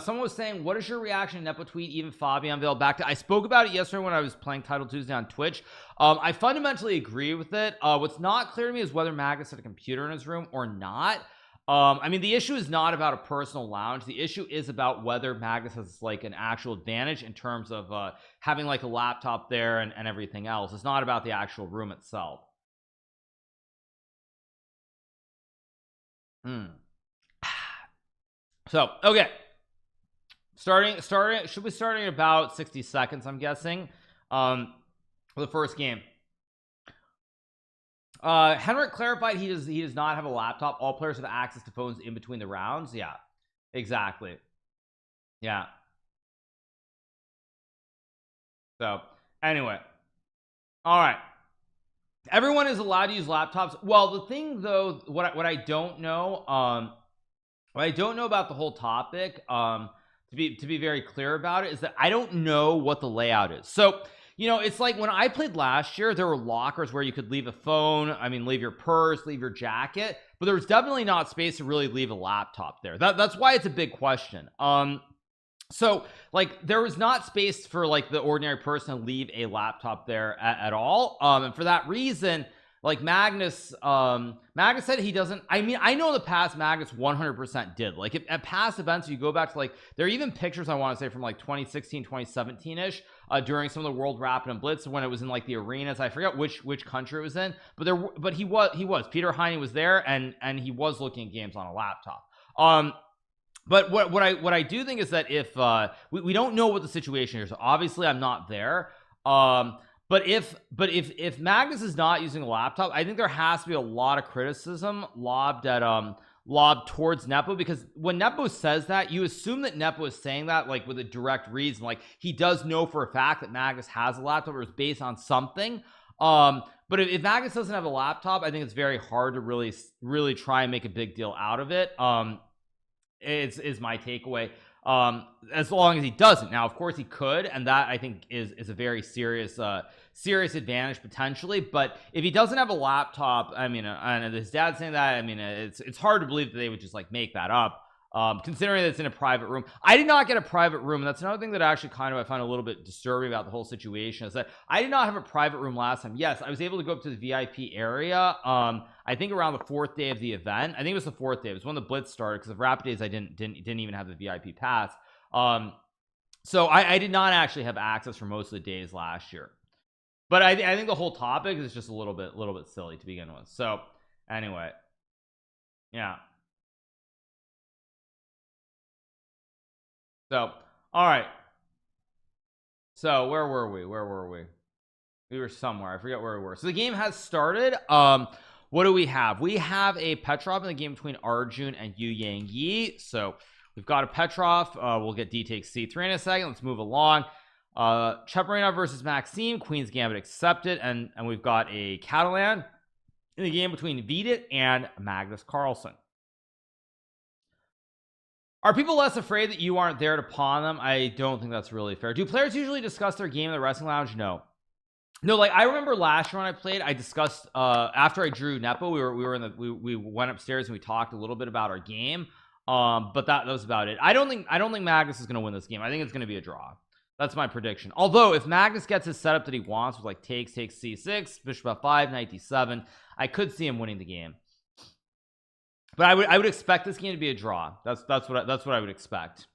Someone was saying, what is your reaction to Nepo tweet? Even Fabian unveiled back to. I spoke about it yesterday when I was playing Title Tuesday on Twitch. I fundamentally agree with it. What's not clear to me is whether Magus had a computer in his room or not. I mean, the issue is not about a personal lounge. The issue is about whether Magus has like an actual advantage in terms of having like a laptop there and everything else. It's not about the actual room itself. So okay, starting should be starting in about 60 seconds, I'm guessing, for the first game. Henrik clarified he does not have a laptop. All players have access to phones in between the rounds. Yeah, exactly. Yeah. So anyway, all right, everyone is allowed to use laptops. Well, the thing though, what I don't know, what I don't know about the whole topic, to be very clear about it, is that I don't know what the layout is. So you know, it's like when I played last year, there were lockers where you could leave a phone, I mean leave your purse, leave your jacket, but there was definitely not space to really leave a laptop there. That's why it's a big question. So like there was not space for like the ordinary person to leave a laptop there at all, and for that reason, like Magnus said he doesn't. I mean, I know in the past Magnus 100% did. Like at past events, you go back to like, there are even pictures I want to say from like 2016 2017 ish, during some of the World Rapid and Blitz when it was in like the arenas. I forget which country it was in, but he was Peter Heine was there, and he was looking at games on a laptop. But what I do think is that if we don't know what the situation is, so obviously I'm not there, but if Magnus is not using a laptop, I think there has to be a lot of criticism lobbed towards Nepo, because when Nepo says that, you assume that Nepo is saying that like with a direct reason, like he does know for a fact that Magnus has a laptop or is based on something. But if Magnus doesn't have a laptop, I think it's very hard to really try and make a big deal out of it. Is my takeaway. As long as he doesn't. Now of course he could, and that I think is a very serious advantage potentially, but if he doesn't have a laptop, I mean, and his dad's saying that, I mean, it's hard to believe that they would just like make that up, considering that it's in a private room. I did not get a private room. That's another thing that actually kind of I find a little bit disturbing about the whole situation, is that I did not have a private room last time. Yes, I was able to go up to the VIP area, I think around the 4th day of the event. I think it was the 4th day. It was when the Blitz started, because the Rapid days I didn't even have the VIP pass. So I did not actually have access for most of the days last year, but I think the whole topic is just a little bit silly to begin with. So anyway, yeah. So all right, so where were we? We were somewhere, I forget where we were. So the game has started. What do we have? We have a Petrov in the game between Arjun and Yu Yang Yi. So we've got a Petrov. We'll get D takes C3 in a second. Let's move along. Cheparina versus Maxime, Queen's Gambit accepted, and we've got a Catalan in the game between Vidit and Magnus Carlsen. Are people less afraid that you aren't there to pawn them? I don't think that's really fair. Do players usually discuss their game in the wrestling lounge? No, like I remember last year when I played, I discussed after I drew Nepo, we went upstairs and we talked a little bit about our game, but that was about it. I don't think Magnus is going to win this game. I think it's going to be a draw. That's my prediction. Although if Magnus gets his setup that he wants with like takes C6, bishop f5, knight d7, I could see him winning the game. But I would expect this game to be a draw. That's what I would expect.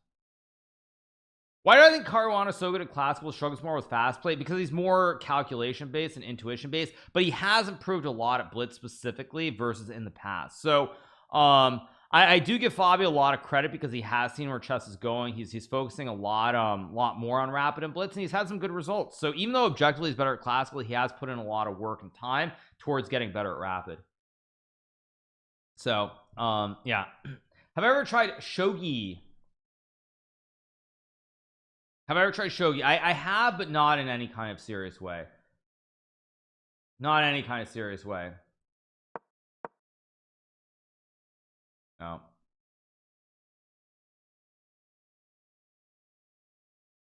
Why do I think Caruana is so good at classical, struggles more with fast play? Because he's more calculation based and intuition based, but he has improved a lot at blitz specifically versus in the past. So I do give Fabio a lot of credit because he has seen where chess is going. He's focusing a lot more on rapid and blitz, and he's had some good results. So even though objectively he's better at classical, he has put in a lot of work and time towards getting better at rapid. So yeah. Have I ever tried shogi? I have, but not in any kind of serious way. No.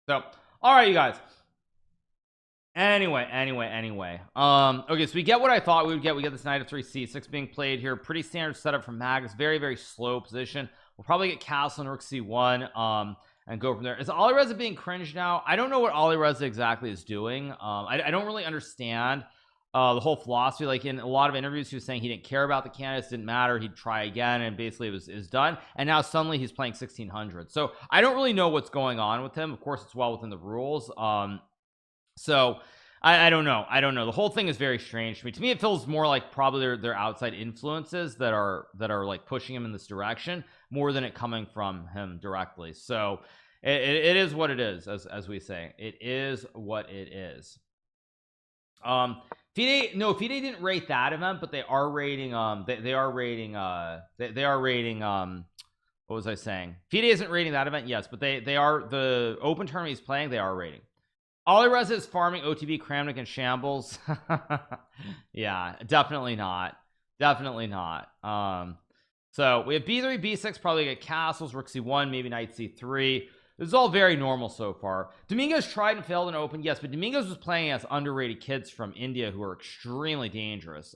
So all right, you guys. Anyway, okay, so we get what I thought we would get. We get this knight of 3 c6 being played here. Pretty standard setup from Magnus. Very slow position. We'll probably get castle and rook c1 and go from there. Is Alireza being cringed now? I don't know what Alireza exactly is doing. I don't really understand the whole philosophy. Like in a lot of interviews he was saying he didn't care about the candidates, didn't matter, he'd try again, and basically it was done. And now suddenly he's playing 1600. So I don't really know what's going on with him. Of course it's well within the rules. So I don't know. The whole thing is very strange to me. To me it feels more like probably their outside influences that are like pushing him in this direction more than it coming from him directly. So it is what it is, as we say. It is what it is. FIDE didn't rate that event, but they are rating they are rating what was I saying? FIDE isn't rating that event, yes, but they are, the open tournament he's playing, they are rating. Alireza is farming OTB, Kramnik, and Shambles. Yeah, definitely not. So we have b3, b6, probably get castles, rook c1, maybe knight c3. This is all very normal so far. Domingos tried and failed in open, yes, but Domingos was playing as underrated kids from India who are extremely dangerous.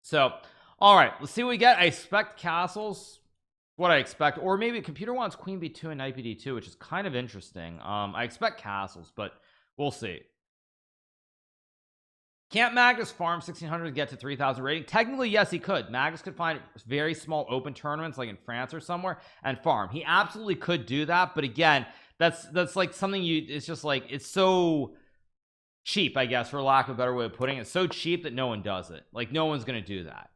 So all right, let's see what we get. I expect castles, what I expect, or maybe computer wants queen b2 and knight bd2, which is kind of interesting. I expect castles, but we'll see. Can't Magnus farm 1600 to get to 3000 rating? Technically yes, he could. Magnus could find very small open tournaments like in France or somewhere and farm. He absolutely could do that, but again, that's like something it's just like, it's so cheap, I guess, for lack of a better way of putting it. It's so cheap that no one does it. Like no one's gonna do that.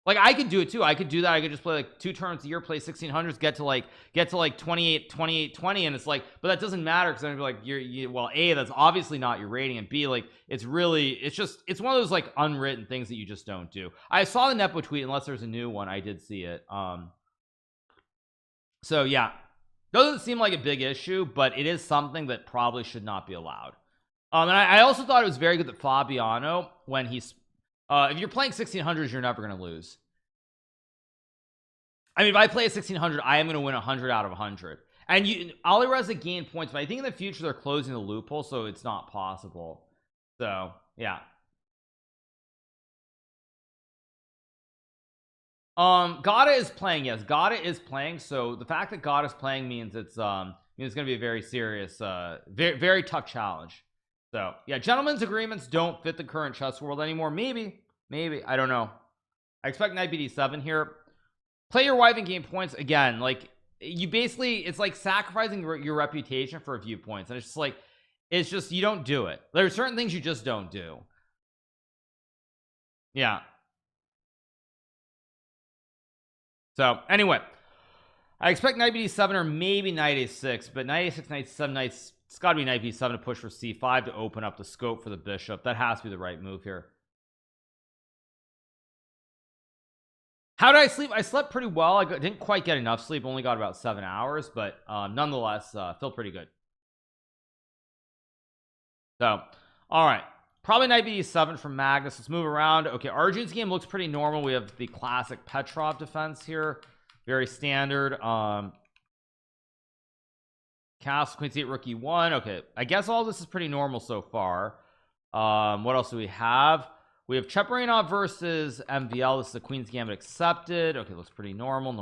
Like I could do it too. I could do that. I could just play like 2 tournaments a year, play 1600s, get to like 28, 20, and it's like, but that doesn't matter because I'm like, well, A, that's obviously not your rating, and B, like it's really, it's one of those like unwritten things that you just don't do. I saw the Nepo tweet, unless there's a new one. I did see it. So yeah, doesn't seem like a big issue, but it is something that probably should not be allowed. And I also thought it was very good that Fabiano, when he's if you're playing 1600s, you're never going to lose. I mean, if I play a 1600, I am going to win 100 out of 100. And Alireza gained points, but I think in the future they're closing the loophole, so it's not possible. So yeah. Gada is playing. Yes, Gada is playing. So the fact that Gada is playing means it's going to be a very serious, very, very tough challenge. So yeah, gentlemen's agreements don't fit the current chess world anymore. Maybe I don't know. I expect knight bd7 here. Play your wife and gain points. Again, like you basically, it's like sacrificing your reputation for a few points, and it's just like, it's just, you don't do it. There are certain things you just don't do. Yeah. So anyway, I expect knight bd7 or maybe knight a6, but knight a6, knight 7, knights, it's got to be knight b7 to push for c5 to open up the scope for the bishop. That has to be the right move here. How did I sleep? I slept pretty well. I didn't quite get enough sleep, only got about 7 hours, but nonetheless feel pretty good. So all right, probably knight b7 from Magnus. Let's move around. Okay, Arjun's game looks pretty normal. We have the classic Petrov defense here, very standard. Castle, queen c8, rook e1. Okay, I guess all this is pretty normal so far. What else do we have? We have Cheparinov versus MVL. This is the Queen's Gambit accepted. Okay, looks pretty normal.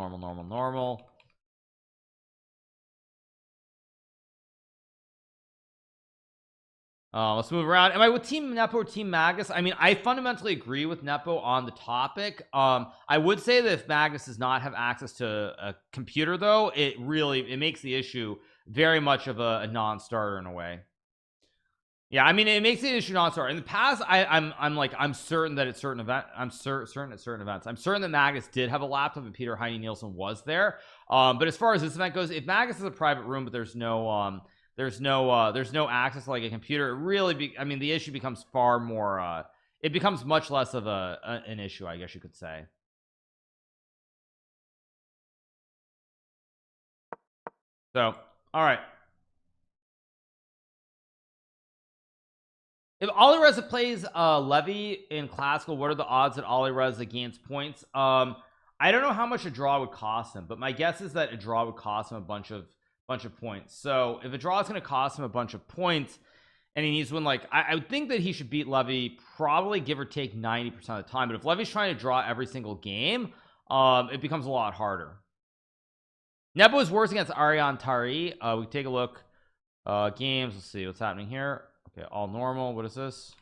Let's move around. Am I with Team Nepo or Team Magnus? I mean, I fundamentally agree with Nepo on the topic. I would say that if Magnus does not have access to a computer, though, it makes the issue very much of a non-starter in a way. Yeah, I mean, it makes the issue non-starter. In the past, I'm certain that at certain events, I'm certain that Magnus did have a laptop and Peter Heine Nielsen was there. But as far as this event goes, if Magnus is a private room, but there's no access to like a computer, I mean, the issue becomes far more it becomes much less of an issue, I guess you could say. So all right, if Alireza plays Levy in classical, what are the odds that Alireza gains points? I don't know how much a draw would cost him, but my guess is that a draw would cost him a bunch of points. So if a draw is going to cost him a bunch of points and he needs to win, like I would think that he should beat Levy probably give or take 90% of the time. But if Levy's trying to draw every single game, it becomes a lot harder. Nebo is worse against Ariane Tari. We take a look. Games, let's see what's happening here. Okay, all normal. What is this?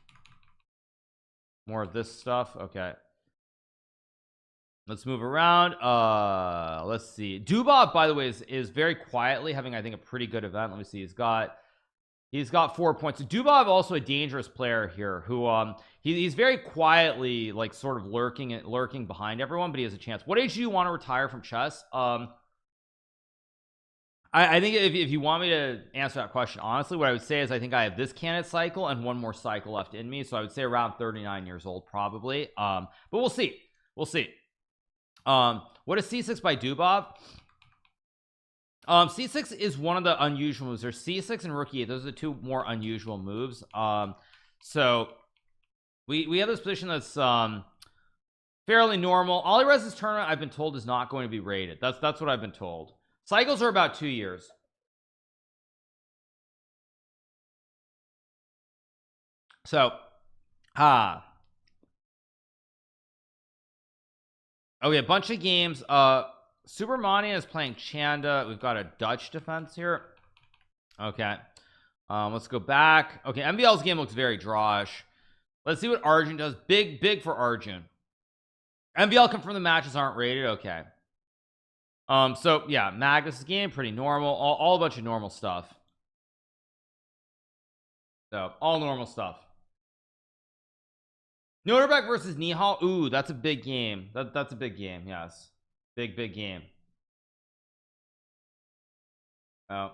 More of this stuff. Okay, let's move around. Let's see. Dubov, by the way, is very quietly having, I think, a pretty good event. Let me see. He's got 4 points. Dubov also a dangerous player here who he's very quietly like sort of lurking behind everyone, but he has a chance. What age do you want to retire from chess? I think if you want me to answer that question honestly, what I would say is I think I have this candidate cycle and one more cycle left in me, so I would say around 39 years old probably. But we'll see. What is C6 by Dubov? C6 is one of the unusual moves. There's C6 and Rook E8. Those are the two more unusual moves. So we have this position that's fairly normal. Alirez's tournament, I've been told, is not going to be rated. That's what I've been told. Cycles are about 2 years. So okay, a bunch of games. Supermania is playing Chanda. We've got a Dutch defense here. Okay, let's go back. Okay, MVL's game looks very drawish. Let's see what Arjun does. Big for Arjun. MVL confirmed the matches aren't rated. Okay. So yeah, Magnus' game pretty normal. All a bunch of normal stuff. So all normal stuff. Noterbeck versus Nihal. Ooh, that's a big game. That's a big game. Yes, big game. Oh.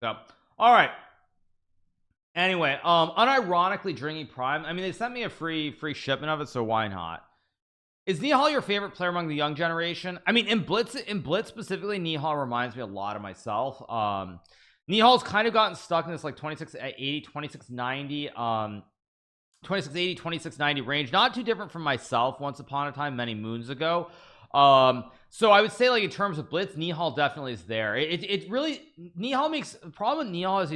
So all right. Anyway, unironically Dringy Prime, I mean, they sent me a free shipment of it, so why not? Is Nihal your favorite player among the young generation? I mean, in Blitz specifically, Nihal reminds me a lot of myself. Nihal's kind of gotten stuck in this like 2680, 2690, 2680, 2690 range. Not too different from myself once upon a time, many moons ago. So I would say, like, in terms of Blitz, Nihal definitely is there. It really, Nihal makes the problem with Nihal is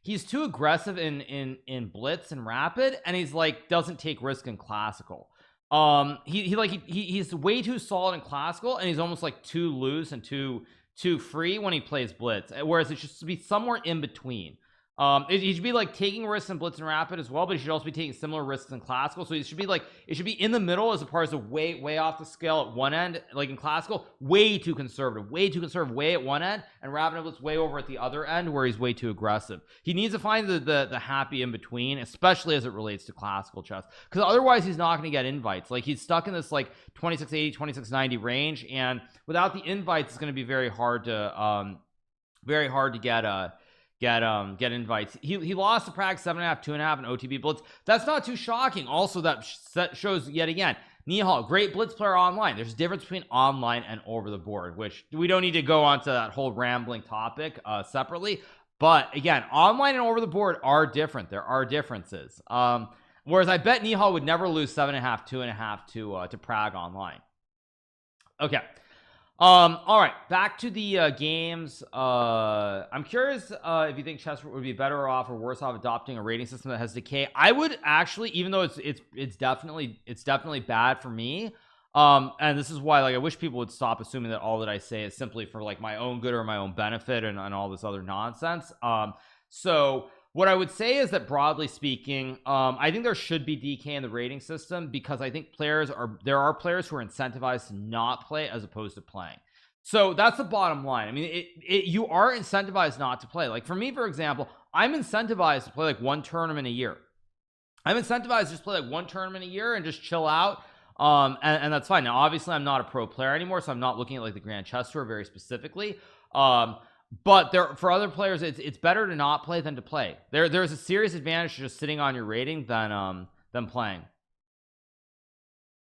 he's too aggressive in Blitz and Rapid, and he's like doesn't take risk in Classical. He's way too solid in Classical, and he's almost like too loose and too free when he plays Blitz, whereas it should be somewhere in between. He should be like taking risks in Blitz and Rapid as well, but he should also be taking similar risks in Classical. So it should be in the middle as opposed to way off the scale at one end. Like in Classical, way too conservative, way at one end, and Rapid and Blitz way over at the other end where he's way too aggressive. He needs to find the happy in between, especially as it relates to Classical chess, because otherwise he's not going to get invites. Like, he's stuck in this like 2680, 2690 range, and without the invites, it's going to be very hard to get invites. He lost to Prague 7.5, 2.5 in OTB Blitz. That's not too shocking. Also, that shows yet again, Nihal, great Blitz player online. There's a difference between online and over the board, which we don't need to go on to that whole rambling topic separately. But again, online and over the board are different. There are differences. Whereas I bet Nihal would never lose 7.5, 2.5 to Prague online. Okay. All right, back to the games. I'm curious if you think chess would be better off or worse off adopting a rating system that has decay. I would actually, even though it's definitely bad for me, and this is why, like, I wish people would stop assuming that all that I say is simply for like my own good or my own benefit and all this other nonsense. So what I would say is that, broadly speaking, I think there should be DK in the rating system, because I think there are players who are incentivized to not play as opposed to playing. So that's the bottom line. I mean, you are incentivized not to play. Like, for me, for example, I'm incentivized to play like one tournament a year. I'm incentivized to just play like one tournament a year and just chill out. And that's fine. Now, obviously, I'm not a pro player anymore, so I'm not looking at like the Grand Chess Tour very specifically. But for other players, it's better to not play than to play. There's a serious advantage to just sitting on your rating than playing.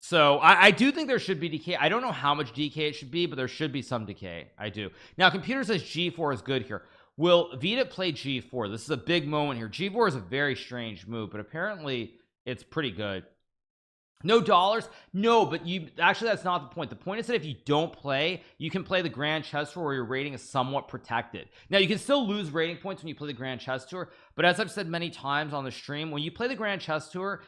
So I do think there should be decay. I don't know how much decay it should be, but there should be some decay. I do. Now, computer says G4 is good here. Will Vita play G4? This is a big moment here. G4 is a very strange move, but apparently it's pretty good. No dollars, no, but you actually, that's not the point. The point is that if you don't play, you can play the Grand Chess Tour where your rating is somewhat protected. Now you can still lose rating points when you play the Grand Chess Tour, but as I've said many times on the stream, when you play the Grand Chess Tour,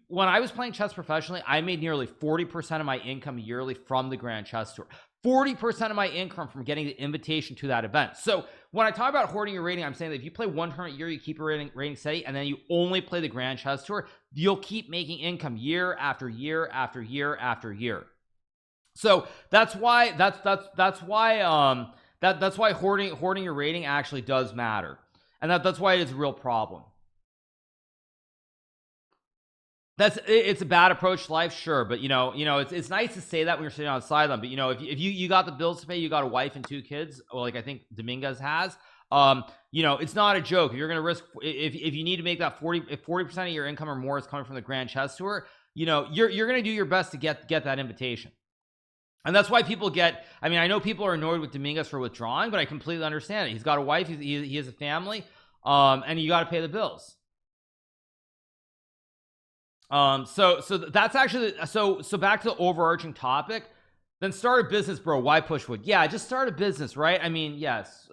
when I was playing chess professionally, I made nearly 40% of my income yearly from the Grand Chess Tour. 40% of my income from getting the invitation to that event. So when I talk about hoarding your rating, I'm saying that if you play one tournament a year, you keep your rating steady, and then you only play the Grand Chess Tour, you'll keep making income year after year after year after year. So that's why that's why hoarding your rating actually does matter, and that's why it is a real problem. It's a bad approach to life, sure, but you know it's nice to say that when you're sitting on the sideline, but if you got the bills to pay, you got a wife and 2 kids, like I think Dominguez has, it's not a joke. If you're gonna risk, if you need to make that 40% of your income or more is coming from the Grand Chess Tour, you're gonna do your best to get that invitation. And that's why people get, I know people are annoyed with Dominguez for withdrawing, but I completely understand it. He's got a wife, he has a family, and you got to pay the bills. So that's actually, so back to the overarching topic. Then start a business, bro. Why push wood? Yeah, just start a business, right? Yes,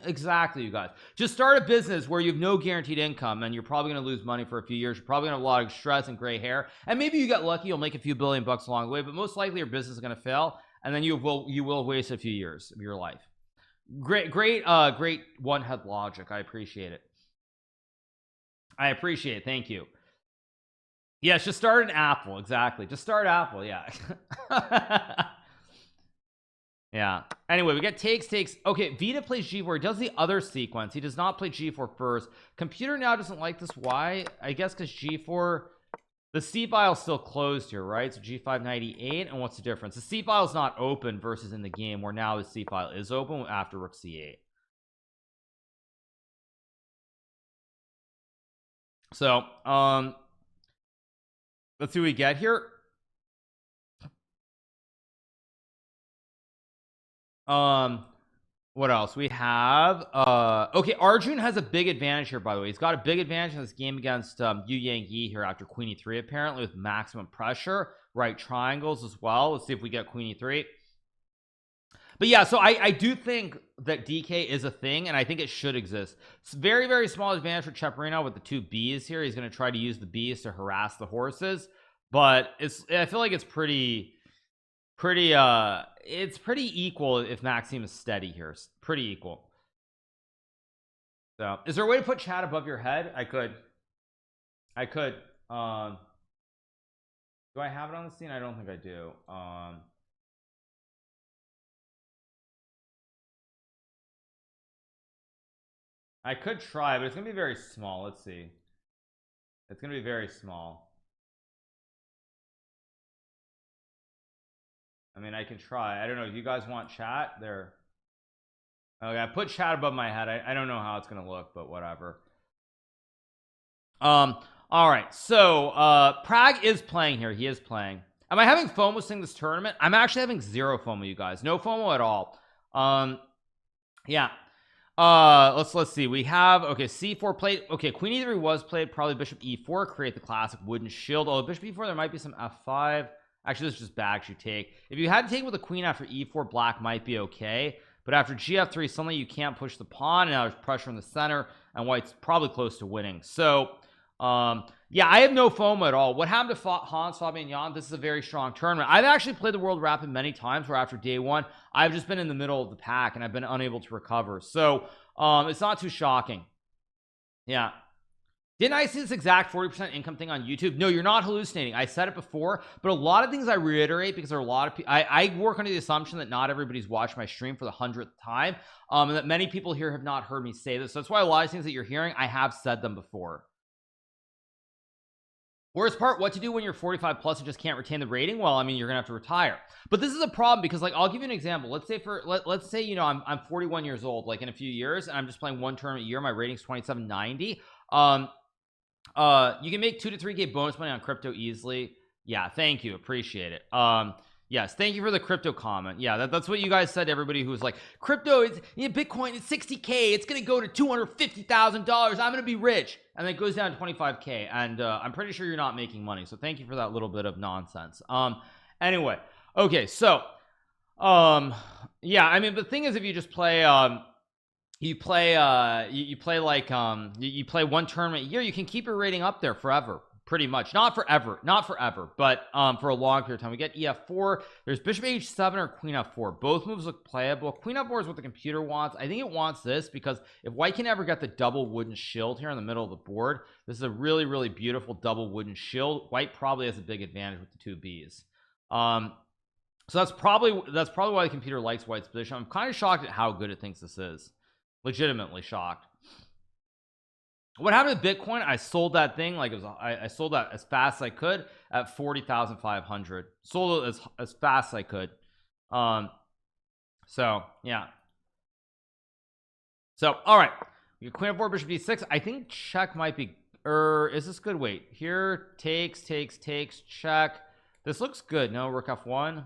exactly, you guys. Just start a business where you have no guaranteed income, and you're probably going to lose money for a few years. You're probably going to have a lot of stress and gray hair, and maybe you get lucky, you'll make a few $1 billion along the way, but most likely your business is going to fail, and then you will waste a few years of your life. Great one head logic. I appreciate it. Thank you. Yes, just start an Apple. Exactly, just start Apple. Yeah. Yeah, anyway, we get takes. Okay, Vita plays g4. He does the other sequence. He does not play g4 first. Computer now doesn't like this. Why? I guess because g4, the C file is still closed here, right? So g5 98. And what's the difference? The C file is not open versus in the game where now the C file is open after rook c8. So let's see what we get here. What else we have? Okay, Arjun has a big advantage here, by the way. He's got a big advantage in this game against Yu Yang Yi here after queen e3, apparently, with maximum pressure, right triangles as well. Let's see if we get queen e3. But yeah, so I do think that DK is a thing, and I think it should exist. It's very, very small advantage for Cheparino with the 2 Bs here. He's going to try to use the Bs to harass the horses, but I feel like it's pretty equal if Maxime is steady here. It's pretty equal. So is there a way to put chat above your head? I could do I have it on the scene? I don't think I do. I could try, but it's gonna be very small. Let's see. It's gonna be very small. I can try. I don't know. You guys want chat there? Okay, I put chat above my head. I don't know how it's gonna look, but whatever. All right, so Prague is playing here. He is playing. Am I having FOMO seeing this tournament? I'm actually having zero FOMO, you guys. No FOMO at all. Yeah. Let's see. We have, okay, c4 played. Okay, queen e3 was played. Probably bishop e4, create the classic wooden shield. Although bishop e4, there might be some f5. Actually, this is just bags you take. If you had to take with a queen after e4, black might be okay, but after gf3, suddenly you can't push the pawn, and now there's pressure in the center, and white's probably close to winning. So yeah, I have no FOMO at all. What happened to Hans, Fabian, Jan? This is a very strong tournament. I've actually played the World Rapid many times where after day 1 I've just been in the middle of the pack and I've been unable to recover. So it's not too shocking. Yeah. Didn't I see this exact 40% income thing on YouTube? No, you're not hallucinating. I said it before, but a lot of things I reiterate because there are a lot of people. I work under the assumption that not everybody's watched my stream for the 100th time, and that many people here have not heard me say this. So that's why a lot of things that you're hearing, I have said them before. Worst part, what to do when you're 45 plus and just can't retain the rating? Well, you're gonna have to retire. But this is a problem because, like, I'll give you an example. Let's say let's say I'm 41 years old, like in a few years, and I'm just playing one tournament a year. My rating's 2790. You can make 2 to 3K bonus money on crypto easily. Yeah, thank you, appreciate it. Yes, thank you for the crypto comment. Yeah, that's what you guys said to everybody who was like, crypto is, Bitcoin is 60K, it's gonna go to $250,000, I'm gonna be rich, and then it goes down to 25K, and I'm pretty sure you're not making money, so thank you for that little bit of nonsense. Anyway, okay, so yeah, I mean, the thing is, if you just play you play like you play one tournament a year, you can keep your rating up there forever, pretty much. Not forever, but for a long period of time. We get ef4, there's bishop h7 or queen f4. Both moves look playable. Queen f4 is what the computer wants. I think it wants this because if white can ever get the double wooden shield here in the middle of the board, this is a really beautiful double wooden shield. White probably has a big advantage with the two Bs. So that's probably why the computer likes white's position. I'm kind of shocked at how good it thinks this is. Legitimately shocked. What happened to Bitcoin? I sold that thing like it was. I sold that as fast as I could at 40,500. Sold it as fast as I could. So yeah. So all right, we got queen f4, bishop d6. I think check might be. Is this good? Wait, here takes check. This looks good. No, rook f1.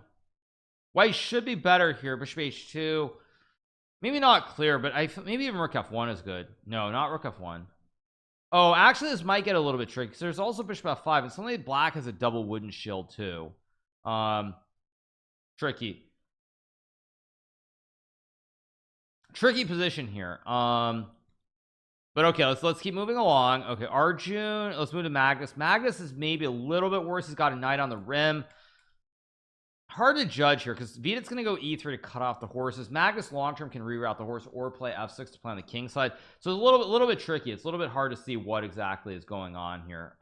White should be better here. Bishop h2. Maybe not clear, but maybe even rook f1 is good. No, not rook f1. Oh, actually this might get a little bit tricky because there's also bishop f5 and suddenly black has a double wooden shield too. Tricky position here. But okay, let's keep moving along. Okay, Arjun, let's move to Magnus. Magnus is maybe a little bit worse. He's got a knight on the rim. Hard to judge here because Vidit's going to go e3 to cut off the horses. Magnus long term can reroute the horse or play f6 to play on the king side, so it's a little bit tricky. It's a little bit hard to see what exactly is going on here.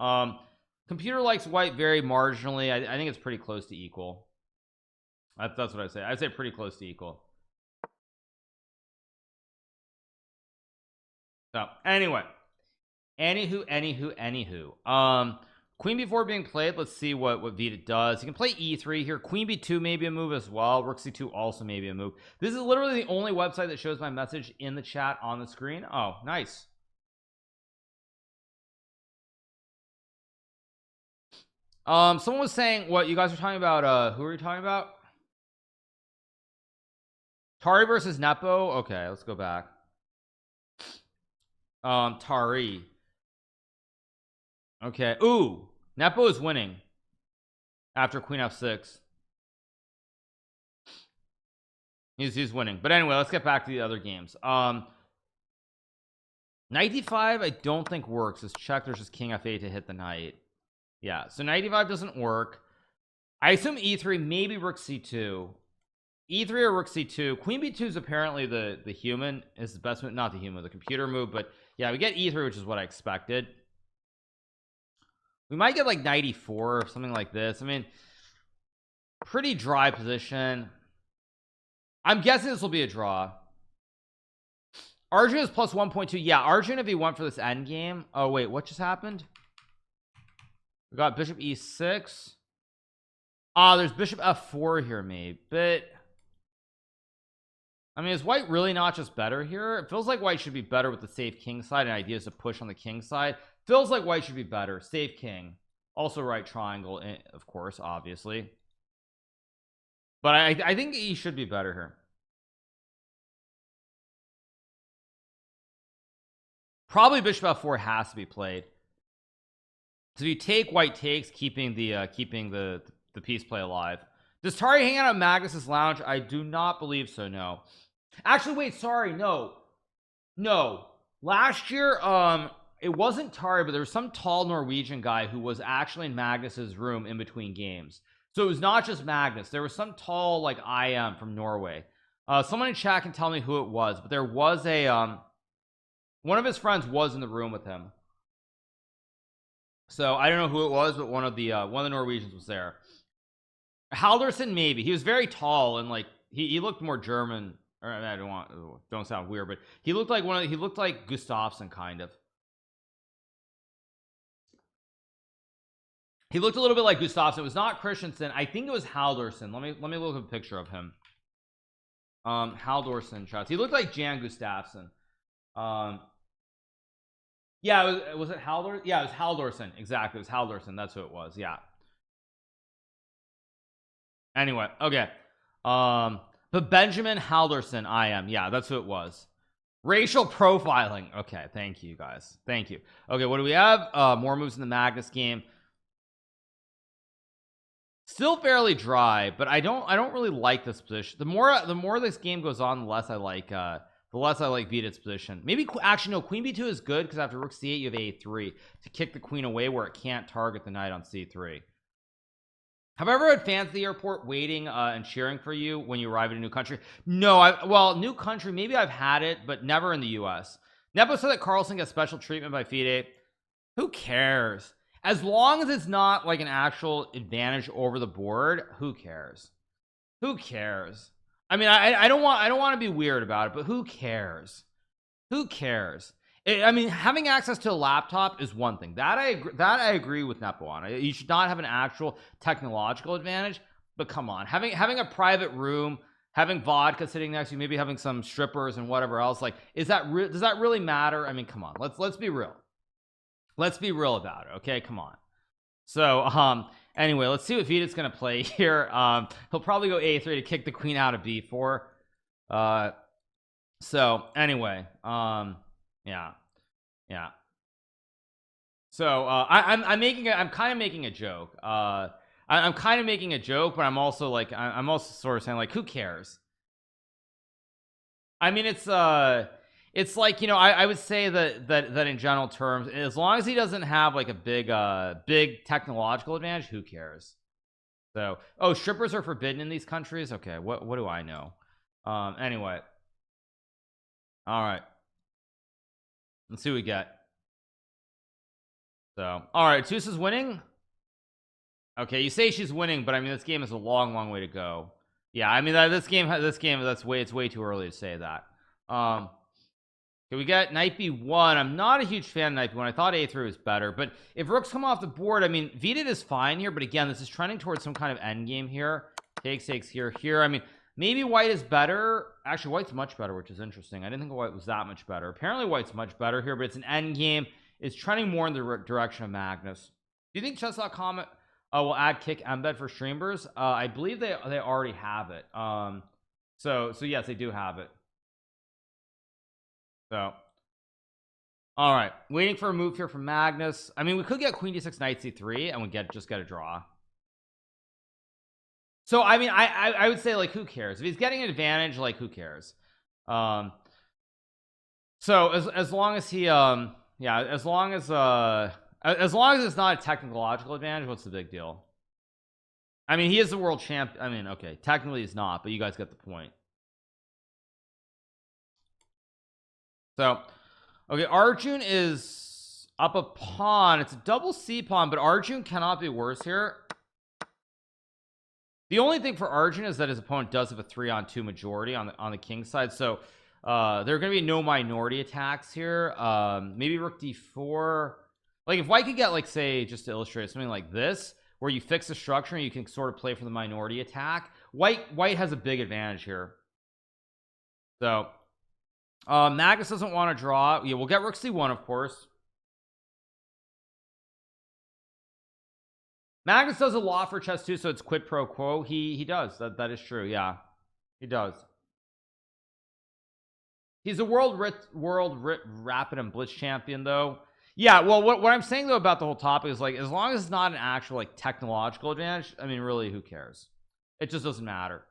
Computer likes white very marginally. I think it's pretty close to equal. That's what I say. I'd say pretty close to equal. So anyway, anywho, queen b4 being played. Let's see what Vita does. He can play e3 here. Queen b2 maybe a move as well. Rook c2 also maybe a move. This is literally the only website that shows my message in the chat on the screen. Oh, nice. Someone was saying what you guys were talking about. Who are you talking about? Tari versus Nepo. Okay, let's go back. Tari. Okay. Ooh, Nepo is winning after queen f6. He's winning. But anyway, let's get back to the other games. Knight d5 I don't think works. It's check. There's just king f8 to hit the knight. Yeah, so knight d5 doesn't work. I assume e3, maybe rook c2. E3 or rook c2. Queen b2 is apparently the human is the best move, not the human, the computer move. But yeah, we get e3, which is what I expected. We might get like knight e4 or something like this. I mean, pretty dry position. I'm guessing this will be a draw. Arjun is plus 1.2. Yeah, Arjun if he went for this end game. Oh wait, what just happened? We got bishop e6. There's bishop f4 here maybe, but I mean, is white really not just better here? It feels like white should be better with the safe king side and ideas to push on the king side. Feels like white should be better. Safe king, also right triangle, of course, obviously, but I think he should be better here. Probably bishop f4 has to be played. So if you take, white takes, keeping the piece play alive. Does Tari hang out at Magnus's lounge? I do not believe so. No, actually, wait, sorry, no. Last year, it wasn't Tari, but there was some tall Norwegian guy who was actually in Magnus's room in between games. So it was not just Magnus. There was some tall like IM from Norway. Someone in chat can tell me who it was, but there was a one of his friends was in the room with him. So I don't know who it was, but one of the Norwegians was there. Halderson, maybe. He was very tall and like he looked more German. Or I don't sound weird, but he looked like he looked like Gustafsson kind of. He looked a little bit like Gustafsson. It was not Christensen. I think it was Halderson. Let me look at a picture of him. Halderson shots. He looked like Jan Gustafsson. Yeah, was it Halder? Yeah, it was Halderson. Exactly, it was Halderson. That's who it was. Yeah. Anyway, okay. But Benjamin Halderson, I am. Yeah, that's who it was. Racial profiling. Okay, thank you guys. Thank you. Okay, what do we have? More moves in the Magnus game. Still fairly dry, but I don't really like this position. The more this game goes on, the less I like Vidit's position. Maybe actually no, Queen B2 is good because after Rook C8 you have A3 to kick the queen away where it can't target the knight on C3. Have I ever had fans at the airport waiting and cheering for you when you arrive in a new country? No, well, new country, maybe I've had it, but never in the US. Nepo said that Carlsen gets special treatment by FIDE. Who cares? As long as it's not like an actual advantage over the board, who cares? Who cares? I mean, I don't want to be weird about it, but who cares? Who cares? I mean, having access to a laptop is one thing that I agree with Nepo on. You should not have an actual technological advantage, but come on, having a private room, having vodka sitting next to you, maybe having some strippers and whatever else, like, does that really matter? I mean, come on, let's be real. Let's be real about it. Okay, come on. So anyway, let's see what Vidit's gonna play here. He'll probably go A3 to kick the queen out of B4. So anyway, yeah. So I'm kind of making a joke. I'm kind of making a joke, but I'm also like I'm also sort of saying like, who cares? I mean, it's like, you know, I would say that in general terms, as long as he doesn't have like a big technological advantage, who cares? So, oh, strippers are forbidden in these countries. Okay, what do I know? Anyway, all right, let's see what we get. So, all right, Tus is winning. Okay, you say she's winning, but I mean, this game is a long way to go. Yeah, I mean, this game it's way too early to say that. Okay, we got knight b1. I'm not a huge fan of knight b1. I thought a3 was better, but if rooks come off the board, I mean, Vidit is fine here, but again, this is trending towards some kind of end game here. Takes here. I mean, maybe white is better. Actually, white's much better, which is interesting. I didn't think white was that much better. Apparently white's much better here, but it's an end game. It's trending more in the direction of Magnus. Do you think chess.com will add kick embed for streamers? I believe they already have it. So yes, they do have it. So all right, waiting for a move here from Magnus. I mean, we could get queen d6 knight c3 and we just get a draw. So I mean, I would say like, who cares if he's getting an advantage? Like, who cares? So as long as he yeah, as long as it's not a technological advantage, what's the big deal? I mean, he is the world champ. I mean, okay, technically he's not, but you guys get the point. So okay, Arjun is up a pawn. It's a double C pawn, but Arjun cannot be worse here. The only thing for Arjun is that his opponent does have a 3-on-2 majority on the king side, so there are going to be no minority attacks here. Maybe rook d4. Like if white could get, like, say, just to illustrate something like this, where you fix the structure and you can sort of play for the minority attack, white has a big advantage here. So Magnus doesn't want to draw. Yeah, we'll get rook c1, of course. Magnus does a lot for chess too, so it's quid pro quo. He does that is true. Yeah, he does. He's a world rapid and blitz champion though. Yeah, well, what I'm saying though about the whole topic is like, as long as it's not an actual like technological advantage, I mean, really, who cares? It just doesn't matter.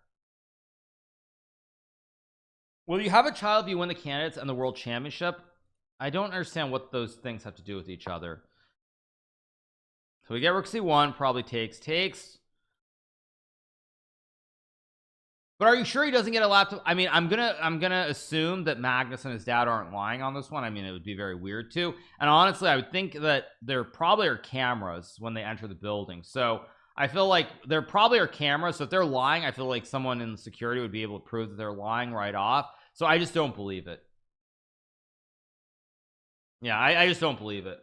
Will you have a child if you win the candidates and the world championship? I don't understand what those things have to do with each other. So we get rook c1, probably takes. But are you sure he doesn't get a laptop? I mean, I'm gonna assume that Magnus and his dad aren't lying on this one. I mean, it would be very weird too. And honestly, I would think that there probably are cameras when they enter the building. So I feel like there probably are cameras. So if they're lying, I feel like someone in security would be able to prove that they're lying right off. So I just don't believe it. Yeah, I just don't believe it.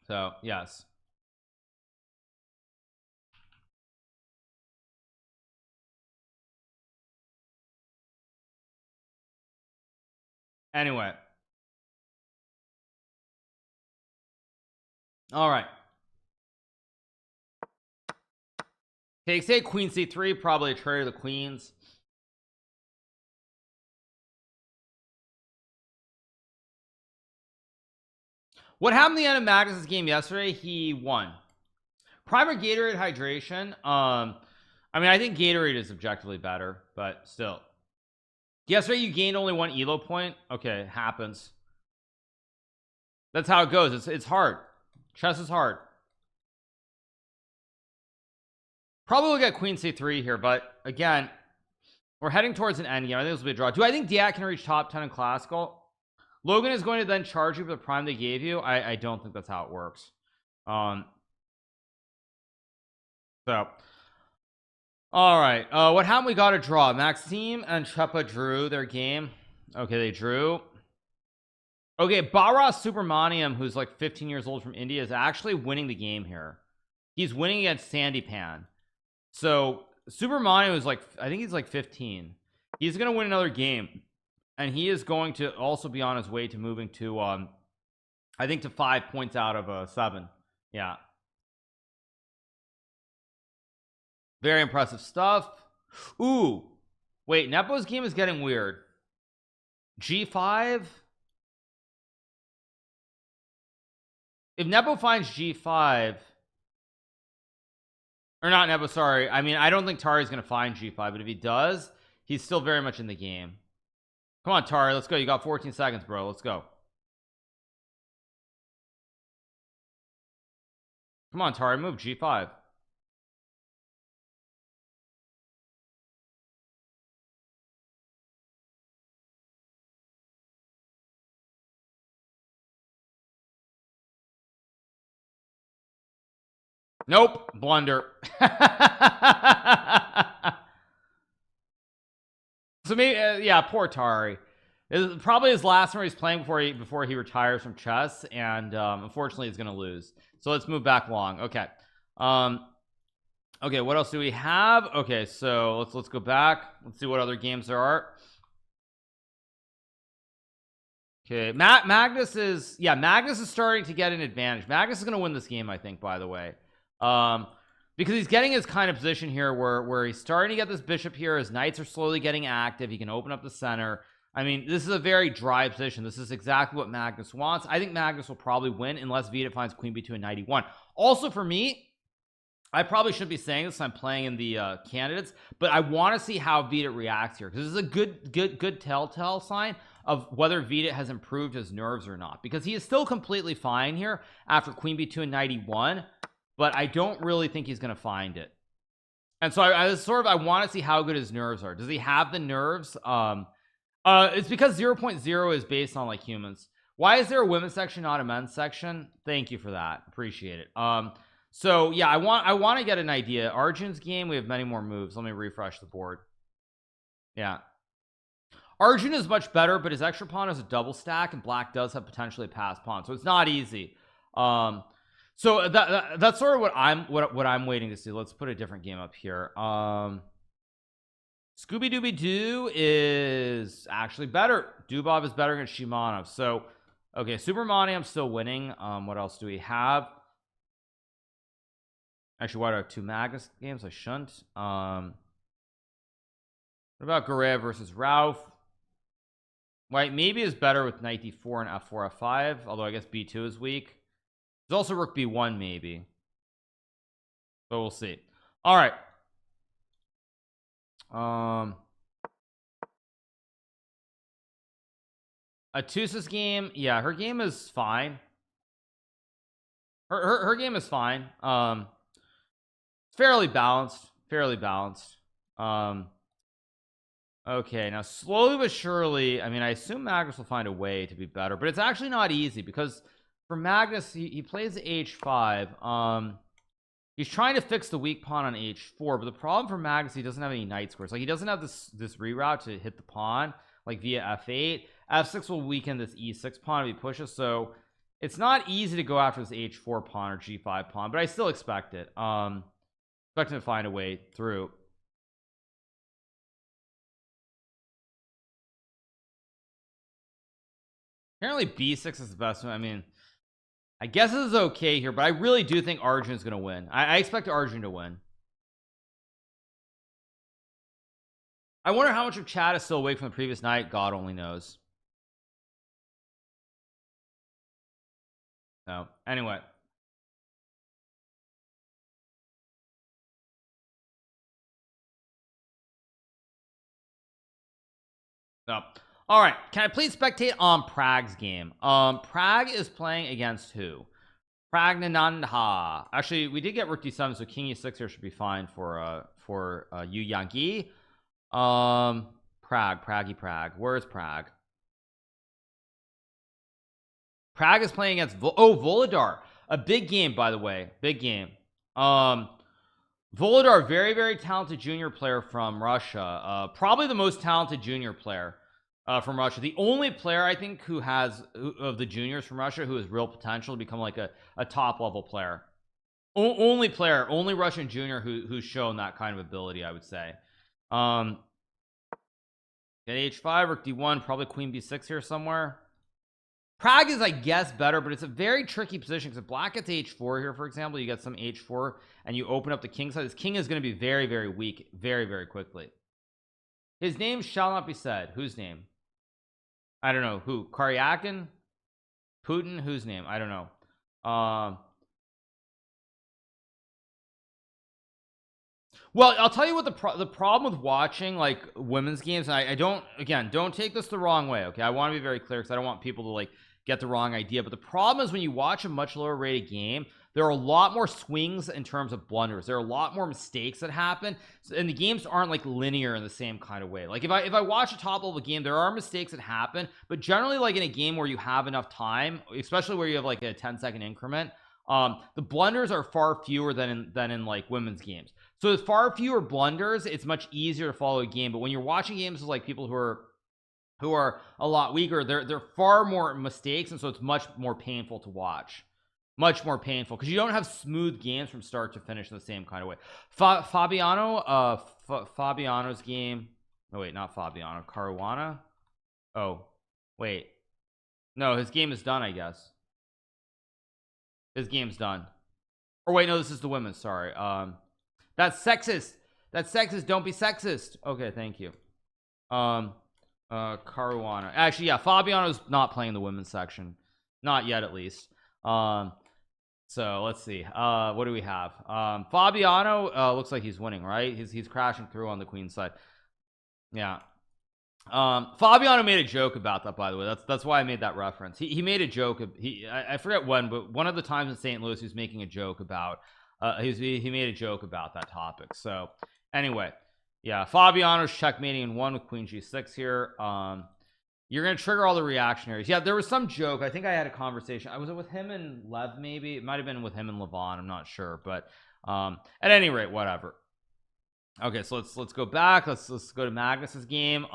So yes. Anyway, All right. Okay, say queen c3, probably a trade of the queens. What happened at the end of Magnus's game yesterday? He won. Primer Gatorade hydration. I mean, I think Gatorade is objectively better, but still. Yesterday you gained only one elo point. Okay, happens. That's how it goes. It's hard. Chess is hard. Probably look at queen c3 here, but again, we're heading towards an end game. I think this will be a draw. Do I think Diak can reach top 10 in classical? Logan is going to then charge you for the prime they gave you. I don't think that's how it works. So all right, what happened? We got a draw. Maxime and Chepa drew their game. Okay, they drew. Okay, Baras Subramaniam, who's like 15 years old from India, is actually winning the game here. He's winning against Sandipan. So Subramaniam is like, I think he's like 15. He's gonna win another game, and he is going to also be on his way to moving to I think to 5 points out of 7. Yeah, very impressive stuff. Ooh, wait, Nepo's game is getting weird. G5. If Nepo finds G5, or not Nepo, sorry, I mean, I don't think Tari's gonna find G5, but if he does, he's still very much in the game. Come on, Tari, let's go. You got 14 seconds, bro. Let's go. Come on, Tari, move G5. Nope, blunder. So maybe yeah, poor Tari. It's probably his last one he's playing before he retires from chess, and unfortunately he's gonna lose. So let's move back along. Okay. Okay, what else do we have? Okay, so let's go back. Let's see what other games there are. Okay, Magnus is, yeah, Magnus is starting to get an advantage. Magnus is going to win this game, I think, by the way, because he's getting his kind of position here where he's starting to get this bishop here. His knights are slowly getting active. He can open up the center. I mean, this is a very dry position. This is exactly what Magnus wants. I think Magnus will probably win unless Vita finds queen b2 and knight e1. Also, for me, I probably shouldn't be saying this. I'm playing in the candidates, but I want to see how Vita reacts here, because this is a good telltale sign of whether Vita has improved his nerves or not, because he is still completely fine here after queen b2 and knight e1, but I don't really think he's going to find it. And so I want to see how good his nerves are. Does he have the nerves? It's because 0.0 is based on like humans. Why is there a women's section, not a men's section? Thank you for that. Appreciate it. So yeah, I want to get an idea. Arjun's game, we have many more moves. Let me refresh the board. Yeah, Arjun is much better, but his extra pawn is a double stack, and black does have potentially a pass pawn, so it's not easy. So that's sort of what I'm waiting to see. Let's put a different game up here. Scooby Dooby Doo is actually better. Dubov is better against Shimanov. So okay, Subramaniam, I'm still winning. What else do we have? Actually, why do I have 2 Magnus games? I shouldn't. What about Garev versus Ralph? White maybe is better with knight d4 and f4 f5, although I guess b2 is weak. There's also rook b1 maybe, but we'll see. All right. Atusa's game, yeah, her game is fine. Her game is fine. Fairly balanced. Okay, now slowly but surely, I mean, I assume Magnus will find a way to be better, but it's actually not easy, because for Magnus, he plays h5. He's trying to fix the weak pawn on h4, but the problem for Magnus, he doesn't have any knight squares. Like, he doesn't have this reroute to hit the pawn like via f8. f6 will weaken this e6 pawn if he pushes, so it's not easy to go after this h4 pawn or g5 pawn, but I still expect it. Expect him to find a way through. Apparently b6 is the best one. I mean, I guess this is okay here, but I really do think Arjun is going to win. I expect Arjun to win. I wonder how much of chat is still awake from the previous night. God only knows. So anyway, so all right, can I please spectate on Prague's game? Prague is playing against who? Pragnanandha. Actually, we did get rook d7, so king e6 here should be fine for Yu Yangi. Prague. Where is Prague? Prague is playing against Volodar. A big game, by the way. Big game. Volodar, very, very talented junior player from Russia. Probably the most talented junior player from Russia. The only player I think who has of the juniors from Russia who has real potential to become like a top level player. Only player, only Russian junior who's shown that kind of ability, I would say. Get h5 or d1, probably queen b6 here somewhere. Prague is, I guess, better, but it's a very tricky position because if black gets h4 here, for example, you get some h4 and you open up the king side. This king is going to be very, very weak very, very quickly. His name shall not be said. Whose name? I don't know. Who? Karyakin? Putin? Whose name? I don't know. Well, I'll tell you what the problem with watching like women's games, and I don't, again, don't take this the wrong way, okay? I want to be very clear because I don't want people to like get the wrong idea, but the problem is when you watch a much lower rated game, there are a lot more swings in terms of blunders. There are a lot more mistakes that happen, and the games aren't like linear in the same kind of way. Like if I watch a top level game, there are mistakes that happen, but generally like in a game where you have enough time, especially where you have like a 10-second increment, the blunders are far fewer than in like women's games. So with far fewer blunders, it's much easier to follow a game. But when you're watching games with like people who are a lot weaker, they're far more mistakes, and so it's much more painful to watch. Much more painful because you don't have smooth games from start to finish in the same kind of way. Fabiano's game. No, wait, not Fabiano. Caruana. Oh, wait. No, his game is done, I guess. His game's done. Or wait, no, this is the women's. Sorry. That's sexist. That's sexist. Don't be sexist. Okay, thank you. Caruana. Actually, yeah, Fabiano's not playing the women's section. Not yet, at least. So let's see. What do we have? Fabiano looks like he's winning, right? He's crashing through on the queen side. Yeah. Fabiano made a joke about that, by the way. That's why I made that reference. He made a joke. I forget when, but one of the times in St. Louis he was making a joke about he made a joke about that topic. So anyway, yeah, Fabiano's checkmating in one with queen g6 here. You're gonna trigger all the reactionaries. Yeah, there was some joke. I think I had a conversation. Was it with him and Lev? Maybe it might have been with him and Levon. I'm not sure, but at any rate, whatever. Okay, so let's go back. Let's go to Magnus's game.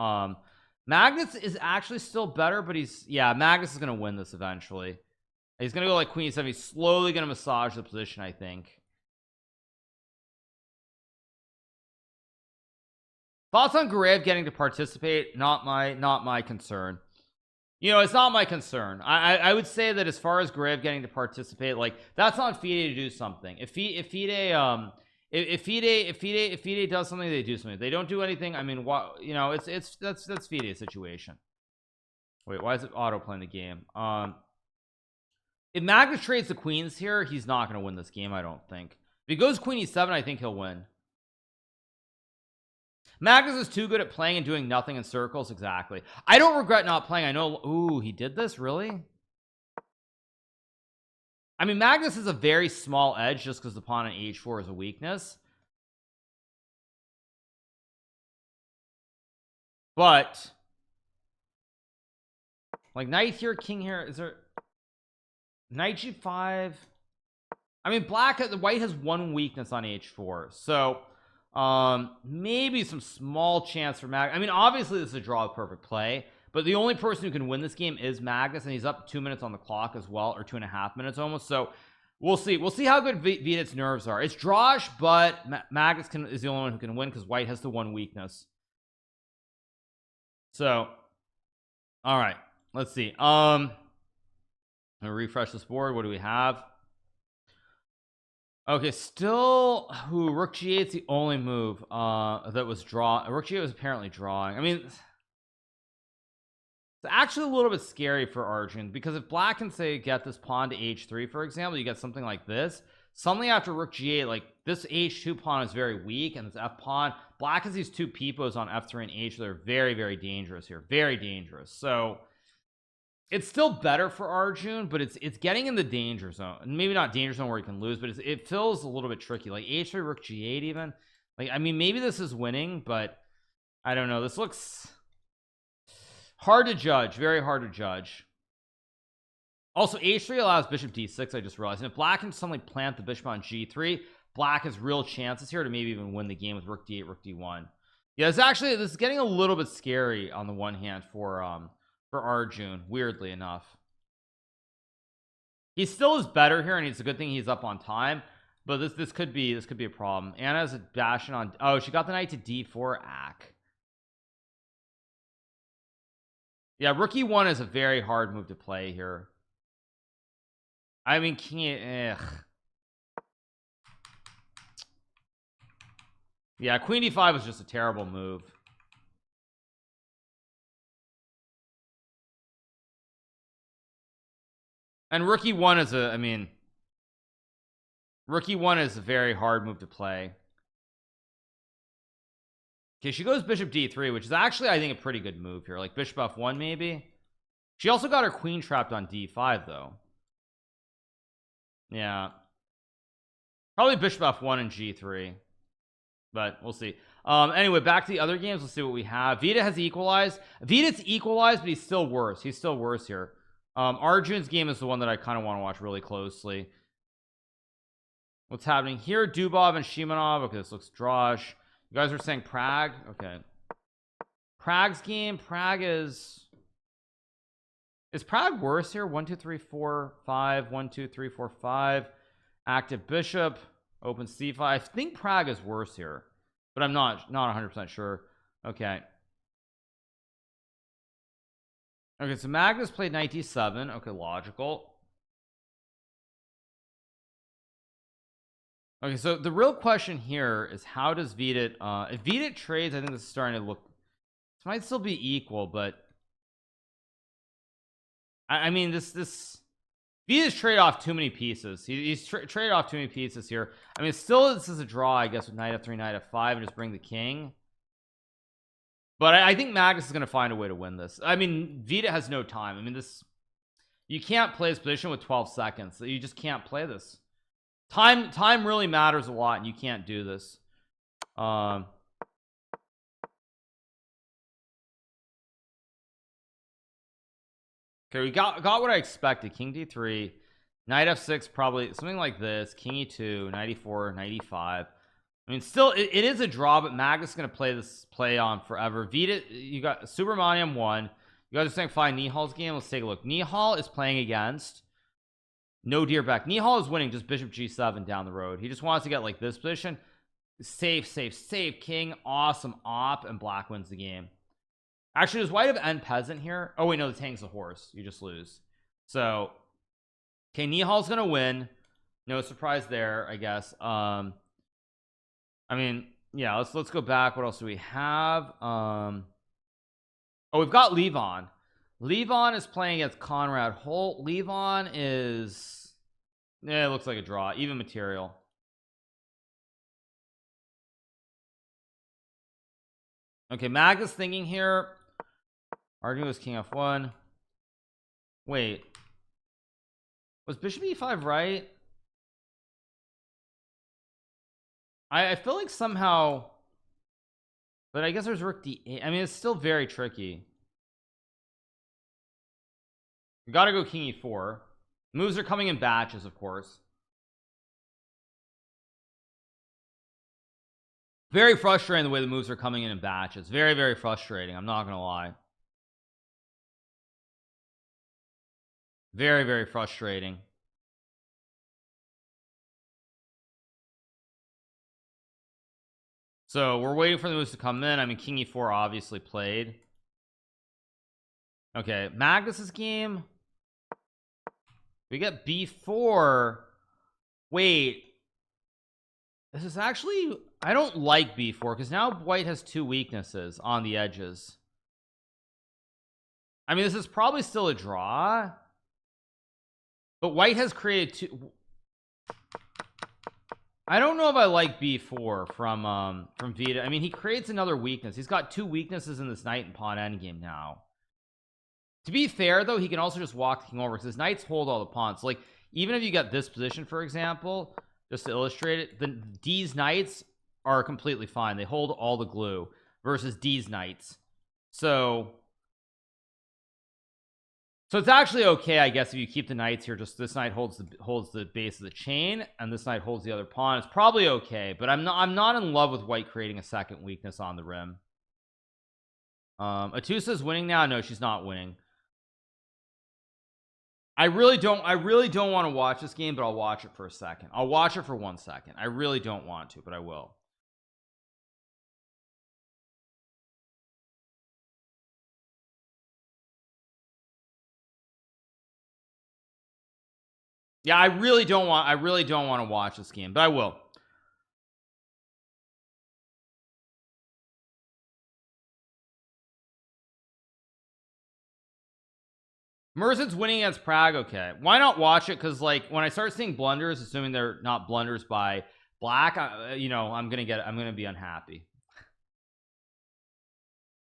Magnus is actually still better, but Magnus is gonna win this eventually. He's gonna go like queen e7. He's slowly gonna massage the position, I think. Thoughts on Gurev getting to participate? Not my concern. You know, it's not my concern. I would say that as far as Gurev getting to participate, like that's on FIDE to do something. If FIDE does something, they do something. If they don't do anything, I mean, what, you know, that's FIDE situation. Wait, why is it auto playing the game? If Magnus trades the queens here, he's not going to win this game, I don't think. If he goes queen e7, I think he'll win. Magnus is too good at playing and doing nothing in circles. Exactly. I don't regret not playing. I know. Ooh, he did this, really? I mean, Magnus is a very small edge just because the pawn on h4 is a weakness. But like knight here, king here, is there knight g5? I mean, the white has one weakness on h4, so maybe some small chance for Magnus. I mean, obviously this is a draw with perfect play, but the only person who can win this game is Magnus, and he's up 2 minutes on the clock as well, or 2.5 minutes almost. So we'll see how good Vidit's nerves are. It's drawish, but Magnus is the only one who can win because white has the one weakness. So all right, let's see. I'll refresh this board. What do we have? Okay, still rook g8 is the only move that was draw. Rook g8 was apparently drawing. I mean, it's actually a little bit scary for Arjun, because if black can say get this pawn to h3, for example, you get something like this. Suddenly after rook g8, like this h2 pawn is very weak, and this f pawn, black has these two peepos on f3 and h. They're very, very dangerous here, very dangerous. So it's still better for Arjun, but it's getting in the danger zone. Maybe not danger zone where he can lose, but it feels a little bit tricky. Like h3 rook g8 even. Like, I mean, maybe this is winning, but I don't know. This looks hard to judge, very hard to judge. Also, h3 allows bishop d6, I just realized. And if black can suddenly plant the bishop on g3, black has real chances here to maybe even win the game with rook d8, rook d1. Yeah, it's actually, this is getting a little bit scary on the one hand for Arjun, weirdly enough. He still is better here, and it's a good thing he's up on time, but this could be a problem. Anna's dashing on, oh, she got the knight to d4. Ack. Yeah, rook e1 is a very hard move to play here. I mean, yeah, queen d5 was just a terrible move. And rook e1 is a, I mean, rook e1 is a very hard move to play. Okay, she goes bishop d3, which is actually, I think, a pretty good move here. Like bishop f1 maybe. She also got her queen trapped on d5 though. Yeah, probably bishop f1 and g3, but we'll see. Anyway, back to the other games. Let's see what we have. Vida has equalized. Vida's equalized, but he's still worse. He's still worse here. Arjun's game is the one that I kind of want to watch really closely. What's happening here? Dubov and Shimonov. Okay, this looks drawish. You guys are saying Prague. Okay, Prague's game. Prague is Prague worse here? 1 2 3 4 5 1 2 3 4 5. Active bishop, open c5. I think Prague is worse here, but I'm not 100% sure. Okay, so Magnus played knight d7. Okay, logical. Okay, so the real question here is, how does Vidit if Vidit trades, I think this is starting to look, this might still be equal, but I mean, this Vidit's trade off too many pieces. He's traded off too many pieces here. I mean, still this is a draw, I guess, with knight f3, knight f5, and just bring the king. But I think Magnus is going to find a way to win this. I mean, Vida has no time. I mean, this, you can't play this position with 12 seconds. You just can't play this. Time really matters a lot, and you can't do this. Okay, we got what I expected. King d3, knight f6, probably something like this. King e2, knight e4, knight e5. I mean, still, it is a draw, but Magnus is going to play this play on forever. Vida, you got Subramaniam 1. You guys are saying find Nihal's game. Let's take a look. Nihal is playing against No Deerbeck. Nihal is winning just bishop g7 down the road. He just wants to get like this position. Safe king. Awesome op, and black wins the game. Actually, does white have end peasant here? Oh wait, no, this hangs the horse. You just lose. So okay, Nihal's gonna win. No surprise there, I guess. I mean, yeah, let's go back. What else do we have? Oh, we've got Levon. Levon is playing against Conrad Holt. Levon is, yeah, it looks like a draw, even material. Okay, Magnus thinking here. Arjun was king f1. Wait, was bishop e5 right? I feel like somehow, but I guess there's rook d8. I mean, it's still very tricky. You gotta go king e4. Moves are coming in batches, of course. Very frustrating the way the moves are coming in batches. Very, very frustrating. I'm not gonna lie. Very, very frustrating. So we're waiting for the moves to come in. I mean, king e4 obviously played. Okay, Magnus's game. We get b4. Wait, this is actually, I don't like b4 because now white has 2 weaknesses on the edges. I mean, this is probably still a draw, but white has created 2. I don't know if I like b4 from Vita. I mean, he creates another weakness. He's got 2 weaknesses in this knight and pawn endgame now. To be fair though, he can also just walk the king over because his knights hold all the pawns. So, like, even if you got this position, for example, just to illustrate it, D's knights are completely fine. They hold all the glue versus D's knights. So it's actually okay, I guess, if you keep the knights here. Just this knight holds the base of the chain, and this knight holds the other pawn. It's probably okay, but I'm not in love with white creating a second weakness on the rim. Atusa's winning now. No, she's not winning. I really don't want to watch this game, but I'll watch it for a second. I'll watch it for 1 second. I really don't want to, but I will. Yeah, I really don't want to watch this game, but I will. Mercen's winning against Prague. Okay, why not watch it? Because, like, when I start seeing blunders, assuming they're not blunders by black, you know, I'm gonna be unhappy.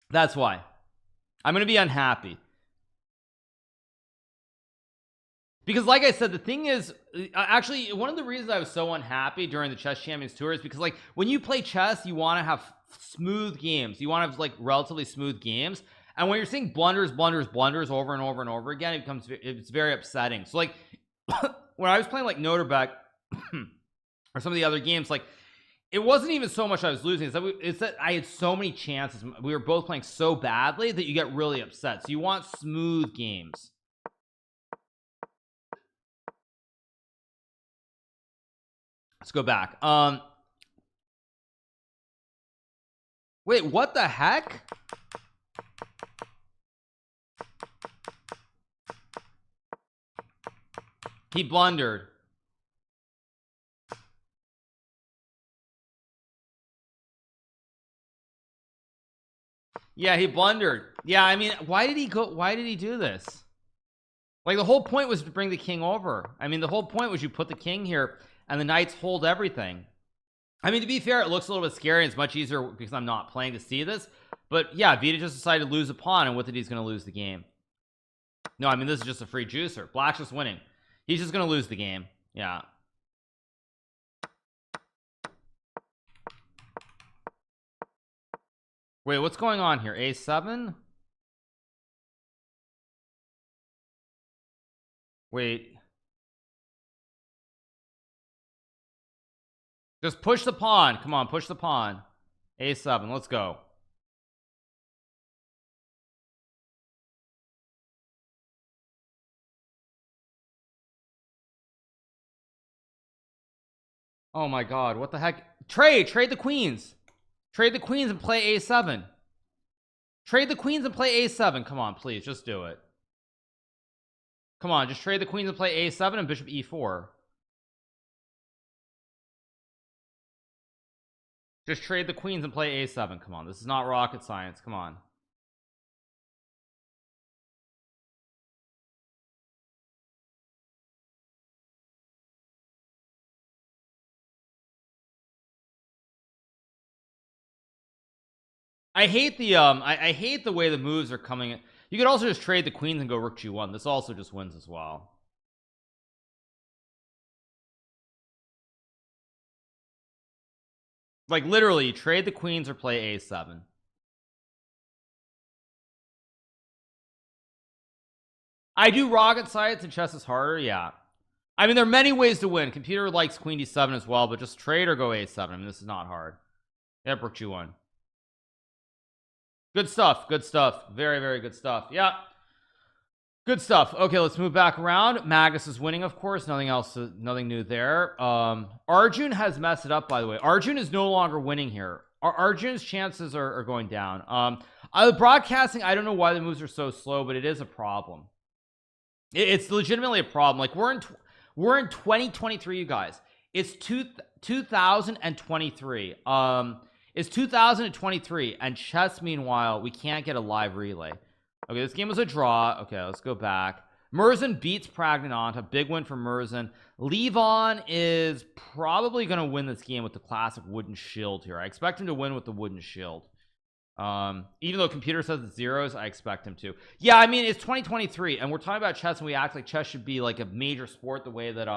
That's why I'm gonna be unhappy. Because, like I said, the thing is, actually, one of the reasons I was so unhappy during the Chess Champions Tour is because, like, when you play chess, you want to have smooth games. You want to have, like, relatively smooth games. And when you're seeing blunders over and over and over again, it's very upsetting. So, like, when I was playing, like, Noterbeck or some of the other games, like, it wasn't even so much I was losing. It's that I had so many chances. We were both playing so badly that you get really upset. So you want smooth games. Let's go back. Wait, what the heck? He blundered. Yeah, he blundered. Yeah, I mean, why did he do this? Like, the whole point was to bring the king over. I mean, the whole point was you put the king here and the knights hold everything. I mean, to be fair, it looks a little bit scary. It's much easier because I'm not playing to see this. But yeah, Vita just decided to lose a pawn, and with it, he's going to lose the game. No, I mean, this is just a free juicer. Black's just winning. He's just going to lose the game. Yeah. Wait, what's going on here? A7? Wait. Just push the pawn. Come on, push the pawn. A7, let's go. Oh my god, what the heck? Trade the queens. Trade the queens and play A7. Trade the queens and play A7. Come on, please, just do it. Come on, just trade the queens and play A7 and bishop E4. Just trade the queens and play A7. Come on, this is not rocket science. Come on. I hate the I hate the way the moves are coming. You could also just trade the queens and go rook G1. This also just wins as well. Like, literally, trade the queens or play A7. I do rocket science and chess is harder. Yeah, I mean, there are many ways to win. Computer likes queen D7 as well, but just trade or go A7. I mean, this is not hard. Yep, rook G1. Good stuff. Good stuff. Very, very good stuff. Yeah. Good stuff. Okay, let's move back around. Magnus is winning, of course. Nothing else, nothing new there. Arjun has messed it up, by the way. Arjun is no longer winning here. Arjun's chances are going down. Broadcasting, I don't know why the moves are so slow, but it is a problem. It's legitimately a problem. Like we're in 2023, you guys. It's 2023. It's 2023, and chess, meanwhile, we can't get a live relay. Okay, this game was a draw. Okay, let's go back. MARLSEN beats Pragnanant. Big win for MARLSEN. Levon is probably going to win this game with the classic wooden shield here. I expect him to win with the wooden shield. Even though computer says it's zeros, I expect him to. Yeah, I mean, it's 2023 and we're talking about chess, and we act like chess should be like a major sport, the way that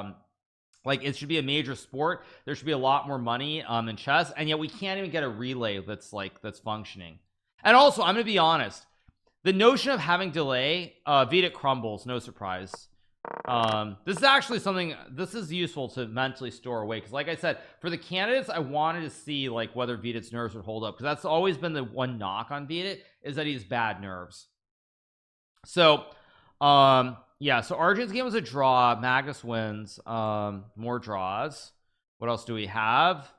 like it should be a major sport. There should be a lot more money in chess, and yet we can't even get a relay that's functioning. And also, I'm gonna be honest, the notion of having delay, VEDIC crumbles, no surprise. This is actually something, this is useful to mentally store away, because like I said, for the candidates, I wanted to see like whether VEDIC's nerves would hold up, because that's always been the one knock on VEDIC, is that he has bad nerves. So yeah, so Arjun's game was a draw. Magnus wins. More draws. What else do we have?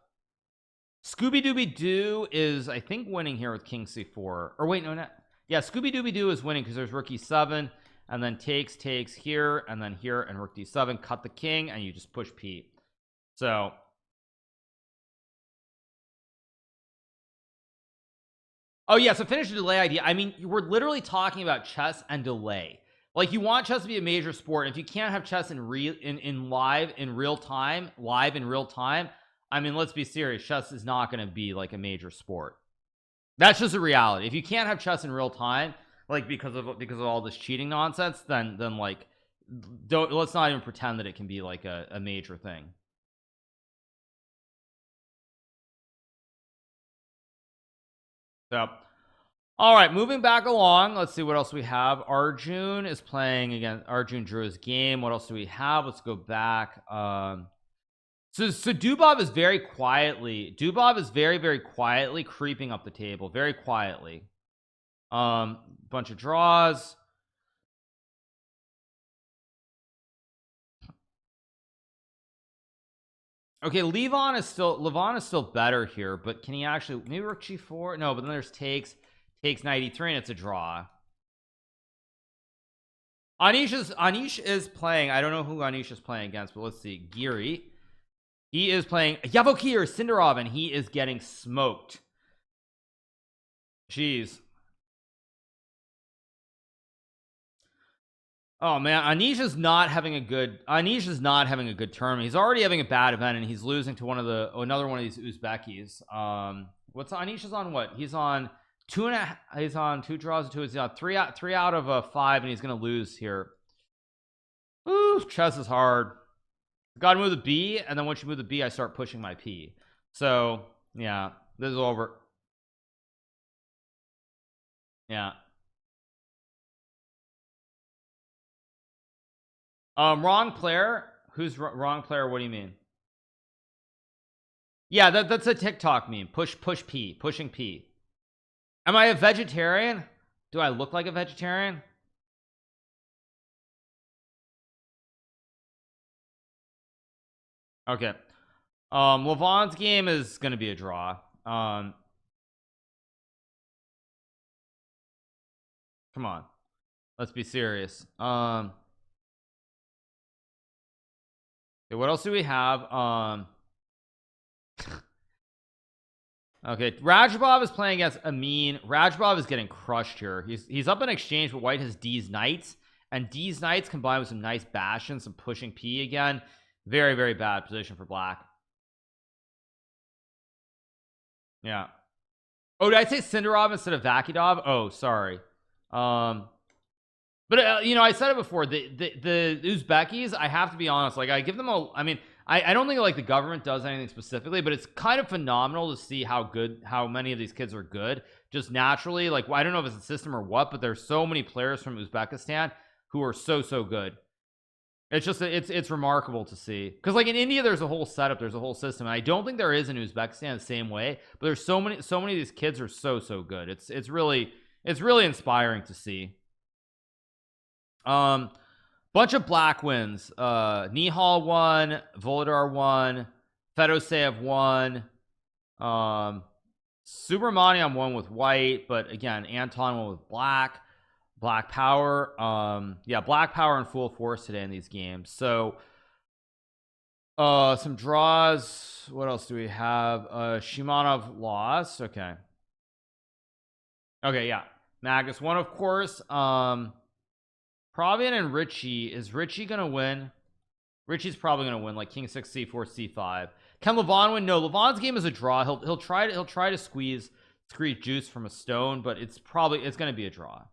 Scooby Dooby Doo is, I think, winning here with King C4. Or wait, no, not. Yeah, Scooby Dooby Doo is winning because there's Rook E7, and then takes here, and then here, and Rook D7, cut the king, and you just push P. So oh yeah, so finish the delay idea. I mean, we're literally talking about chess and delay. Like, you want chess to be a major sport. If you can't have chess in live in real time, I mean, let's be serious, chess is not going to be like a major sport. That's just a reality. If you can't have chess in real time, like because of all this cheating nonsense, then like let's not even pretend that it can be like a major thing. So all right, moving back along, let's see what else we have. Arjun is playing again. Arjun drew his game. What else do we have? Let's go back. So Dubov is very very quietly creeping up the table, very quietly. Bunch of draws. Okay, Levon is still better here, but can he actually, maybe Rook G4? No, but then there's takes knight E3, and it's a draw. Anish is playing, I don't know who Anish is playing against, but let's see. Giri, he is playing Yavokir Sindarov, and he is getting smoked. Jeez. Oh man, Anish is not having a good tournament. He's already having a bad event, and he's losing to another one of these Uzbekis. What's Anish is on? What he's on he's on 2 draws, 2. He's on 3 out of 5, and he's gonna lose here. Ooh, chess is hard. Gotta move the B, and then once you move the B, I start pushing my P. So yeah, this is over. Yeah. Wrong player. Who's wrong player? What do you mean? Yeah, that's a TikTok meme. Pushing P. Am I a vegetarian? Do I look like a vegetarian? Okay. Levon's game is gonna be a draw. Come on, let's be serious. Okay, what else do we have? Okay, Rajabov is playing against Amin. Rajabov is getting crushed here. He's up in exchange, but white has D's knights, and D's knights combined with some nice bastions, some pushing P again. Very, very bad position for black. Yeah. Oh, did I say Sindarov instead of Vakidov? Oh, sorry. But you know, I said it before, the Uzbekis, I have to be honest, like I give them I mean, I don't think like the government does anything specifically, but it's kind of phenomenal to see how many of these kids are good just naturally. Like, I don't know if it's a system or what, but there's so many players from Uzbekistan who are so good. It's just it's remarkable to see, because like in India there's a whole setup, there's a whole system, and I don't think there is in Uzbekistan the same way, but there's so many of these kids are so good. It's really inspiring to see. Bunch of black wins. Nihal won, Volodar won, Fedoseev won, Subramanian won with white, but again Anton won with black. Black Power. Yeah, Black Power in full force today in these games. So some draws. What else do we have? Shimanov lost. Okay. Okay, yeah. Magus won, of course. Provian and Richie. Is Richie gonna win? Richie's probably gonna win, like King 6 C4 C5. Can Levon win? No, Levon's game is a draw. He'll try to squeeze juice from a stone, but it's gonna be a draw.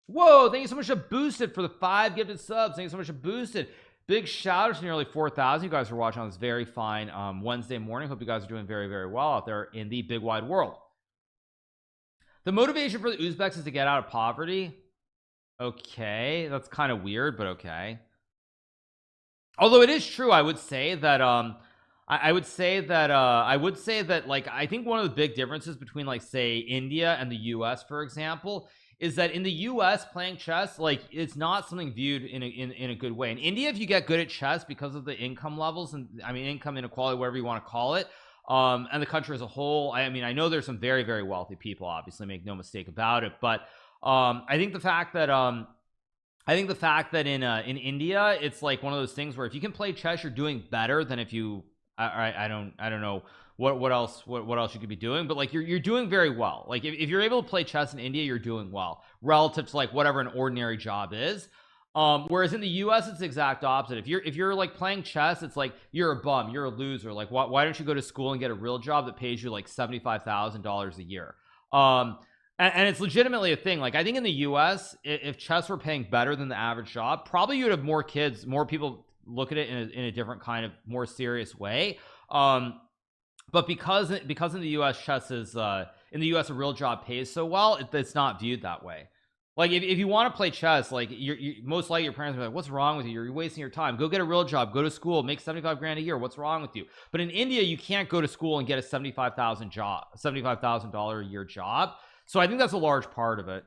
Whoa, thank you so much to Boosted for the 5 gifted subs. Thank you so much to Boosted. Big shout out to nearly 4,000 you guys for watching on this very fine Wednesday morning. Hope you guys are doing very, very well out there in the big wide world. The motivation for the Uzbeks is to get out of poverty. Okay, that's kind of weird, but okay. Although it is true, I would say that I would say that like I think one of the big differences between like say India and the US, for example, is that in the US playing chess, like it's not something viewed in a good way. In India, if you get good at chess because of the income levels and I mean income inequality, whatever you want to call it, and the country as a whole, I mean I know there's some very, very wealthy people, obviously, make no mistake about it, but I think the fact that in India it's like one of those things where if you can play chess you're doing better than if you I don't know what else you could be doing, but like you're doing very well. Like if you're able to play chess in India, you're doing well relative to like whatever an ordinary job is. Whereas in the US it's the exact opposite. If you're like playing chess, it's like you're a bum, you're a loser. Like why don't you go to school and get a real job that pays you like $75,000 a year? And it's legitimately a thing. Like I think in the US, if chess were paying better than the average job, probably you'd have more kids, more people look at it in a different kind of more serious way. But because in the US chess is in the US a real job pays so well, it's not viewed that way. Like if you want to play chess, like you most likely your parents are like, what's wrong with you? You're wasting your time. Go get a real job, go to school, make 75 grand a year. What's wrong with you? But in India, you can't go to school and get a $75,000 a year job. So I think that's a large part of it.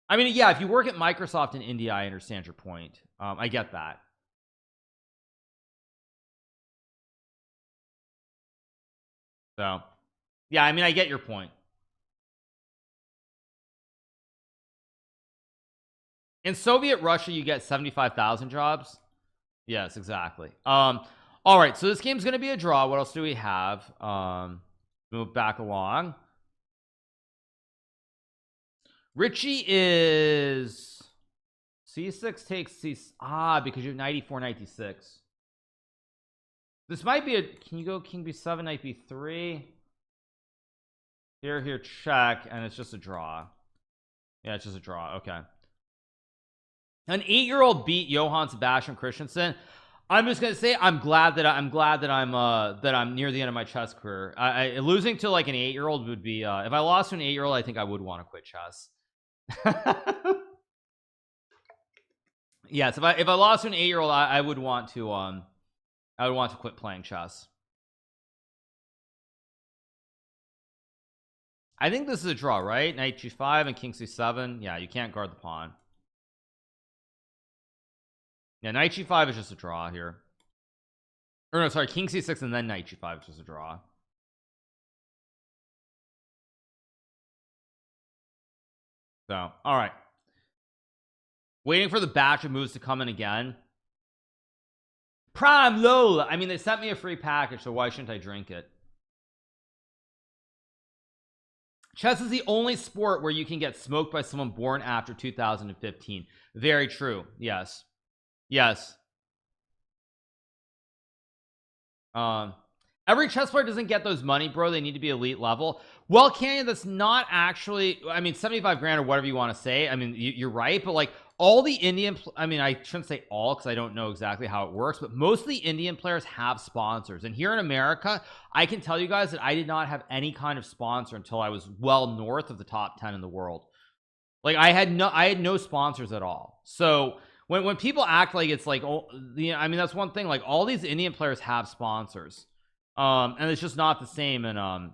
I mean, yeah, if you work at Microsoft in India, I understand your point. I get that. So yeah, I mean, I get your point. In Soviet Russia, you get 75,000 jobs. Yes, exactly. All right, so this game's gonna be a draw. What else do we have? Move back along. Richie is C6 takes C because you're 94 96. This might be a can you go King B7 Knight B3 here check, and it's just a draw. Yeah, it's just a draw. Okay. An 8-year-old beat Johann Sebastian Christensen. I'm just gonna say I'm glad that I'm near the end of my chess career. Losing to like an 8-year-old would be if I lost to an 8-year-old, I think I would want to quit chess. Yes, if I lost to an 8-year-old, I would want to quit playing chess. I think this is a draw, right? Knight G5 and King C7. Yeah, you can't guard the pawn. Yeah, Knight G5 is just a draw here. Or no, sorry, King C6 and then Knight G5 is just a draw. So, all right. Waiting for the batch of moves to come in again. Prime Lola. I mean, they sent me a free package, so why shouldn't I drink it? Chess is the only sport where you can get smoked by someone born after 2015. Very true. Yes. Yes. Every chess player doesn't get those money, bro. They need to be elite level. Well, Canyon, that's not actually, I mean, 75 grand or whatever you want to say. I mean, you're right, but like all the Indian, I mean, I shouldn't say all because I don't know exactly how it works, but most of the Indian players have sponsors. And here in America, I can tell you guys that I did not have any kind of sponsor until I was well north of the top 10 in the world. Like I had no sponsors at all. So when people act like it's like, oh, you know, I mean, that's one thing. Like all these Indian players have sponsors, and it's just not the same. And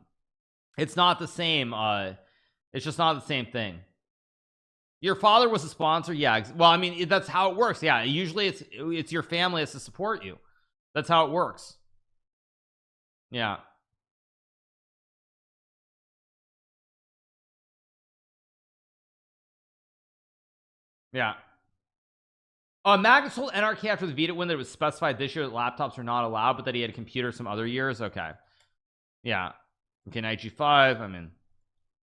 it's not the same. It's just not the same thing. Your father was a sponsor, yeah. Well, I mean, that's how it works. Yeah, usually it's your family has to support you. That's how it works. Yeah. Yeah. Magnus told NRK after the Vita win that it was specified this year that laptops are not allowed, but that he had a computer some other years. Okay. Yeah. Okay, knight g5. I mean,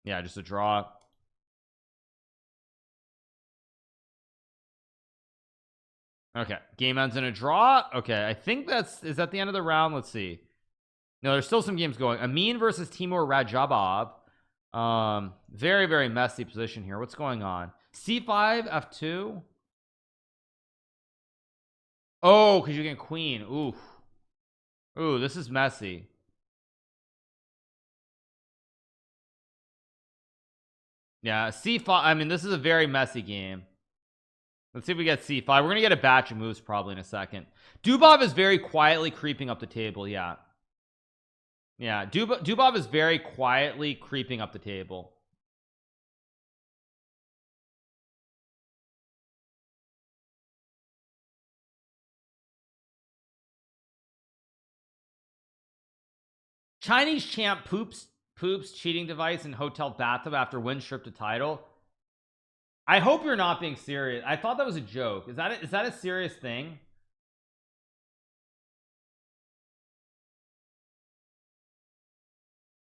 yeah, just a draw. Okay, game ends in a draw. Okay, I think is that the end of the round. Let's see. No, there's still some games going. Amin versus Timur Rajabov. Very, very messy position here. What's going on? c5 f2. Oh, because you get queen. Ooh, this is messy. Yeah, c5. I mean, this is a very messy game. Let's see if we get c5. We're gonna get a batch of moves probably in a second. Dubov is very quietly creeping up the table. Yeah, Dubov is very quietly creeping up the table. Chinese champ poops cheating device in hotel bathtub after win stripped a title. I hope you're not being serious. I thought that was a joke. Is that a serious thing?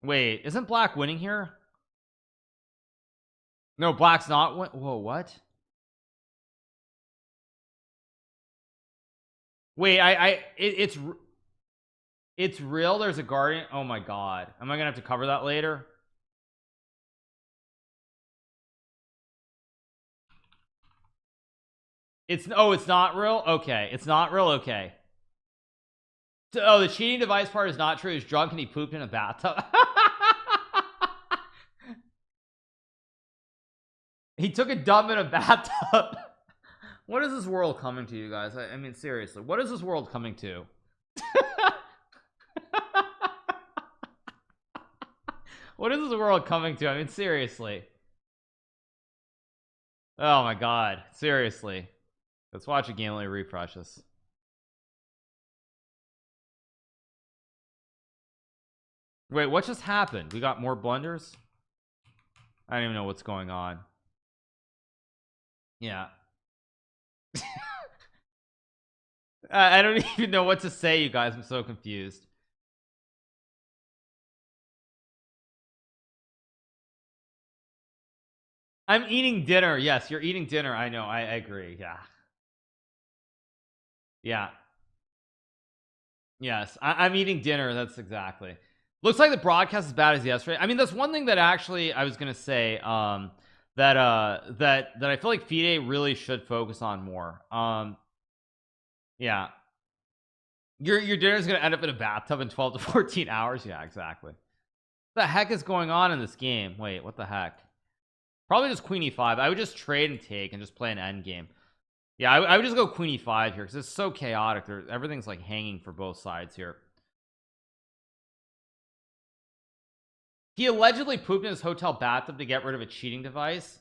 Wait, isn't black winning here? No, black's not win. Whoa, what? Wait, it's real. There's a guardian. Oh my god, am I gonna have to cover that later? It's not real. Okay, it's not real. Okay. Oh, the cheating device part is not true. He's drunk and he pooped in a bathtub. He took a dump in a bathtub. What is this world coming to, you guys? I mean, seriously, what is this world coming to? What is this world coming to? I mean, seriously. Oh my god, seriously. Let's watch a game. Let me refresh this. Wait, what just happened? We got more blunders? I don't even know what's going on. Yeah. I don't even know what to say, you guys. I'm so confused. I'm eating dinner. Yes, you're eating dinner. I know. I agree. Yeah. Yeah. Yes, I'm eating dinner. That's exactly. Looks like the broadcast is as bad as yesterday. I mean, that's one thing that actually I was gonna say. That I feel like FIDE really should focus on more. Yeah. Your dinner is gonna end up in a bathtub in 12 to 14 hours. Yeah, exactly. What the heck is going on in this game? Wait, what the heck? Probably just queen e5. I would just trade and take and just play an end game. Yeah, I would just go queen e5 here because it's so chaotic. Everything's like hanging for both sides here. He allegedly pooped in his hotel bathtub to get rid of a cheating device.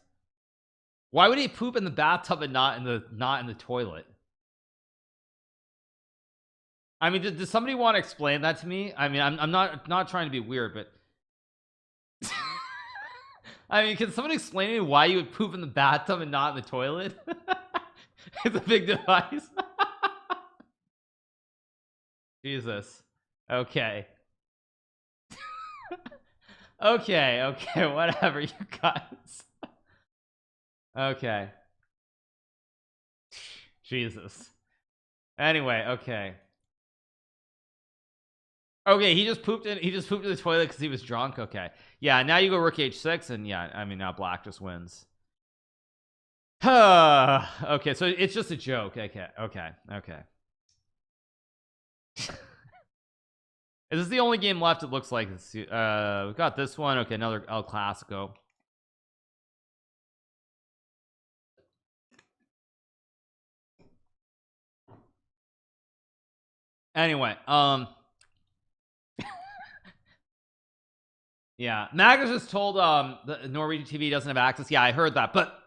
Why would he poop in the bathtub and not in the toilet? I mean, does somebody want to explain that to me? I mean, I'm not trying to be weird, but I mean, can someone explain to me why you would poop in the bathtub and not in the toilet? It's a big device. Jesus. Okay. Okay, whatever, you guys. Okay. Jesus. Anyway, okay. Okay, he just pooped in the toilet because he was drunk. Okay. Yeah, now you go rook h6, and yeah, I mean, now black just wins. Okay, so it's just a joke. Okay. Is this the only game left? It looks like it's, we've got this one. Okay, another El Clasico. Anyway, yeah, Magnus just told the Norwegian TV doesn't have access. Yeah, I heard that, but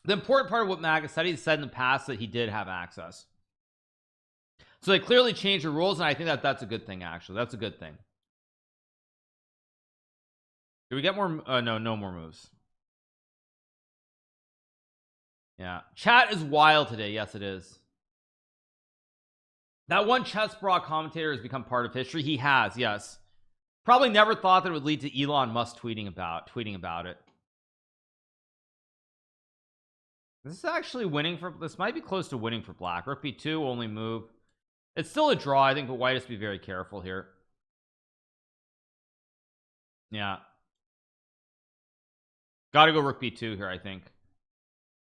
the important part of what Magnus said, he said in the past that he did have access. So they clearly changed the rules, and I think that's a good thing. Actually, that's a good thing. Do we get more? No more moves. Yeah, chat is wild today. Yes, it is. That one chess bra commentator has become part of history. He has, yes. Probably never thought that it would lead to Elon Musk tweeting about it. This is actually winning for, this might be close to winning for black. Rook b2 only move. It's still a draw, I think, but white has to be very careful here. Yeah, gotta go rook b2 here, I think.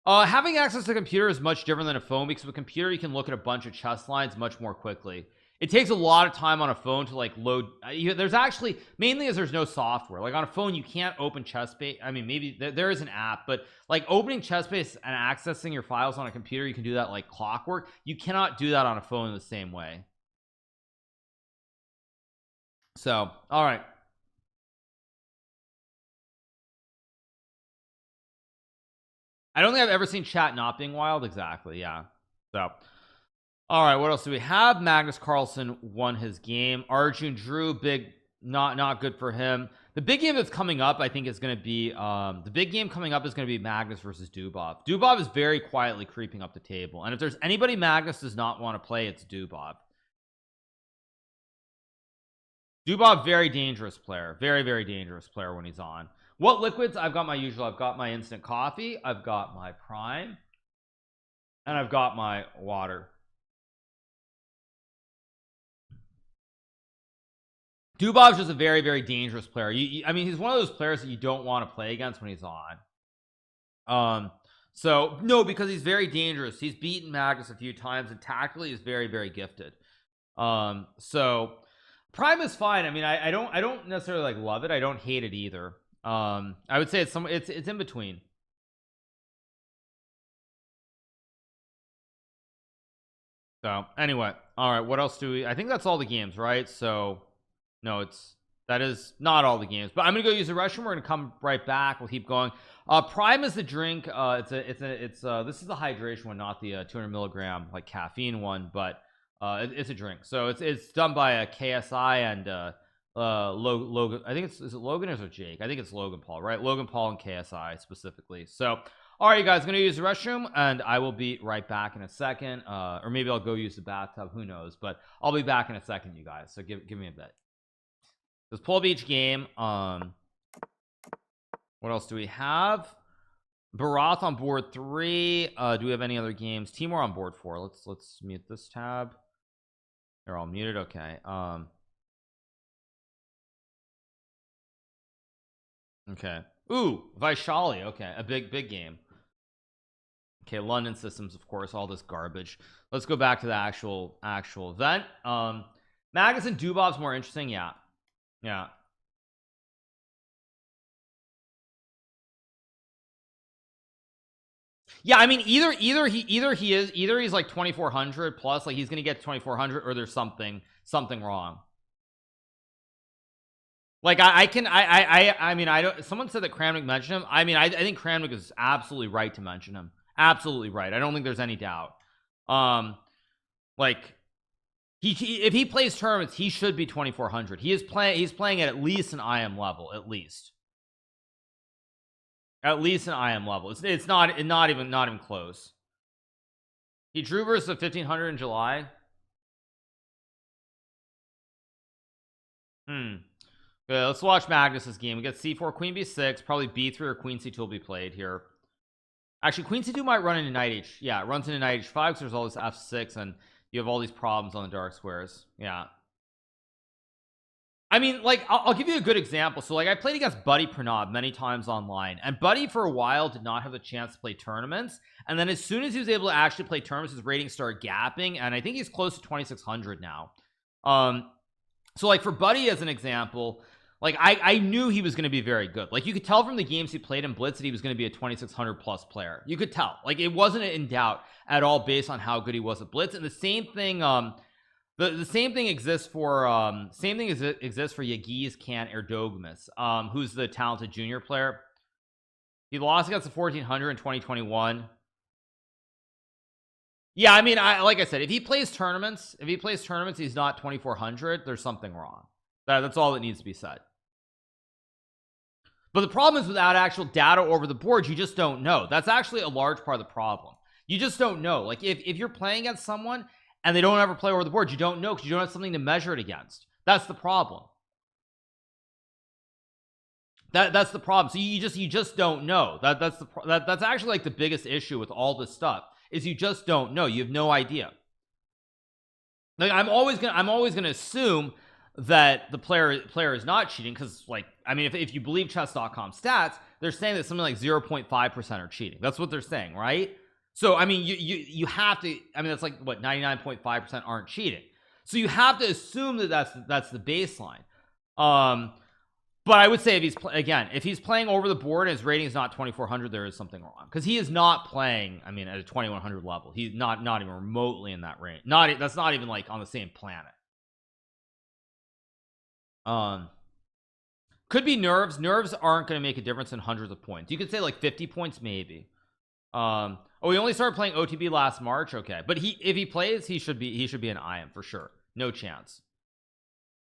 Having access to a computer is much different than a phone, because with a computer you can look at a bunch of chess lines much more quickly. It takes a lot of time on a phone to like load. There's actually, mainly as there's no software. Like on a phone you can't open ChessBase. I mean, maybe there is an app, but like opening ChessBase and accessing your files on a computer, you can do that like clockwork. You cannot do that on a phone in the same way. So all right, I don't think I've ever seen chat not being wild. Exactly, yeah. So all right, what else do we have? Magnus Carlsen won his game. Arjun Drew, big, not good for him. The big game that's coming up, I think, is going to be the big game coming up is going to be Magnus versus Dubov. Dubov is very quietly creeping up the table, and if there's anybody Magnus does not want to play, it's Dubov. Dubov, very dangerous player, very dangerous player when he's on. What liquids? I've got my usual. I've got my instant coffee, I've got my prime, and I've got my water. Dubov's just a very dangerous player. I mean, he's one of those players that you don't want to play against when he's on. So no, because he's very dangerous. He's beaten Magnus a few times, and tactically is very gifted. So prime is fine. I mean, I don't necessarily like love it. I don't hate it either. I would say it's in between. So anyway, all right, what else do we, I think that's all the games, right? So no, that is not all the games, but I'm gonna go use the restroom. We're gonna come right back. We'll keep going. Prime is the drink. This is the hydration one, not the 200 milligram like caffeine one, but it's a drink. So it's done by a KSI and Logan. I think is it Logan or is it Jake? I think it's Logan Paul, right? Logan Paul and KSI specifically. So all right, you guys, I'm gonna use the restroom, and I will be right back in a second. Or maybe I'll go use the bathtub, who knows, but I'll be back in a second, you guys, so give me a bit. This Pull Beach game. What else do we have? Barath on board 3. Do we have any other games? Timur on board 4. Let's mute this tab. They're all muted. Okay. Okay. Ooh, Vaishali. Okay, a big game. Okay, London Systems, of course, all this garbage. Let's go back to the actual event. Magnus and Dubov's more interesting. Yeah. Yeah. Yeah, I mean, either he's like 2400 plus, like he's gonna get 2400, or there's something wrong. Like I mean, I don't, someone said that Kramnik mentioned him. I mean, I think Kramnik is absolutely right to mention him. Absolutely right. I don't think there's any doubt. Like if he plays tournaments, he should be 2400. He's playing at least an IM level, at least an IM level. It's not even close. He drew versus 1500 in July. Okay, let's watch Magnus's game. We got c4, queen b6, probably b3 or queen c2 will be played here. Actually, queen c2 might run into knight h. Yeah, it runs into knight h5 because there's all this f6 and you have all these problems on the dark squares. Yeah, I mean, like I'll give you a good example. So like I played against Buddy Pranav many times online, and Buddy for a while did not have the chance to play tournaments, and then as soon as he was able to actually play tournaments, his ratings started gapping, and I think he's close to 2600 now. So like for Buddy as an example, like I knew he was going to be very good. Like you could tell from the games he played in Blitz that he was going to be a 2600 plus player. You could tell, like it wasn't in doubt at all based on how good he was at Blitz. And the same thing the same thing exists for Yagiz Khan Erdogmus, who's the talented junior player. He lost against the 1400 in 2021. Yeah, I mean, like I said, if he plays tournaments, he's not 2400. There's something wrong. That's all that needs to be said. But the problem is, without actual data over the board, you just don't know. That's actually a large part of the problem. You just don't know. Like if you're playing against someone and they don't ever play over the board, you don't know because you don't have something to measure it against. That's the problem. That's the problem. So you just don't know. That's actually like the biggest issue with all this stuff, is you just don't know. You have no idea. Like I'm always gonna assume that the player is not cheating, because, like, I mean, if you believe chess.com stats, they're saying that something like 0.5% are cheating. That's what they're saying, right? So I mean, you have to, I mean, that's like what, 99.5% aren't cheating. So you have to assume that that's the baseline. But I would say if he's playing over the board and his rating is not 2400, there is something wrong, because he is not playing, I mean, at a 2100 level. He's not even remotely in that range. That's not even like on the same planet. Could be nerves. Nerves aren't going to make a difference in hundreds of points. You could say like 50 points maybe. Oh, he only started playing OTB last March. Okay, but if he plays, he should be an IM for sure. No chance.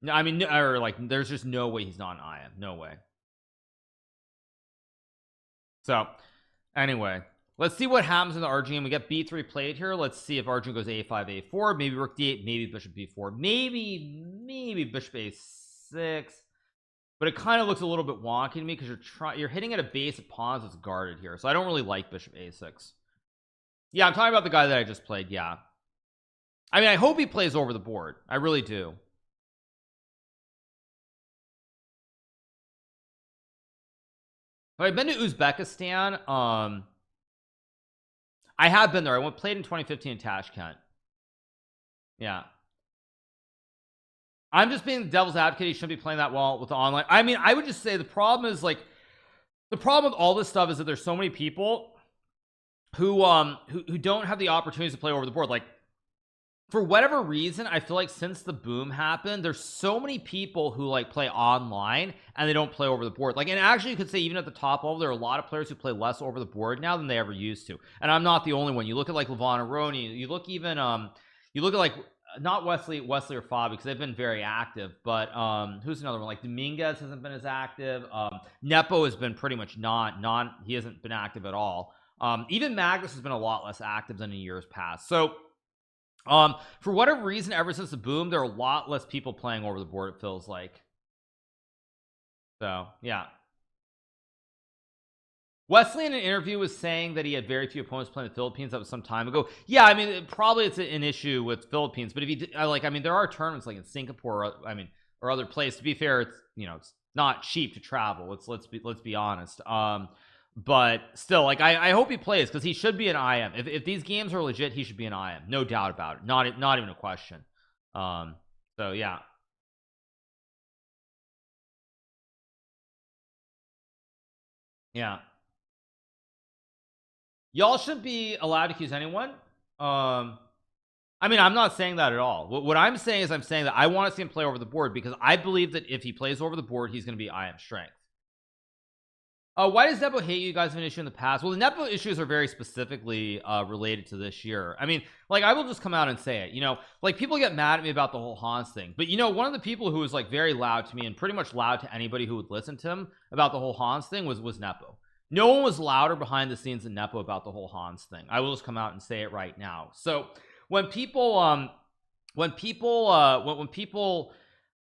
No, I mean, or like, there's just no way he's not an IM. No way. So anyway, let's see what happens in the RGM. We get b3 played here. Let's see if RGM goes a5 a4, maybe rook d8, maybe bishop b4, maybe bishop a6. But it kind of looks a little bit wonky to me, because you're hitting at a base of pawns that's guarded here. So I don't really like bishop a6. Yeah, I'm talking about the guy that I just played. Yeah, I mean, I hope he plays over the board. I really do. I've been to Uzbekistan. I have been there. I played in 2015 in Tashkent. Yeah, I'm just being the devil's advocate. He shouldn't be playing that well with the online. I mean, I would just say the problem is, like, the problem with all this stuff is that there's so many people who don't have the opportunities to play over the board. Like, for whatever reason, I feel like since the boom happened, there's so many people who like play online and they don't play over the board. Like, and actually you could say even at the top level, there are a lot of players who play less over the board now than they ever used to. And I'm not the only one. You look at like Levon Aroni, you look even you look at like, not Wesley or Fabi, because they've been very active, but who's another one? Like Dominguez hasn't been as active. Nepo has been pretty much he hasn't been active at all. Even Magnus has been a lot less active than in years past. So for whatever reason, ever since the boom, there are a lot less people playing over the board, it feels like. So yeah, Wesley in an interview was saying that he had very few opponents playing the Philippines. That was some time ago. Yeah, I mean, probably it's an issue with Philippines, but if you like, I mean, there are tournaments like in Singapore, or other places. To be fair, it's, you know, it's not cheap to travel. Let's be honest. But still, like, I hope he plays, because he should be an IM. If these games are legit, he should be an IM, no doubt about it. Not even a question. So yeah. Yeah, y'all shouldn't be allowed to accuse anyone. I mean, I'm not saying that at all. What I'm saying is, I'm saying that I want to see him play over the board, because I believe that if he plays over the board, he's going to be IM strength. Why does Nepo hate you? Guys have an issue in the past? Well, the Nepo issues are very specifically related to this year. I mean, like, I will just come out and say it, you know, like, people get mad at me about the whole Hans thing, but you know, one of the people who was like very loud to me, and pretty much loud to anybody who would listen to him about the whole Hans thing, was Nepo. No one was louder behind the scenes than Nepo about the whole Hans thing. I will just come out and say it right now. So when people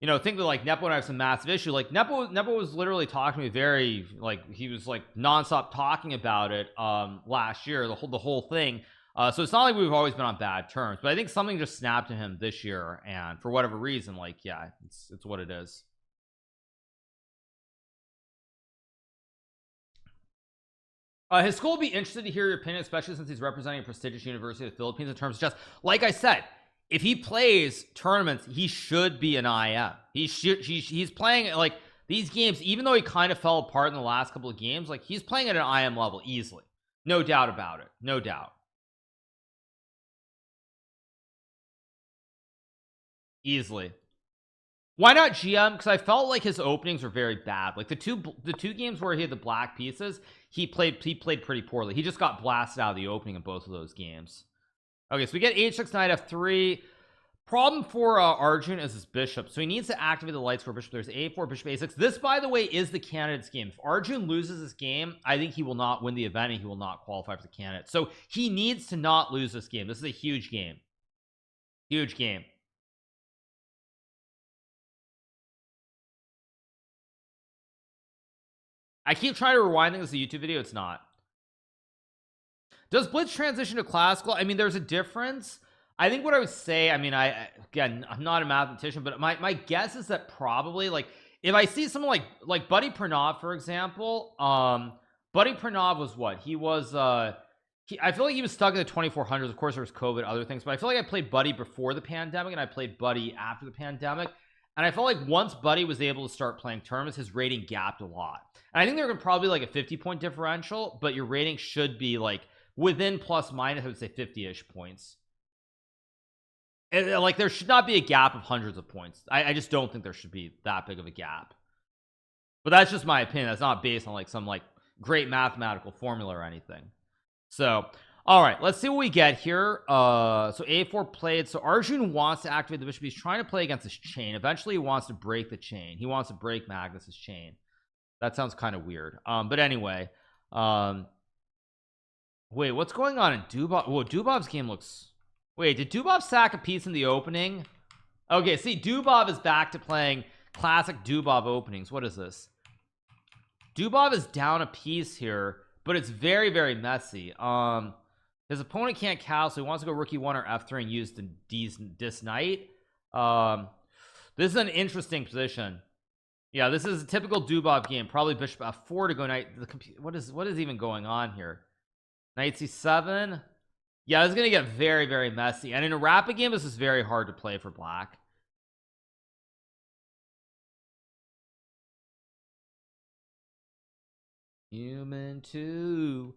you know, think that like Nepo and I have some massive issue, like Nepo was literally talking to me very, like, he was like nonstop talking about it last year, the whole thing. So it's not like we've always been on bad terms, but I think something just snapped to him this year, and for whatever reason, like, yeah, it's what it is. His school will be interested to hear your opinion, especially since he's representing a prestigious university of the Philippines in terms of chess. Like I said, if he plays tournaments, he should be an IM. He's playing like these games, even though he kind of fell apart in the last couple of games, like, he's playing at an IM level easily. No doubt about it. No doubt. Easily. Why not GM? Because I felt like his openings were very bad. Like the two games where he had the black pieces, he played pretty poorly. He just got blasted out of the opening in both of those games. Okay, so we get h6 knight f3. Problem for Arjun is his bishop, so he needs to activate the light square bishop. There's a4, bishop a6. This, by the way, is the candidate's game. If Arjun loses this game, I think he will not win the event and he will not qualify for the candidate. So he needs to not lose this game. This is a huge game. Huge game. I keep trying to rewind things as a YouTube video. It's not. Does Blitz transition to classical? I mean, there's a difference. I think what I would say, I mean, again, I'm not a mathematician, but my guess is that probably, like, if I see someone like Buddy Pranav, for example, Buddy Pranav was what? He was I feel like he was stuck in the 2400s. Of course there was COVID, other things, but I feel like I played Buddy before the pandemic and I played Buddy after the pandemic, and I felt like once Buddy was able to start playing tournaments, his rating gapped a lot. And I think they're probably like a 50-point differential, but your rating should be like within plus minus, I would say 50-ish points. And like there should not be a gap of hundreds of points. I just don't think there should be that big of a gap, but that's just my opinion. That's not based on like some like great mathematical formula or anything. So all right, let's see what we get here. So a4 played. So Arjun wants to activate the bishop. He's trying to play against his chain. Eventually he wants to break the chain. He wants to break Magnus's chain. That sounds kind of weird. But anyway, wait, what's going on in Dubov? Whoa, Dubov's game looks. Wait, did Dubov sack a piece in the opening? Okay, see, Dubov is back to playing classic Dubov openings. What is this? Dubov is down a piece here, but it's very, very messy. His opponent can't castle, so he wants to go rook e1 or f3 and use the dis knight. This is an interesting position. Yeah, this is a typical Dubov game. Probably bishop f4 to go knight. What is even going on here? Knight c7. Yeah, this is gonna get very, very messy, and in a rapid game this is very hard to play for black. Human 2.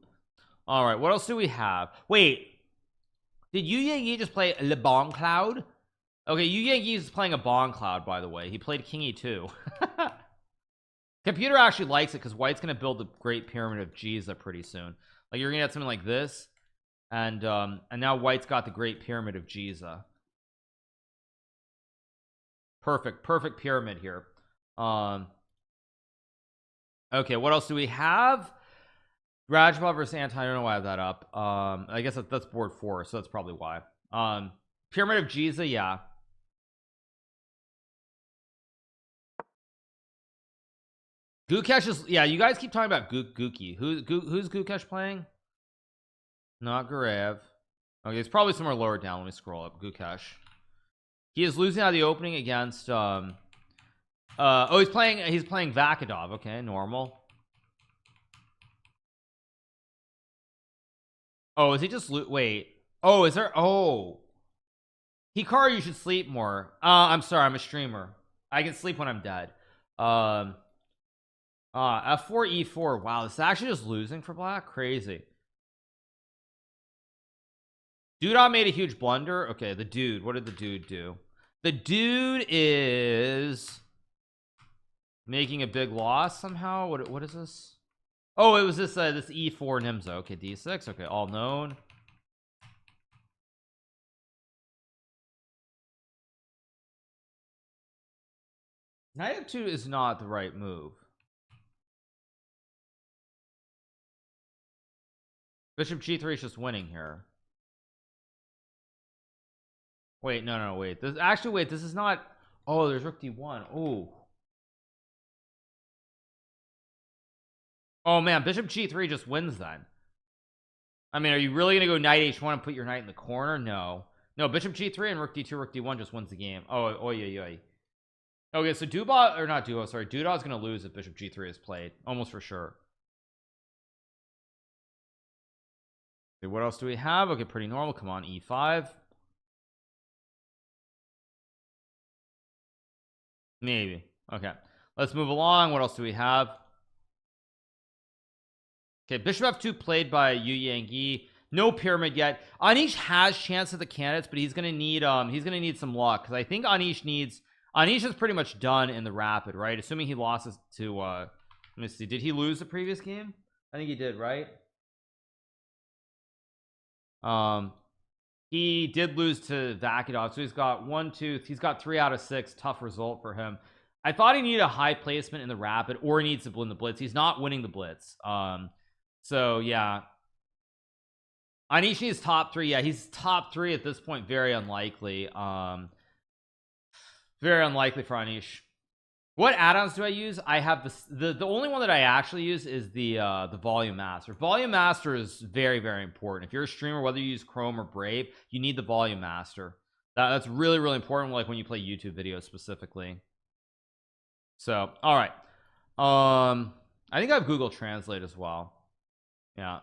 All right, what else do we have? Wait, did Yu Yang just play Le Bon Cloud? Okay, Yu Yang is playing a Bon Cloud, by the way. He played King e2. Computer actually likes it because white's gonna build the Great Pyramid of Giza pretty soon. Like you're gonna get something like this, and now white's got the Great Pyramid of Giza. Perfect pyramid here. Okay, what else do we have? Rajabov versus Anti. I don't know why I have that up. I guess that's board 4, so that's probably why. Pyramid of Giza, yeah. Gukesh is, yeah, you guys keep talking about Guki. Who's Gukesh playing? Not Garev. Okay, it's probably somewhere lower down. Let me scroll up. Gukesh. He is losing out of the opening against oh, he's playing Vakadov. Okay, normal. Oh, is he just wait? Oh, is there? Oh, Hikaru, you should sleep more. I'm sorry, I'm a streamer. I can sleep when I'm dead. F4 E4. Wow, this is actually just losing for black. Crazy. Duda made a huge blunder. Okay, the dude. What did the dude do? The dude is making a big loss somehow. What is this? Oh, it was this this E4 Nimzo. Okay, D6. Okay, all known. Knight F2 is not the right move. Bishop G3 is just winning here. Wait, no, wait. This actually, wait, this is not. Oh, there's Rook D1. Oh man, Bishop G3 just wins then. I mean, are you really gonna go Knight H1 and put your knight in the corner? No, Bishop G3 and Rook D2, Rook D1 just wins the game. Oh yeah. Okay, so Duba, or not Duba, sorry, Duda is gonna lose if Bishop G3 is played, almost for sure. Okay, what else do we have? Okay, pretty normal. Come on, E5. Maybe. Okay, let's move along. What else do we have? Okay, Bishop F2 played by Yu Yang. No pyramid yet. Anish has chance at the candidates, but he's gonna need some luck, because I think Anish is pretty much done in the rapid, right? Assuming he loses to let me see, did he lose the previous game? I think he did, right? He did lose to Vakidov, so he's got 1 2 he's got 3 out of 6. Tough result for him. I thought he needed a high placement in the rapid, or he needs to win the blitz. He's not winning the blitz. So yeah, Anishi is top 3. Yeah, he's top 3 at this point. Very unlikely. Very unlikely for Anish. What add-ons do I use? I have the only one that I actually use is the volume master. Volume master is very, very important. If you're a streamer, whether you use Chrome or Brave, you need the volume master. That's really, really important, like when you play YouTube videos specifically. So all right, I think I have Google Translate as well. Yeah,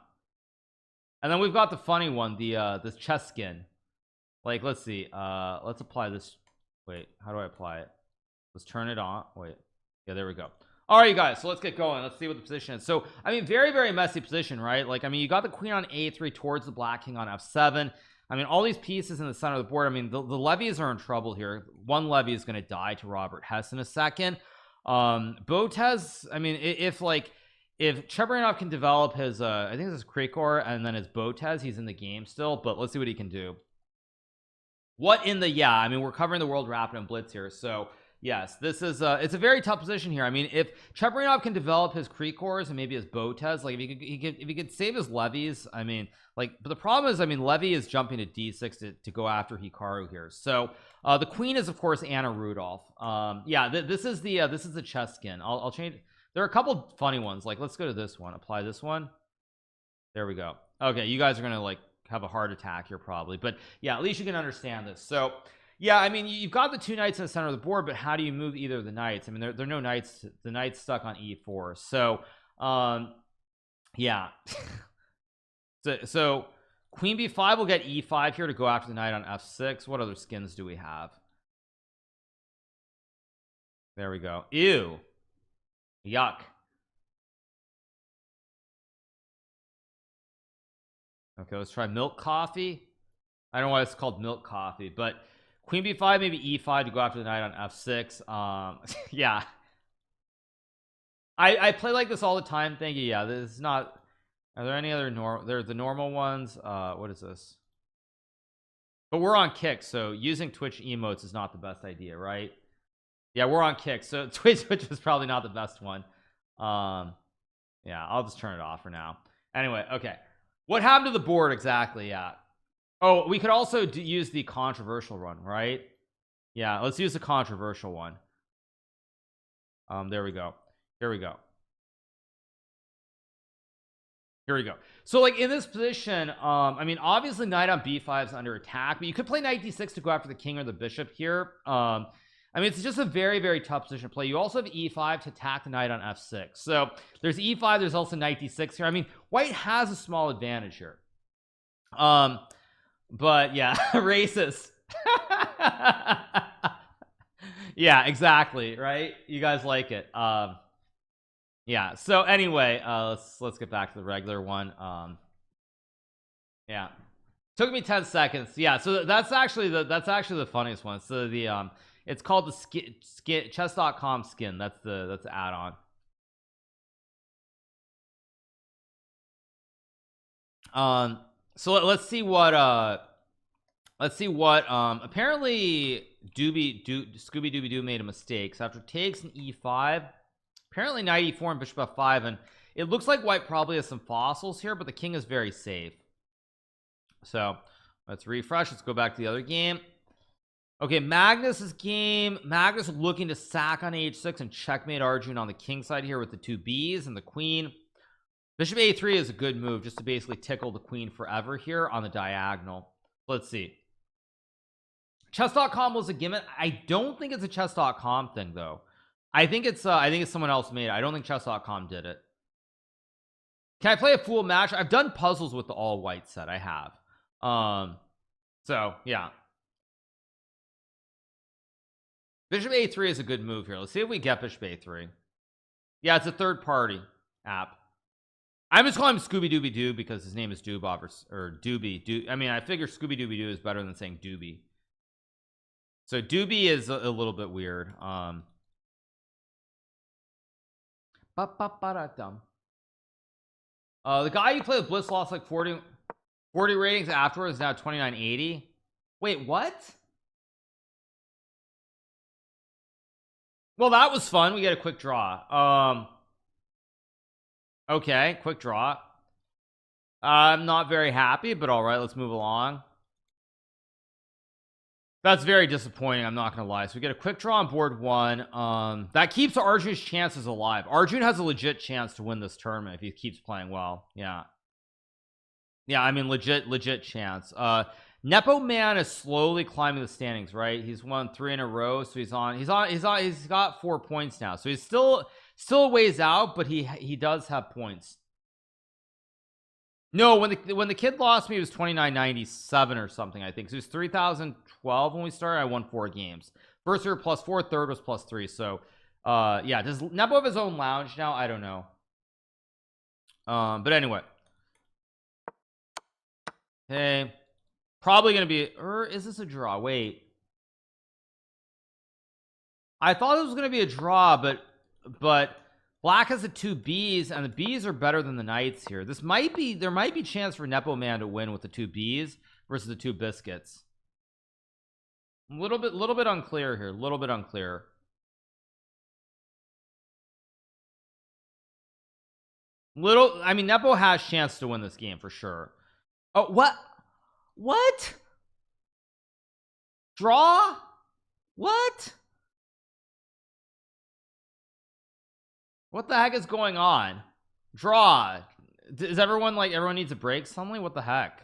and then we've got the funny one, the this chest skin. Like, let's see, let's apply this. Wait, how do I apply it? Let's turn it on. Wait, yeah, there we go. All right, you guys, so let's get going. Let's see what the position is. So I mean, very, very messy position, right? Like, I mean, you got the queen on a3 towards the black king on f7. I mean, all these pieces in the center of the board. I mean, the levies are in trouble here. One levy is going to die to Robert Hess in a second. Botez, I mean, if Chebryanov can develop his I think this is Krikor and then his Botez, he's in the game still, but let's see what he can do. What in the, yeah, I mean, we're covering the World Rapid and Blitz here, so yes, this is it's a very tough position here. I mean, if Chebryanov can develop his Krikors and maybe his Botez, like if he could save his levies, I mean, like, but the problem is, I mean, Levy is jumping to d6 to go after Hikaru here. So the queen is of course Anna Rudolph. Yeah, this is the chess skin. I'll change. There are a couple funny ones, like let's go to this one, apply this one. There we go. Okay, you guys are gonna like have a heart attack here probably, but yeah, at least you can understand this. So yeah, I mean, you've got the 2 knights in the center of the board, but how do you move either of the knights? I mean, there are no knights. The knight's stuck on e4. So yeah. So queen b5 will get e5 here to go after the knight on f6. What other skins do we have? There we go. Ew, yuck. Okay, let's try milk coffee. I don't know why it's called milk coffee, but queen b5, maybe e5 to go after the knight on f6. Yeah, I play like this all the time. Thank you. Yeah, this is not. Are there any other normal? There's the normal ones. What is this? But we're on Kick, so using Twitch emotes is not the best idea, right? Yeah, we're on Kick, so Twitch is probably not the best one. Yeah, I'll just turn it off for now. Anyway, okay, what happened to the board exactly? Yeah. Oh, we could also use the controversial one, right? Yeah, let's use the controversial one. There we go. Here we go. Here we go. So like in this position, I mean, obviously knight on b5 is under attack, but you could play knight d6 to go after the king or the bishop here. I mean, it's just a very, very tough position to play. You also have e5 to attack the knight on f6. So there's e5, there's also knight d6 here. I mean, white has a small advantage here. But yeah, racist. Yeah, exactly, right? You guys like it. Yeah, so anyway, let's get back to the regular one. Yeah, took me 10 seconds. Yeah, so that's actually the funniest one. So the it's called the chess.com skin. That's the add-on. So let's see what apparently Scooby Dooby Doo made a mistake. So after takes an e5, apparently knight e4 and bishop f5, and it looks like white probably has some fossils here, but the king is very safe. So let's refresh. Let's go back to the other game. Okay, Magnus's game. Magnus looking to sack on h6 and checkmate Arjun on the king side here with the 2 b's and the queen. Bishop a3 is a good move just to basically tickle the queen forever here on the diagonal. Let's see. Chess.com was a gimmick. I don't think it's a chess.com thing though. I think it's someone else made it. I don't think chess.com did it. Can I play a full match? I've done puzzles with the all white set. I have. So yeah, bishop a3 is a good move here. Let's see if we get bishop a3. Yeah, it's a third party app. I'm just calling him Scooby Dooby Doo because his name is Doobob or Doobie. I mean, I figure Scooby Dooby Doo is better than saying Doobie. So Doobie is a little bit weird. The guy you play with Bliss lost like 40. 40 ratings afterwards, now 2980. Wait, what? Well, that was fun. We get a quick draw. Okay, quick draw. I'm not very happy, but all right, let's move along. That's very disappointing, I'm not gonna lie. So we get a quick draw on board 1. That keeps Arjun's chances alive. Arjun has a legit chance to win this tournament if he keeps playing well. Yeah, I mean, legit chance. Nepo Man is slowly climbing the standings, right? He's won 3 in a row, so he's got 4 points now, so he's still a ways out, but he does have points. No, when the kid lost me, it was 2997 or something, I think. So it was 3012 when we started. I won 4 games. First year +4, third was +3. So yeah, does Nepo have his own lounge now? I don't know. But anyway, hey, probably gonna be, or is this a draw? Wait, I thought it was gonna be a draw, but Black has the 2 Bs, and the Bs are better than the Knights here. There might be chance for Nepo Man to win with the 2 Bs versus the 2 Biscuits. A little bit unclear here. Little bit unclear. I mean, Nepo has chance to win this game for sure. Oh, what? Draw? What the heck is going on? Draw. Is everyone like, everyone needs a break suddenly? What the heck?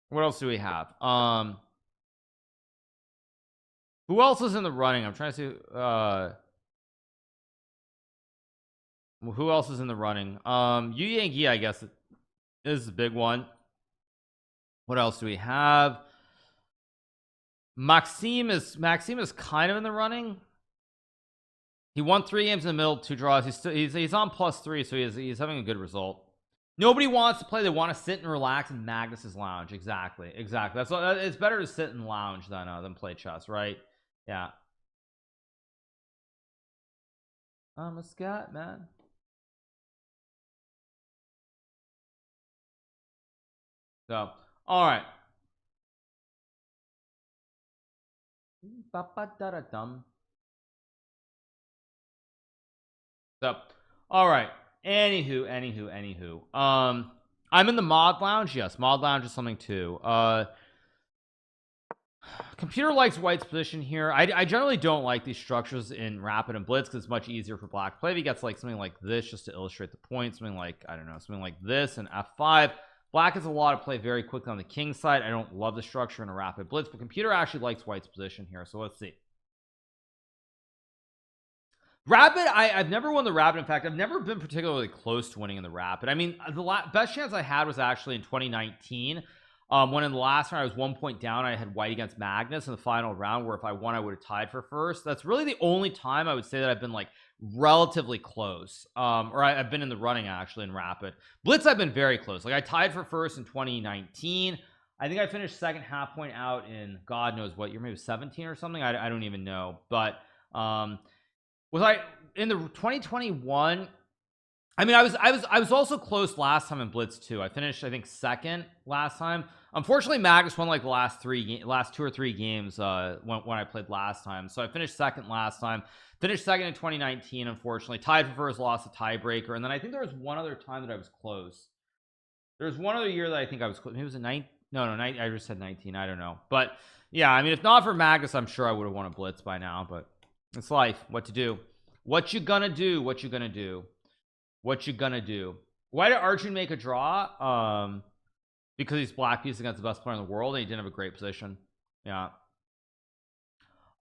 What else do we have? Who else is in the running? I'm trying to see. Who else is in the running? Yu Yang, I guess is the big one. What else do we have? Maxime is kind of in the running. He won 3 games in the middle, 2 draws. He's on +3, so he's having a good result. Nobody wants to play. They want to sit and relax in Magnus's lounge. Exactly. That's what, it's better to sit and lounge than play chess, right? Yeah. I'm a scat man. So, all right. So, all right. Anywho. I'm in the mod lounge. Yes, mod lounge is something too. Computer likes White's position here. I generally don't like these structures in Rapid and Blitz because it's much easier for Black to play. If he gets like something like this just to illustrate the point, something like, I don't know, something like this and F5. Black has a lot of play very quickly on the king side. I don't love the structure in a Rapid Blitz, but Computer actually likes White's position here. So let's see. Rapid, I've never won the Rapid. In fact, I've never been particularly close to winning in the Rapid. I mean, the best chance I had was actually in 2019, when in the last round I was 1 point down. I had White against Magnus in the final round, where if I won I would have tied for first. That's really the only time I would say that I've been like relatively close, or I've been in the running actually in Rapid. Blitz I've been very close. Like I tied for first in 2019. I think I finished second half point out in God knows what year, maybe 17 or something. I don't even know. But was I in the 2021? I mean, I was also close last time in Blitz too. I finished, I think, second last time. Unfortunately, Magnus won like the last 2 or 3 games when I played last time. So I finished second last time. Finished second in 2019. Unfortunately, tied for first, lost a tiebreaker, and then I think there was one other time that I was close. There was one other year that I think I was close. Maybe it was a 9. No, I just said 19. I don't know, but yeah, I mean, if not for Magnus, I'm sure I would have won a Blitz by now. But it's life. What to do? What you gonna do? What you gonna do? What you gonna do? Why did Arjun make a draw? Because he's black piece against the best player in the world and he didn't have a great position. Yeah.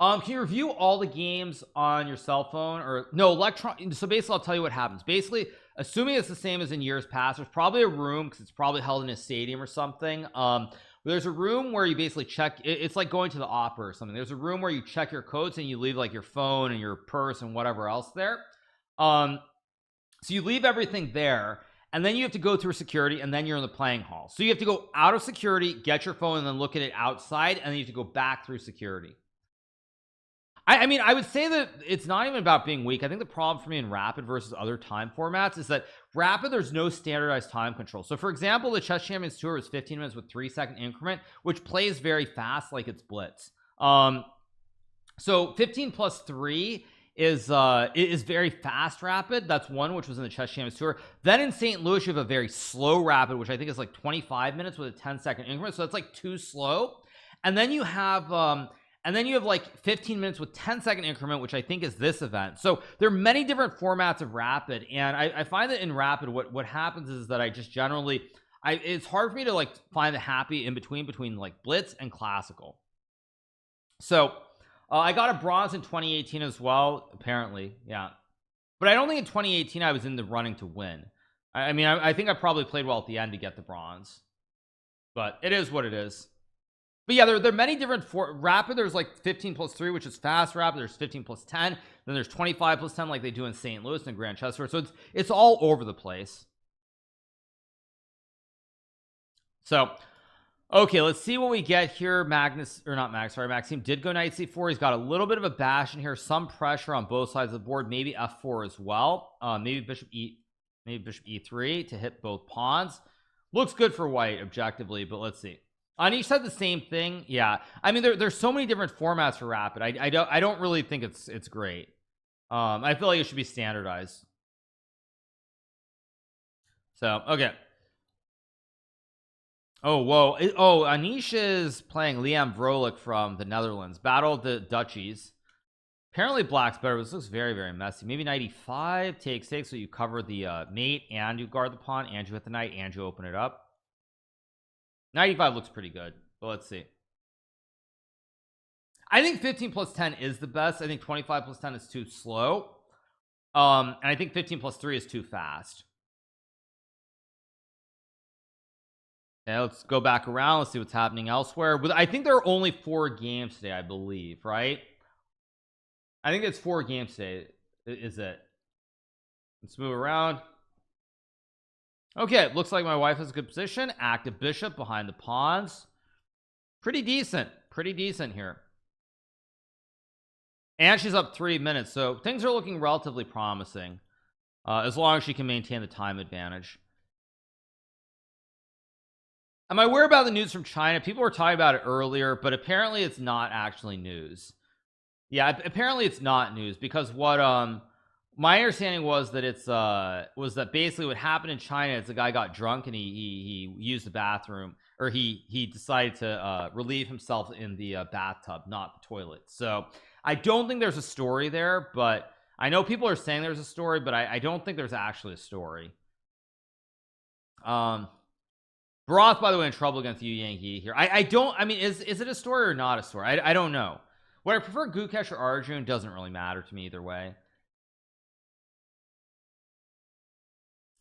Can you review all the games on your cell phone? Or no, electron. So basically I'll tell you what happens. Basically, assuming it's the same as in years past, there's probably a room, because it's probably held in a stadium or something. There's a room where you basically check, it's like going to the opera or something. There's a room where you check your codes and you leave like your phone and your purse and whatever else there. So you leave everything there, and then you have to go through security, and then you're in the playing hall. So you have to go out of security, get your phone, and then look at it outside, and then you have to go back through security. I mean, I would say that it's not even about being weak. I think the problem for me in Rapid versus other time formats is that Rapid, there's no standardized time control. So for example, the Chess Champions Tour is 15 minutes with 3-second increment, which plays very fast, like it's Blitz. So 15 plus 3 is very fast Rapid. That's one, which was in the Chess Champions Tour. Then in St. Louis, you have a very slow Rapid, which I think is like 25 minutes with a 10-second increment. So that's like too slow. And then you have like 15 minutes with 10-second increment, which I think is this event. So there are many different formats of Rapid, and I find that in Rapid what happens is that I just generally it's hard for me to like find the happy in between like Blitz and Classical. So I got a bronze in 2018 as well, apparently. Yeah, but I don't think in 2018 I was in the running to win. I mean, I think I probably played well at the end to get the bronze, but it is what it is. But yeah, there are many different Rapid. There's like 15 plus 3, which is fast Rapid. There's 15 plus 10. Then there's 25 plus 10, like they do in St. Louis and Grand Chess Tour. So it's all over the place. So okay, let's see what we get here. Magnus, or not Max, sorry, Maxime did go knight c4. He's got a little bit of a bash in here, some pressure on both sides of the board, maybe f4 as well. Maybe bishop e3 to hit both pawns. Looks good for white objectively, but let's see. On each side the same thing. Yeah, I mean there's so many different formats for Rapid. I don't really think it's great. I feel like it should be standardized. So okay. Oh whoa. Anish is playing Liam Vrolik from the Netherlands. Battle of the Duchies. Apparently black's better, but this looks very, very messy. Maybe 95 takes 6, so you cover the mate and you guard the pawn and you hit the knight and you open it up. 95 looks pretty good, but let's see. I think 15 plus 10 is the best. I think 25 plus 10 is too slow. And I think 15 plus 3 is too fast. Okay, let's go back around. Let's see what's happening elsewhere. But I think there are only 4 games today, I believe, right? I think it's 4 games today. Is it? Let's move around. Okay, looks like my wife has a good position. Active bishop behind the pawns. Pretty decent here. And she's up 3 minutes, so things are looking relatively promising, as long as she can maintain the time advantage. Am I aware about the news from China? People were talking about it earlier, but apparently it's not actually news. Yeah, apparently it's not news, because what my understanding was that it's was that basically what happened in China is the guy got drunk and he used the bathroom, or he decided to relieve himself in the bathtub, not the toilet. So I don't think there's a story there, but I know people are saying there's a story, but I don't think there's actually a story. Broth, by the way, in trouble against Yu Yang here. I mean, is it a story or not a story? I don't know. What I prefer, Gukesh or Arjun, doesn't really matter to me either way.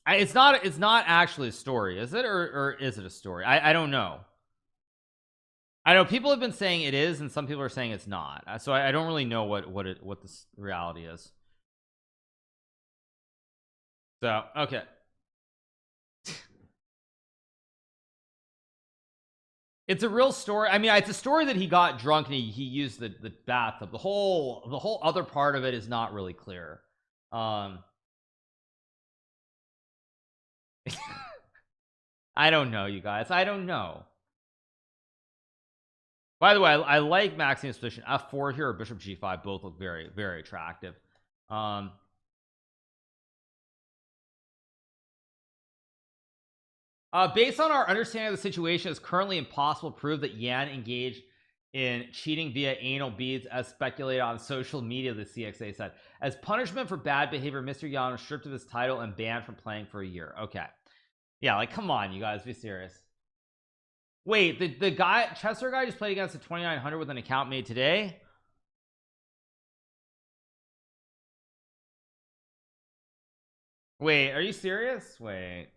It's not actually a story, is it? Or is it a story? I don't know. I know people have been saying it is, and some people are saying it's not. So I don't really know what the reality is. So okay. It's a real story. I mean, it's a story that he got drunk and he used the bathtub. The whole other part of it is not really clear. I don't know, you guys. I don't know. By the way, I like Maxine's position. F4 here or Bishop G5 both look very, very attractive. Based on our understanding of the situation, it's currently impossible to prove that Yan engaged in cheating via anal beads as speculated on social media, the CXA said. As punishment for bad behavior, Mr. Yan was stripped of his title and banned from playing for a year. Okay. Yeah, like, come on, you guys, be serious. Wait, the guy, Chester guy, just played against a 2900 with an account made today? Wait, are you serious? Wait.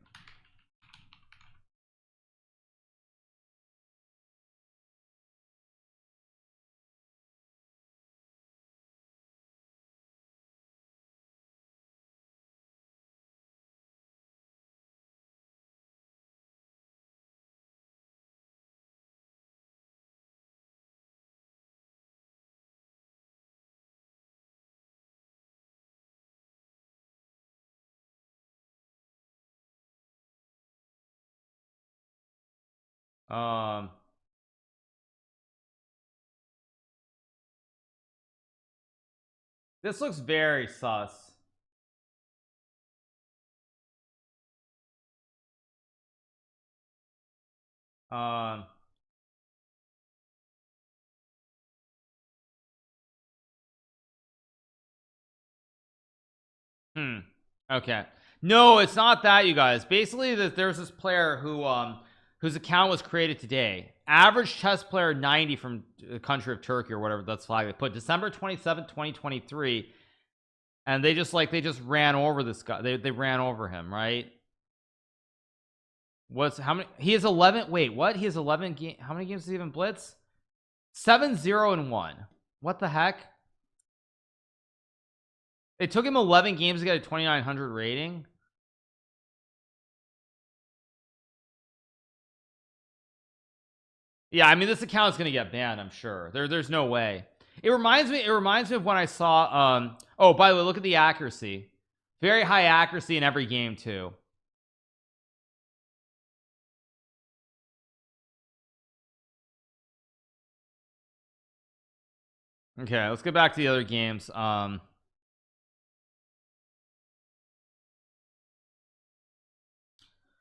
This looks very sus. Um Okay. No, it's not that, you guys. Basically, there's this player whose account was created today. Average chess player 90 from the country of Turkey or whatever that's flag. They put December 27th, 2023, and they just ran over this guy. They ran over him, right? What's how many? He has 11. Wait, what? He has 11 game. How many games does he even blitz? 7-0-1. What the heck? It took him 11 games to get a 2900 rating. Yeah, I mean, this account is gonna get banned, I'm sure. There's no way. It reminds me of when I saw oh, by the way, look at the accuracy. Very high accuracy in every game too. Okay, let's get back to the other games.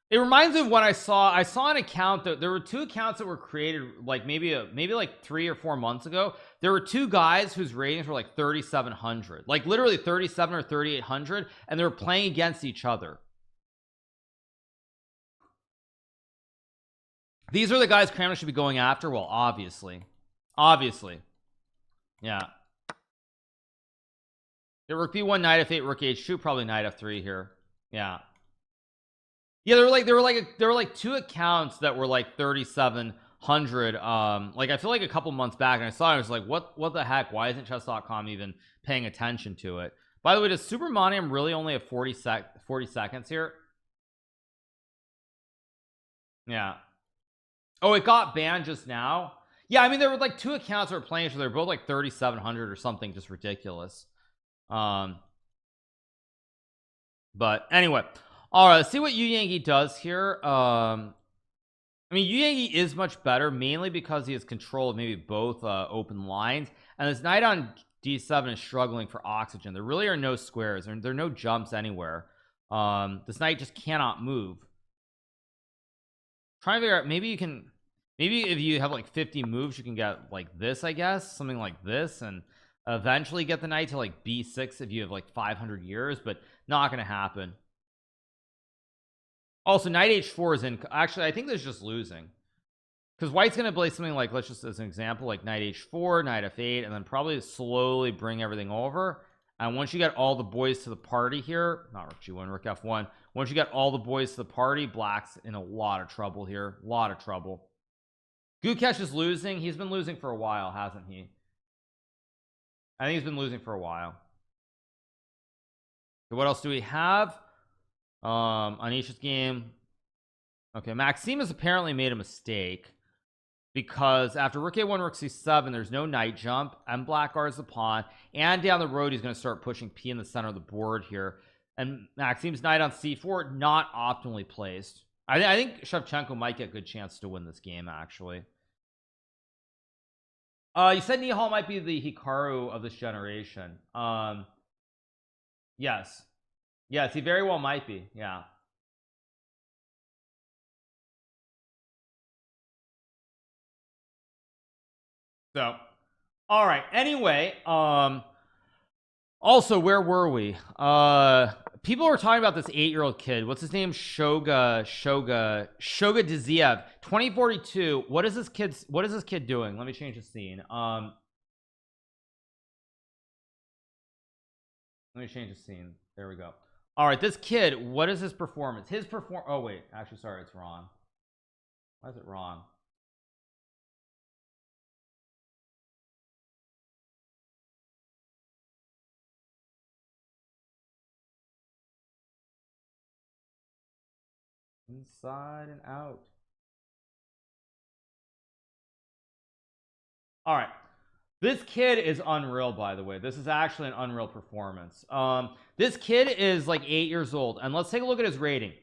It reminds me of when I saw an account that there were two accounts that were created like maybe like 3 or 4 months ago. There were two guys whose ratings were like 3700, like literally 37 or 3800, and they were playing against each other. These are the guys CAGNUS should be going after. Well, obviously, yeah. The rook b1, knight f8, rook h2, probably knight f3 here. Yeah. Yeah, there were like two accounts that were like 3700. Like I feel like a couple months back, and I saw it, I was like, what the heck? Why isn't chess.com even paying attention to it? By the way, does Super Monium really only have 40 seconds here? Yeah. Oh, it got banned just now. Yeah, I mean, there were like two accounts that were playing, so they're both like 3700 or something, just ridiculous. But anyway, all right, let's see what Yu Yankee does here. I mean, Yu Yankee is much better, mainly because he has control of maybe both open lines, and this knight on d7 is struggling for oxygen. There really are no squares, there are no jumps anywhere. This knight just cannot move. Trying to figure out, maybe if you have like 50 moves, you can get like this, I guess, something like this, and eventually get the knight to like b6 if you have like 500 years, but not gonna happen. Also, knight h4 is in. Actually, I think there's just losing, because white's gonna play something like, let's just as an example, like knight h4, knight f8, and then probably slowly bring everything over. And once you get all the boys to the party here, not rook g1, rook f1, once you get all the boys to the party, black's in a lot of trouble here. A lot of trouble. Gukesh is losing. He's been losing for a while, hasn't he? I think he's been losing for a while. So what else do we have? Anisha's game. Okay, Maxime has apparently made a mistake, because after rook a1, rook c7, there's no knight jump, and black guards the pawn, and down the road he's going to start pushing p in the center of the board here. And Maxime's knight on c4, not optimally placed. I think Shevchenko might get a good chance to win this game, actually. You said Nihal might be the Hikaru of this generation. Yes, he very well might be. Yeah. So, all right. Anyway, also, where were we? People were talking about this 8-year-old kid. What's his name? Shoga Diziev, 2042. What is this kid doing? Let me change the scene. Let me change the scene. There we go. All right, this kid, what is his performance? Oh wait, actually, sorry, it's wrong. Why is it wrong? Inside and out. All right, this kid is unreal, by the way. This is actually an unreal performance. This kid is like 8 years old, and let's take a look at his rating.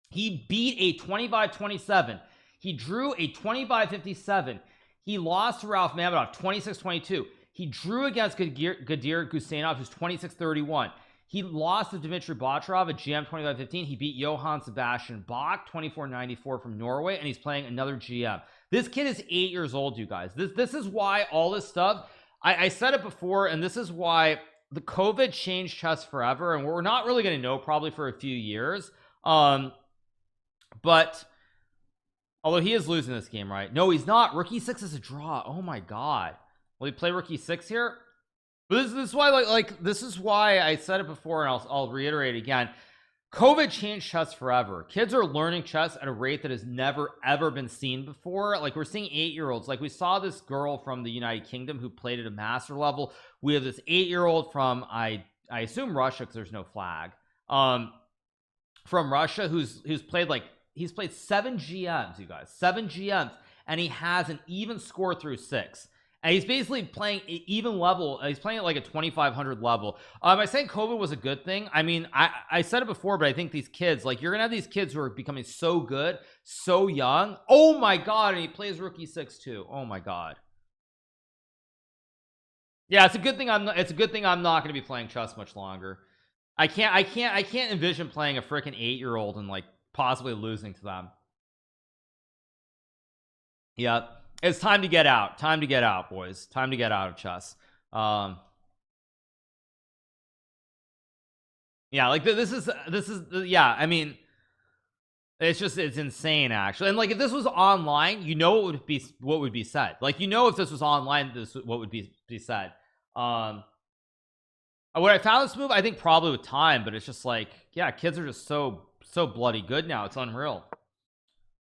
He beat a 25-27. He drew a 25-57. He lost to Ralph Mamedov 26-22. He drew against Gadir Gusanov, who's 26-31. He lost to Dmitry Bocharov at GM 25-15. He beat Johann Sebastian Bach 24-94 from Norway, and he's playing another GM. This kid is 8 years old, you guys. This is why all this stuff, I said it before, and this is why the COVID changed chess forever, and we're not really going to know probably for a few years. But although he is losing this game, right? No, he's not. Rook e6 is a draw. Oh my god. Will he play Rook e6 here? But this is why, this is why I said it before, and I'll reiterate again. COVID changed chess forever. Kids are learning chess at a rate that has never ever been seen before. Like, we're seeing 8-year-olds. Like, we saw this girl from the United Kingdom who played at a master level. We have this 8-year-old from I assume Russia, because there's no flag. From Russia, who's played he's played 7 GMs, you guys, 7 GMs, and he has an even score through 6. And he's basically playing even level. He's playing at like a 2500 level. I saying COVID was a good thing. I mean, I said it before, but I think these kids, like, you're gonna have these kids who are becoming so good so young. Oh my god. And he plays Rook e6 too. Oh my god. Yeah, it's a good thing I'm not gonna be playing chess much longer. I can't envision playing a freaking 8-year-old and like possibly losing to them. Yeah, it's time to get out. Time to get out, boys. Time to get out of chess. Yeah, like this is yeah, I mean, it's insane actually. And like, if this was online, you know what would be said. Like, you know, if this was online, what would be said. Would I found this move? I think probably with time, but it's just like, yeah, kids are just so bloody good now. It's unreal.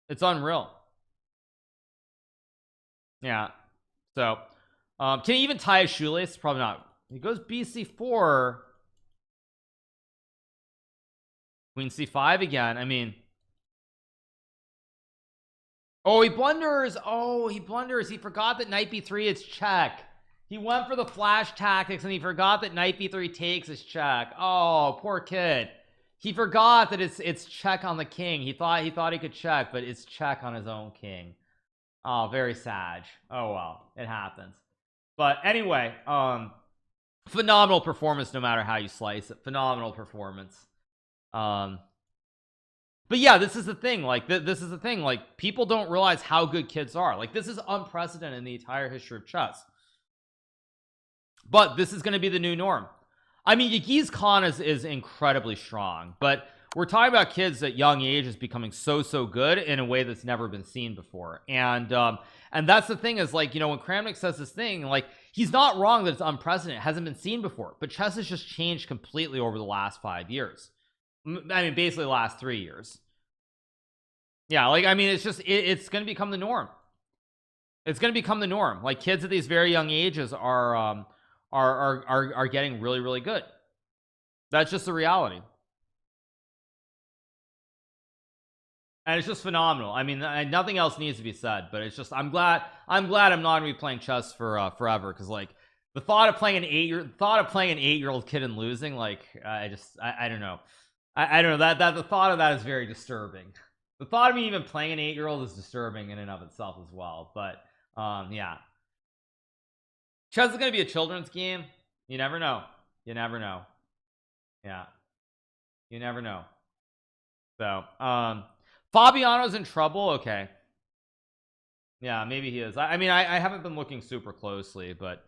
It's unreal. Yeah. So can he even tie his shoelace? Probably not. He goes bc4, queen c5 again. I mean, oh, he blunders. Oh, he blunders. He forgot that knight b3 is check. He went for the flash tactics and he forgot that knight b3 takes his check. Oh, poor kid. He forgot that it's check on the king. He thought he could check, but it's check on his own king. Oh, very sad. Oh well, it happens. But anyway, phenomenal performance no matter how you slice it. Phenomenal performance. But yeah, this is the thing. Like, this is the thing. Like, people don't realize how good kids are. Like, this is unprecedented in the entire history of chess. But this is going to be the new norm. I mean, Yegiz Khan is incredibly strong, but we're talking about kids at young ages becoming so good in a way that's never been seen before. And that's the thing, is like, you know, when Kramnik says this thing, like, he's not wrong that it's unprecedented. It hasn't been seen before, but chess has just changed completely over the last 5 years. I mean, basically the last 3 years. Yeah, like, I mean, it's just it's going to become the norm. It's going to become the norm. Like, kids at these very young ages are getting really good. That's just the reality. And it's just phenomenal. I mean, nothing else needs to be said, but it's just, I'm glad I'm not gonna be playing chess for forever, because like, the thought of playing an 8-year-old kid and losing, like, I don't know. I don't know, that the thought of that is very disturbing. The thought of me even playing an 8-year-old is disturbing in and of itself as well. But yeah, chess is gonna be a children's game. You never know. You never know. Yeah, you never know. So Fabiano's in trouble. Okay, yeah, maybe he is. I mean, I haven't been looking super closely, but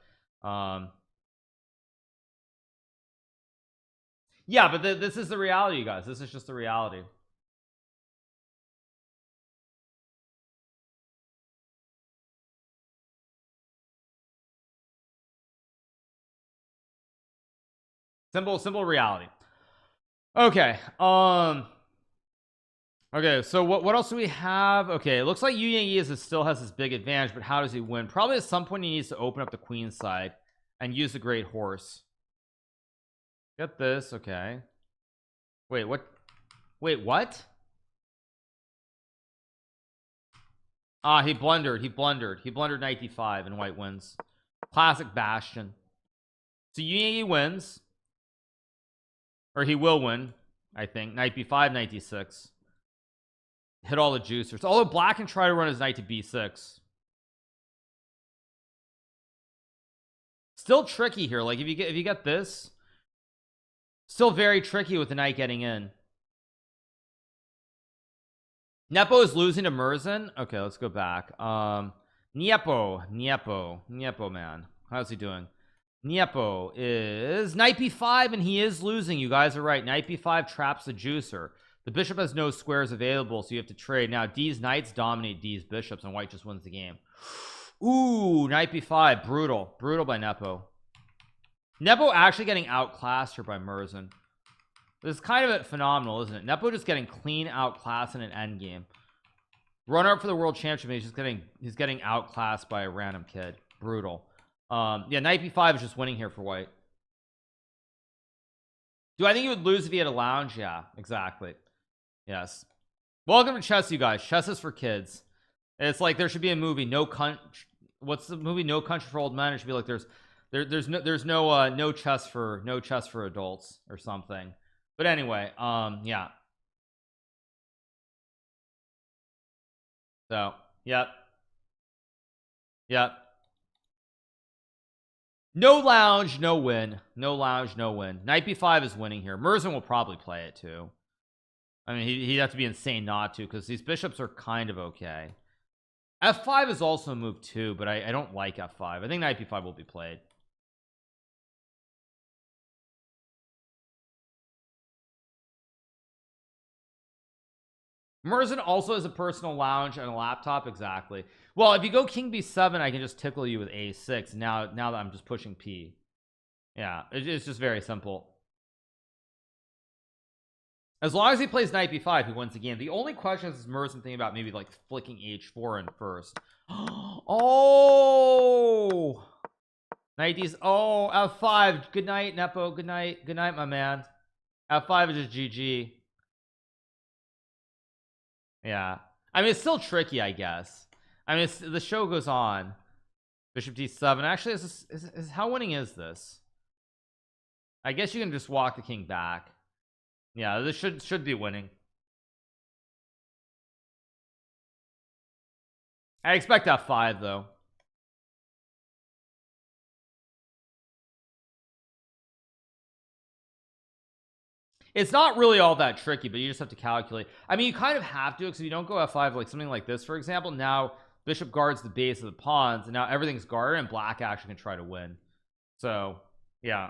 yeah, but this is the reality, you guys. This is just the reality. Simple reality. Okay, okay, so what else do we have? Okay, it looks like Yu Yang still has this big advantage, but how does he win? Probably at some point he needs to open up the queen side and use the great horse. Get this. Okay, wait, what? Wait, what? He blundered knight d5 and white wins. Classic bastion. So Yu Yang wins, or he will win, I think. Knight b5, knight d6. hit all the juicers. Although black can try to run his knight to b6. Still tricky here. Like if you get this, still very tricky with the knight getting in. Nepo is losing to MARLSEN. Okay, let's go back. Nepo man, how's he doing? Nepo is knight b5 and he is losing. You guys are right. Knight b5 traps the juicer. The bishop has no squares available, so you have to trade. Now D's knights dominate D's bishops and white just wins the game. Ooh, knight b5, brutal by Nepo. Nepo actually getting outclassed here by MARLSEN. This is kind of phenomenal, isn't it? Nepo just getting clean outclassed in an endgame. Runner up for the world championship, he's getting outclassed by a random kid. Brutal. Yeah, knight b5 is just winning here for white. Do I think he would lose if he had a lounge? Yeah, exactly. Yes. Welcome to chess, you guys. Chess is for kids. It's like there should be a movie. What's the movie? No Country for Old Men. It should be like there's no chess for adults or something. But anyway, yeah. So, yep. No lounge, no win. No lounge, no win. Knight b5 is winning here. MARLSEN will probably play it too. I mean, he'd have to be insane not to, because these bishops are kind of okay. f5 is also a move too, but I don't like f5. I think knight b5 will be played. MARLSEN also has a personal lounge and a laptop. Exactly. Well, if you go king b7, I can just tickle you with a6 now that I'm just pushing p. Yeah, it's just very simple. As long as he plays knight b5, he wins the game. The only question is MARLSEN thinking about maybe like flicking h4 in first. Oh, knight d's. Oh, f5. Good night, Nepo. Good night, my man. f5 is just gg. Yeah, I mean, it's still tricky, I guess. I mean, the show goes on. Bishop d7. Actually, is how winning is this? I guess you can just walk the king back. Yeah, this should be winning. I expect f5 though. It's not really all that tricky, but you just have to calculate. I mean, you kind of have to, because if you don't go f5, like something like this, for example, now bishop guards the base of the pawns, and now everything's guarded, and black actually can try to win. So, yeah.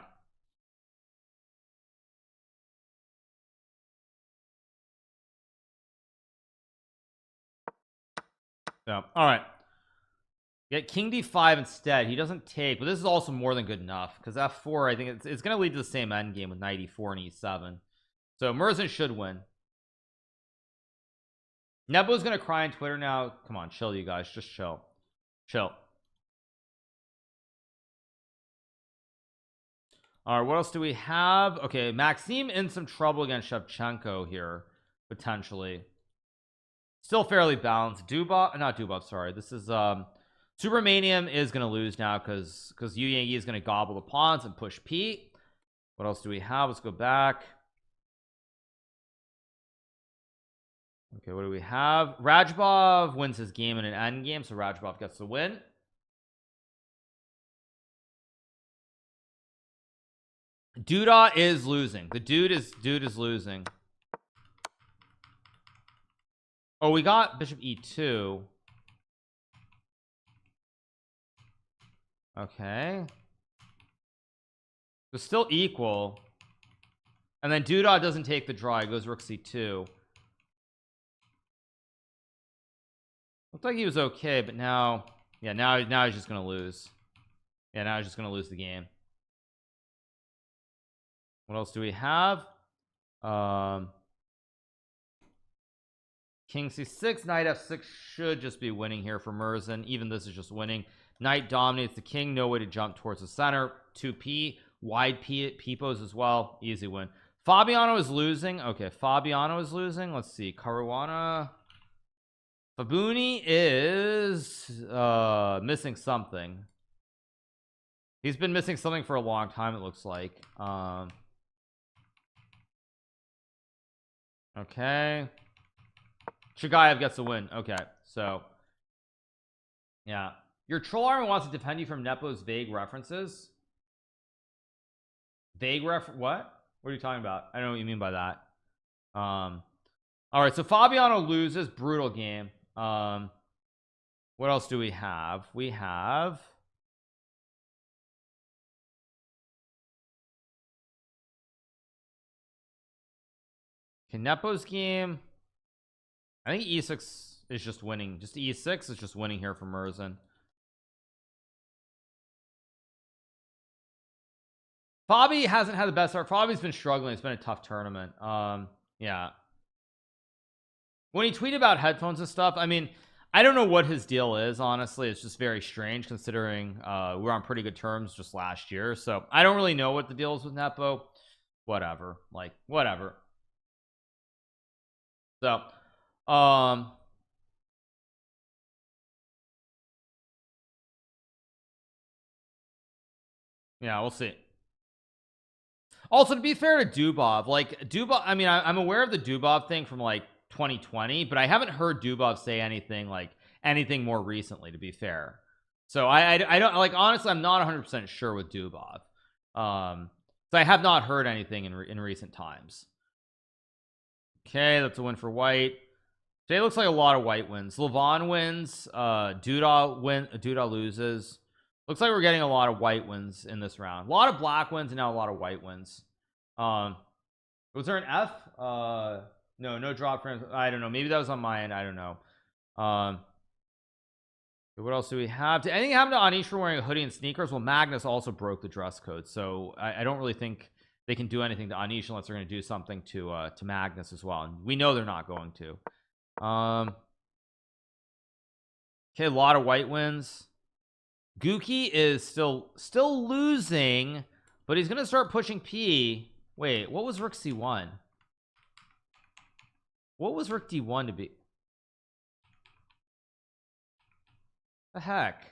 So, all right. Get king d5 instead. He doesn't take, but this is also more than good enough, because f4, I think it's going to lead to the same endgame with knight e4 and e7. So MARLSEN should win. Nepo's gonna cry on Twitter now. Come on, chill, you guys. Just chill. All right, what else do we have? Okay, Maxime in some trouble against Shevchenko here, potentially. Still fairly balanced. Not Dubov, sorry. This is Supermanium is gonna lose now because Yu Yang is gonna gobble the pawns and push P. What else do we have? Let's go back. Okay, what do we have? Rajbov wins his game in an end game, so Rajbov gets the win. Duda is losing. The dude is losing. Oh, we got bishop e2. Okay, so still equal, and then Duda doesn't take the draw. He goes rook c2. Looked like he was okay, but now, yeah, now he's just gonna lose. Yeah, now he's just gonna lose the game. What else do we have? King c6, knight f6 should just be winning here for MARLSEN. Even this is just winning. Knight dominates the king, no way to jump towards the center. 2p, wide p pose as well, easy win. Fabiano is losing. Okay, Fabiano is losing. Let's see, Caruana. Fabuni is missing something. He's been missing something for a long time, it looks like. Okay, Chagayev gets the win. Okay, so yeah, your troll army wants to defend you from Nepo's vague references. Vague what are you talking about? I don't know what you mean by that. All right, so Fabiano loses. Brutal game. What else do we have? We have Nepo's game. I think e6 is just winning. Just e6 is just winning here for MARLSEN. Fabi hasn't had the best start. Fabi's been struggling. It's been a tough tournament. Yeah. When he tweeted about headphones and stuff, I mean, I don't know what his deal is, honestly. It's just very strange considering we're on pretty good terms just last year. So I don't really know what the deal is with Nepo. Whatever. Like, whatever. So yeah, we'll see. Also, to be fair to Dubov, like Dubov, I mean, I'm aware of the Dubov thing from like 2020, but I haven't heard Dubov say anything like anything more recently, to be fair. So I don't, like, honestly, I'm not 100% sure with Dubov. So I have not heard anything in recent times. Okay, that's a win for white. Today looks like a lot of white wins. Levon wins. Duda loses. Looks like we're getting a lot of white wins in this round. A lot of black wins and now a lot of white wins. Was there an F? No drop frames. I don't know. Maybe that was on my end. I don't know. What else do we have? Did anything happen to Anish for wearing a hoodie and sneakers? Well, Magnus also broke the dress code, so I don't really think they can do anything to Anish unless they're going to do something to Magnus as well, and we know they're not going to. Okay, a lot of white wins. Gookie is still losing, but he's gonna start pushing P. Wait, what was Rook C1? What was Rook D1 to be? The heck?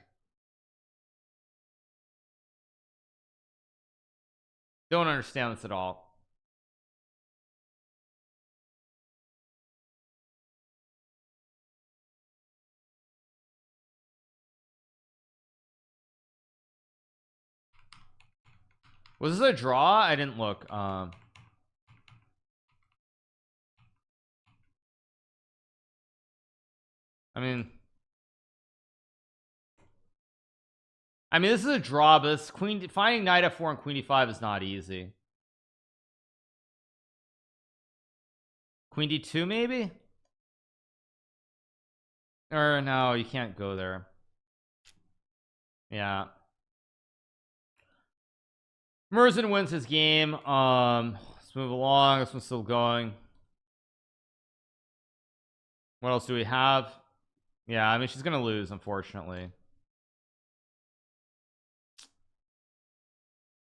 Don't understand this at all. Was this a draw? I didn't look. I mean, this is a draw, but this finding knight f4 and queen d5 is not easy. Queen d2 maybe? Or no, you can't go there. Yeah. MARLSEN wins his game. Let's move along. This one's still going. What else do we have? Yeah, I mean, she's gonna lose, unfortunately.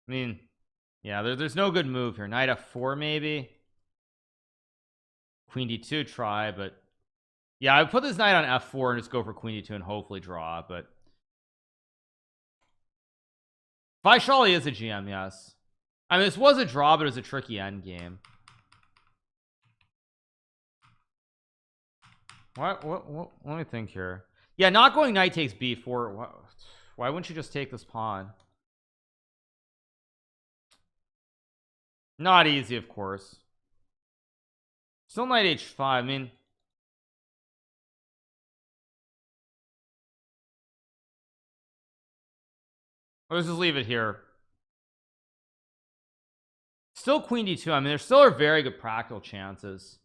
I mean, yeah, there's no good move here. Knight f4 maybe. Queen d2 try, but yeah, I put this knight on f4 and just go for queen d2 and hopefully draw. But Vaishali is a GM, yes. I mean, this was a draw, but it was a tricky end game. What? Let me think here. Yeah, not going knight takes b4. Why wouldn't you just take this pawn? Not easy, of course. Still knight h5. I mean, let's just leave it here. Still queen d2. I mean, there still are very good practical chances.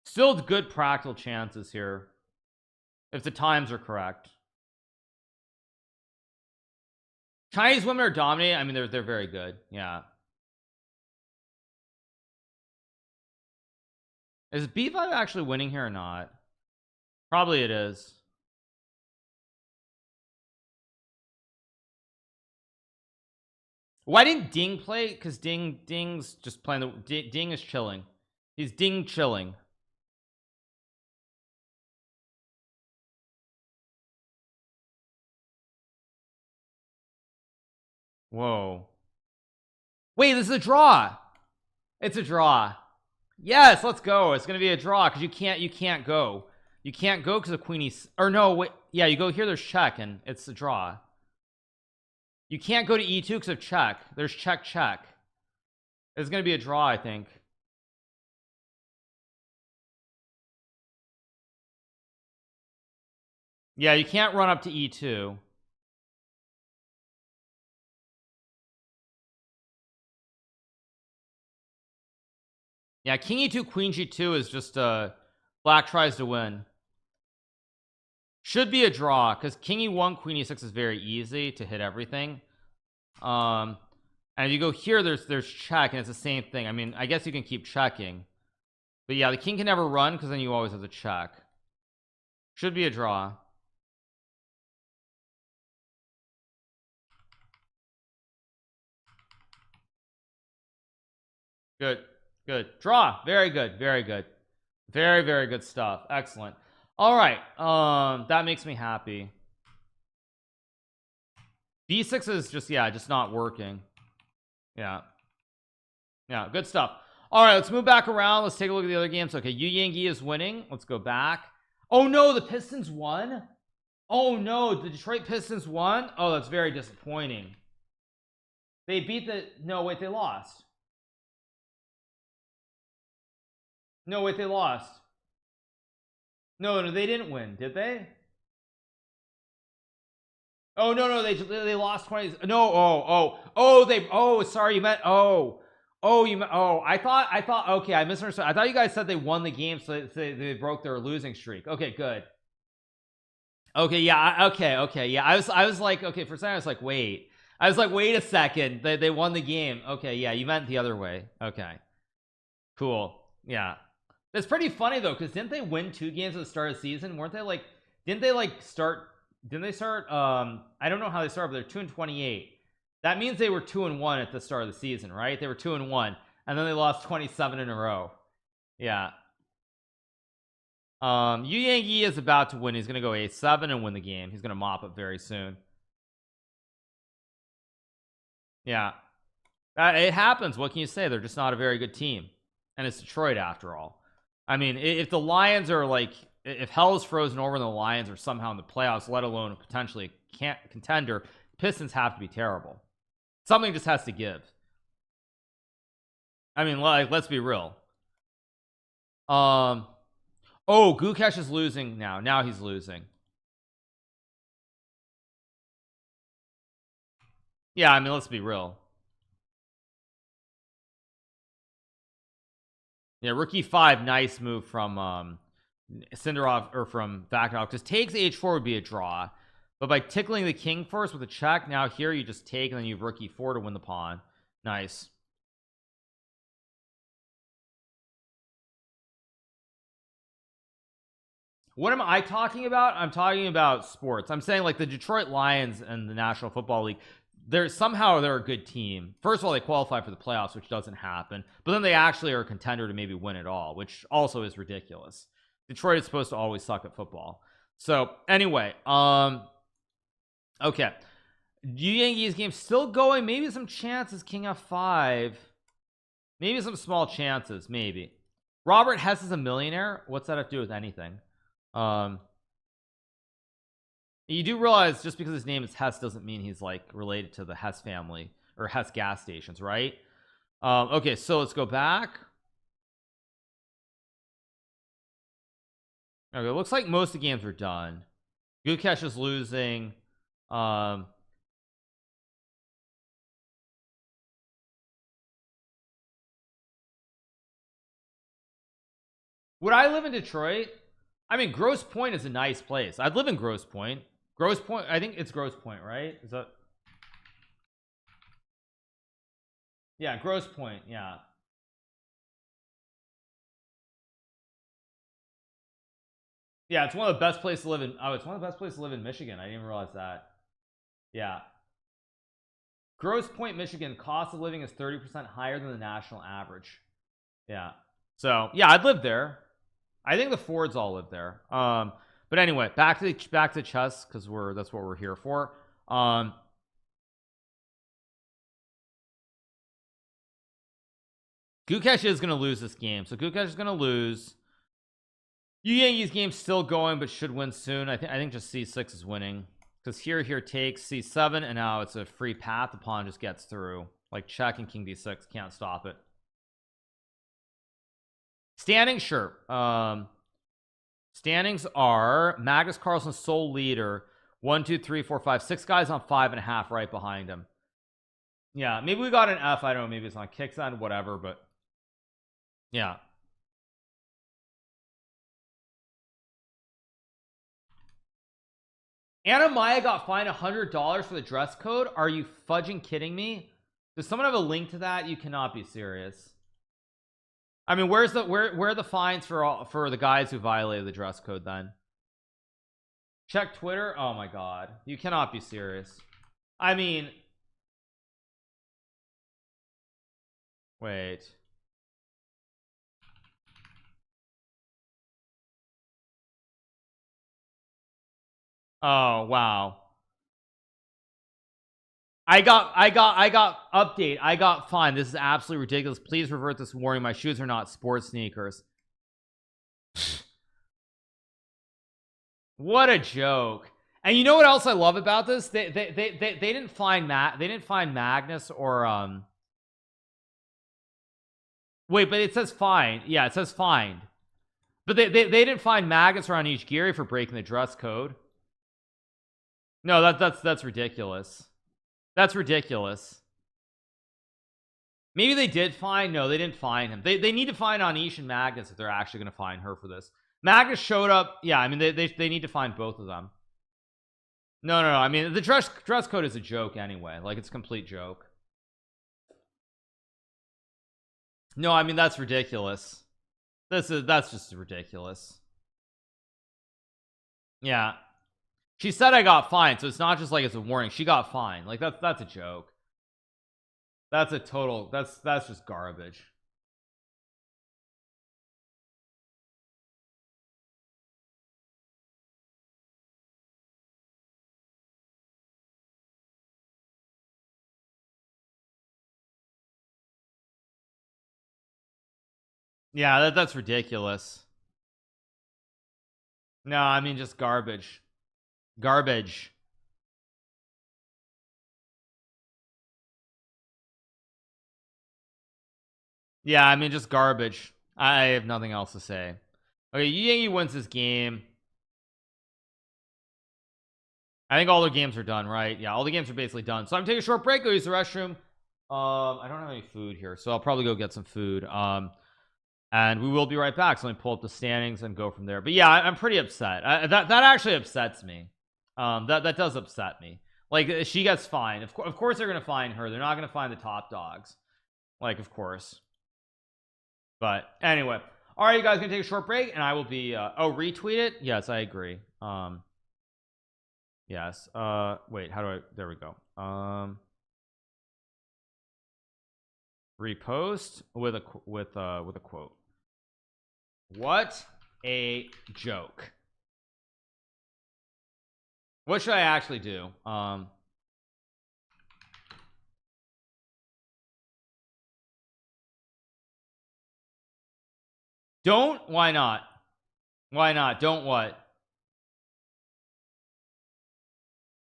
Still good practical chances here if the times are correct. Chinese women are dominating. I mean, they're very good. Yeah. Is b5 actually winning here or not? Probably it is. Why didn't Ding play? Because Ding's just playing the Ding is chilling. He's Ding chilling. Whoa. Wait, this is a draw. It's a draw. Yes, let's go. It's gonna be a draw because you can't go. You can't go because of queenie. Or no, wait. Yeah, you go here. There's check, and it's a draw. You can't go to e2 because of check. There's check. It's gonna be a draw, I think. Yeah, you can't run up to e2. Yeah, king e2 queen g2 is just black tries to win. Should be a draw because king e1 queen e6 is very easy to hit everything. And if you go here, there's check, and it's the same thing. I mean, I guess you can keep checking, but yeah, the king can never run because then you always have to check. Should be a draw. Good draw. Very good, very good stuff. Excellent. All right, that makes me happy. b6 is just, yeah, just not working. Yeah, good stuff. All right, let's move back around. Let's take a look at the other games. Okay, Yu Yangi is winning. Let's go back. Oh no, the Pistons won. Oh no, the Detroit Pistons won. Oh, that's very disappointing. They beat the, no wait, they lost. No wait, they lost. No, they didn't win, did they? Oh no, they lost 20. No, sorry, you meant I thought okay, I misunderstood. I thought you guys said they won the game, so they broke their losing streak. Okay, good. Okay, yeah, okay, yeah. I was like, okay, for a second I was like, wait a second, they won the game. Okay, yeah, you meant the other way. Okay, cool. Yeah, it's pretty funny though, because didn't they win 2 games at the start of the season? Weren't they like, didn't they start I don't know how they started, but they're 2-28. That means they were 2-1 at the start of the season, right? They were 2-1, and then they lost 27 in a row. Yeah. Yu Yangi is about to win. He's gonna go a7 and win the game. He's gonna mop up very soon. Yeah, it happens. What can you say? They're just not a very good team, and it's Detroit after all. I mean, if the Lions are like, if hell is frozen over and the Lions are somehow in the playoffs, let alone potentially can't contender, Pistons have to be terrible. Something just has to give. I mean, like, let's be real. Oh, Gukesh is losing now he's losing. Yeah, I mean, let's be real. Yeah, rook e5, nice move from Sindarov, or from Vakinov, because takes h4 would be a draw, but by tickling the king first with a check, now here you just take, and then you have rook e4 to win the pawn. Nice. What am I talking about? I'm talking about sports. I'm saying like the Detroit Lions and the National Football League, they're a good team. First of all, they qualify for the playoffs, which doesn't happen, but then they actually are a contender to maybe win it all, which also is ridiculous. Detroit is supposed to always suck at football. So anyway, okay, Yu Yangi's game still going. Maybe some chances. King f5, maybe some small chances. Maybe Robert Hess is a millionaire. What's that have to do with anything? You do realize just because his name is Hess doesn't mean he's like related to the Hess family or Hess gas stations, right? Okay, so let's go back. Okay, it looks like most of the games are done. Gukesh is losing. Would I live in Detroit? I mean, Grosse Pointe is a nice place. I'd live in Grosse Pointe. Grosse Pointe, I think it's Grosse Pointe, right? Is that? Yeah, Grosse Pointe. Yeah. Yeah, it's one of the best places to live in. Oh, it's one of the best places to live in Michigan. I didn't even realize that. Yeah. Grosse Pointe, Michigan, cost of living is 30% higher than the national average. Yeah. So yeah, I'd live there. I think the Fords all live there. But anyway, back to chess, because that's what we're here for. Gukesh is gonna lose this game, so Gukesh is gonna lose. Yu Yangi's game's still going, but should win soon. I think just c6 is winning, because here takes c7, and now it's a free path. The pawn just gets through. Like check and king d6 can't stop it. Standing, sure. Standings are Magnus Carlsen sole leader, 1 2 3 4 5 6 guys on 5.5 right behind him. Yeah, maybe we got an F. I don't know, maybe it's on kickside, whatever, but yeah. Anna Maya got fined $100 for the dress code. Are you fudging kidding me? Does someone have a link to that? You cannot be serious. I mean, where are the fines for the guys who violated the dress code then? Check Twitter. Oh my god, you cannot be serious. I mean, wait. Oh wow. I got update. I got fine. This is absolutely ridiculous. Please revert this warning. My shoes are not sports sneakers. What a joke. And you know what else I love about this? They didn't find Magnus or wait, but it says fine. Yeah, it says fined. But they didn't find Magnus or Anish Giri for breaking the dress code. No, that's ridiculous. That's ridiculous. Maybe they did fine. No, they didn't fine him. They need to fine Anish and Magnus if they're actually going to fine her for this. Magnus showed up. Yeah, I mean they need to find both of them. No, I mean the dress code is a joke anyway. Like it's a complete joke. No, I mean that's ridiculous. That's just ridiculous. Yeah. She said I got fined, so it's not just like it's a warning. She got fined. Like that's a joke. That's a total that's just garbage. Yeah, that's ridiculous. No, I mean just garbage. Garbage. Yeah, I mean just garbage. I have nothing else to say. Okay, Yu Yangi wins this game. I think all the games are done, right? Yeah, all the games are basically done. So I'm taking a short break, go use the restroom. I don't have any food here, so I'll probably go get some food. And we will be right back. So let me pull up the standings and go from there. But yeah, I'm pretty upset. That actually upsets me. That does upset me. Like she gets fined. Of course they're gonna fine her. They're not gonna fine the top dogs. Like of course. But anyway, all right, you guys gonna take a short break, and I will be. Oh, retweet it. Yes, I agree. Yes. Wait. How do I? There we go. Repost with a quote. What a joke. What should I actually do? Don't. Why not? Why not? Don't what?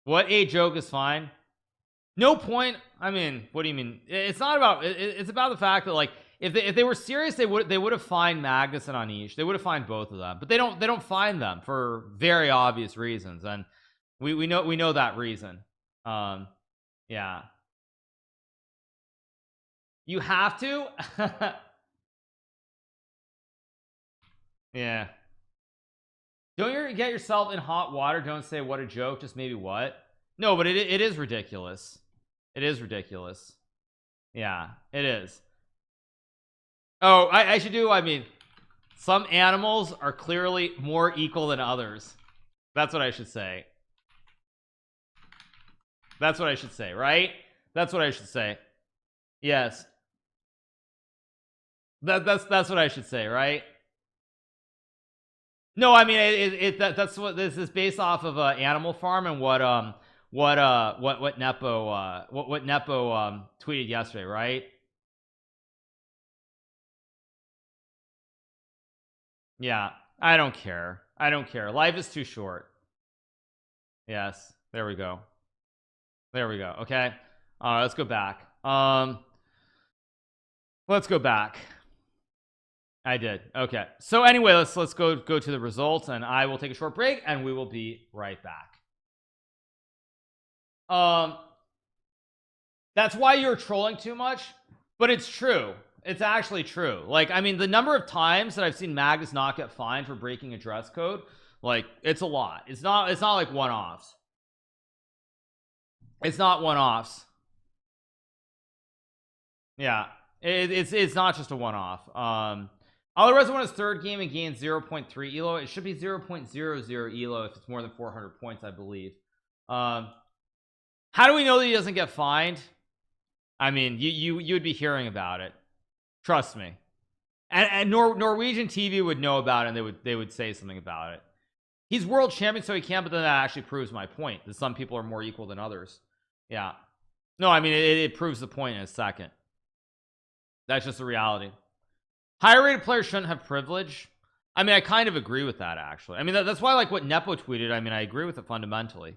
What a joke is fine. No point. I mean, what do you mean? It's not about it's about the fact that like if they were serious, they would have fined Magnus and Anish. They would have fined both of them, but they don't find them for very obvious reasons, and we know that reason. Yeah, you have to. Yeah, don't you get yourself in hot water? Don't say what a joke, just maybe what. No, but it is ridiculous. It is ridiculous. Yeah, it is. Oh, I should do. I mean, some animals are clearly more equal than others. That's what I should say. That's what I should say, right? That's what I should say. Yes. That's what I should say, right? No, I mean that's what this is based off of Animal Farm and what Nepo tweeted yesterday, right? Yeah, I don't care. I don't care. Life is too short. Yes, there we go. There we go. Okay. Let's go back. Let's go back. I did. Okay. So anyway, let's go to the results, and I will take a short break, and we will be right back. That's why you're trolling too much, but it's true. It's actually true. Like, I mean, the number of times that I've seen Magnus not get fined for breaking a dress code, like, it's a lot. It's not like one-offs. It's not one-offs. Yeah, it's not just a one-off. Alvarez won his third game and gained 0.3 elo. It should be 0.00 elo if it's more than 400 points, I believe. How do we know that he doesn't get fined? I mean, you would be hearing about it. Trust me. And Norwegian TV would know about it, and they would say something about it. He's world champion, so he can, but then that actually proves my point that some people are more equal than others. Yeah. No, I mean, it proves the point in a second. That's just the reality. Higher rated players shouldn't have privilege. I mean, I kind of agree with that, actually. I mean, that's why, like, what Nepo tweeted, I mean, I agree with it fundamentally.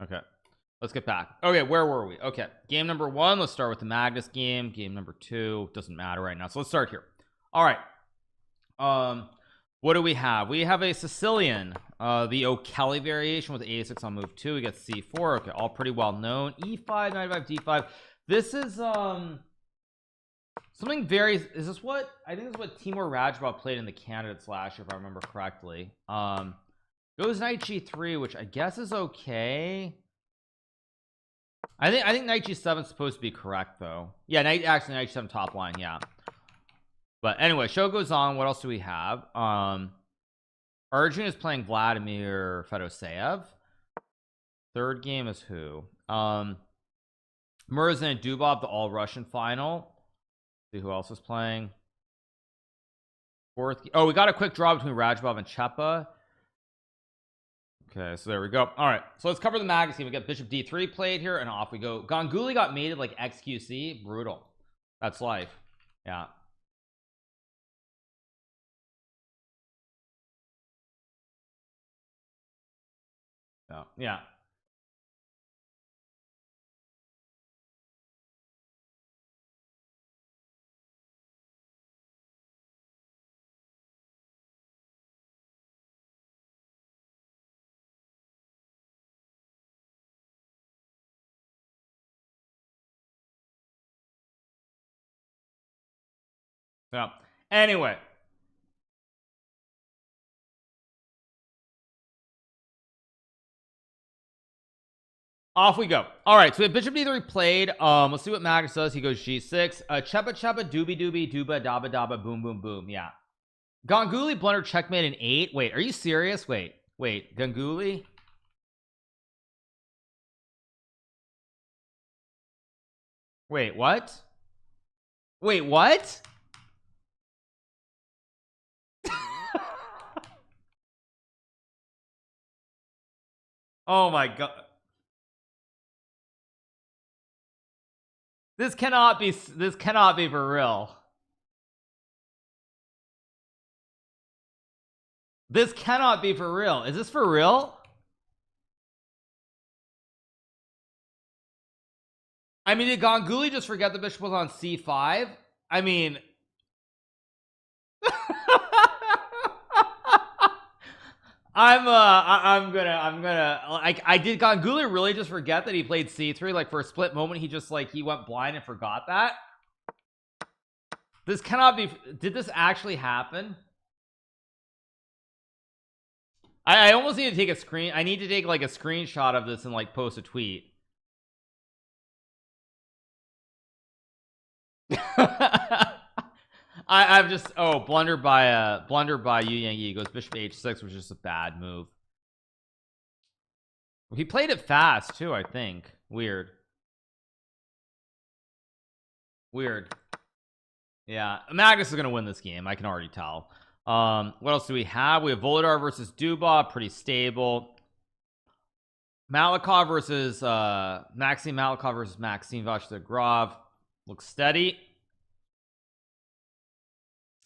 Okay, let's get back. Okay, where were we? Okay, game number 1. Let's start with the Magnus game. Game number 2 doesn't matter right now, so let's start here. All right. What do we have? We have a Sicilian, the O'Kelly variation with a6 on move 2. We get c4. Okay, all pretty well known. e5, knight 5, d5. This is something very, is this what I think this is what Timur Rajbov played in the candidates last year, if I remember correctly. Goes knight g3, which I guess is okay. I think knight g7 is supposed to be correct, though. Yeah, knight g7 top line. Yeah, but anyway, show goes on. What else do we have? Arjun is playing Vladimir Fedoseev. Third game is who? Murzin and Dubov, the all-Russian final. See who else is playing. Fourth. Oh, we got a quick draw between Rajbov and Chepa. Okay, so there we go. All right, so let's cover the Magnus game. We got bishop d3 played here, and off we go. Ganguly got mated like XQC. Brutal. That's life. Yeah. Yeah. Yeah. Anyway. Off we go. All right, so we have bishop d3 played. Let's see what Magnus does. He goes g6. Chepa chepa doobie doobie dooba daba daba boom boom boom. Yeah. Ganguly blunder checkmate in 8. Wait, are you serious? Wait, Ganguly. Wait, what? Wait, what? Oh my god. This cannot be for real. This cannot be for real. Is this for real? I mean, did Ganguly just forget the bishop was on c5? I mean, I'm gonna like, I did Ganguly really just forget that he played c3? Like, for a split moment he just, like, he went blind and forgot that. This cannot be. Did this actually happen? I almost need to take a screen. I need to take, like, a screenshot of this and, like, post a tweet. I've just, oh, blunder by Yu Yang Yi. Goes bishop h6, which is just a bad move. He played it fast too, I think. Weird. Yeah, Magnus is gonna win this game, I can already tell. What else do we have? We have Volodar versus Dubov, pretty stable. Malikov versus Maxim Malikov versus Maxim Vachidagrov, looks steady.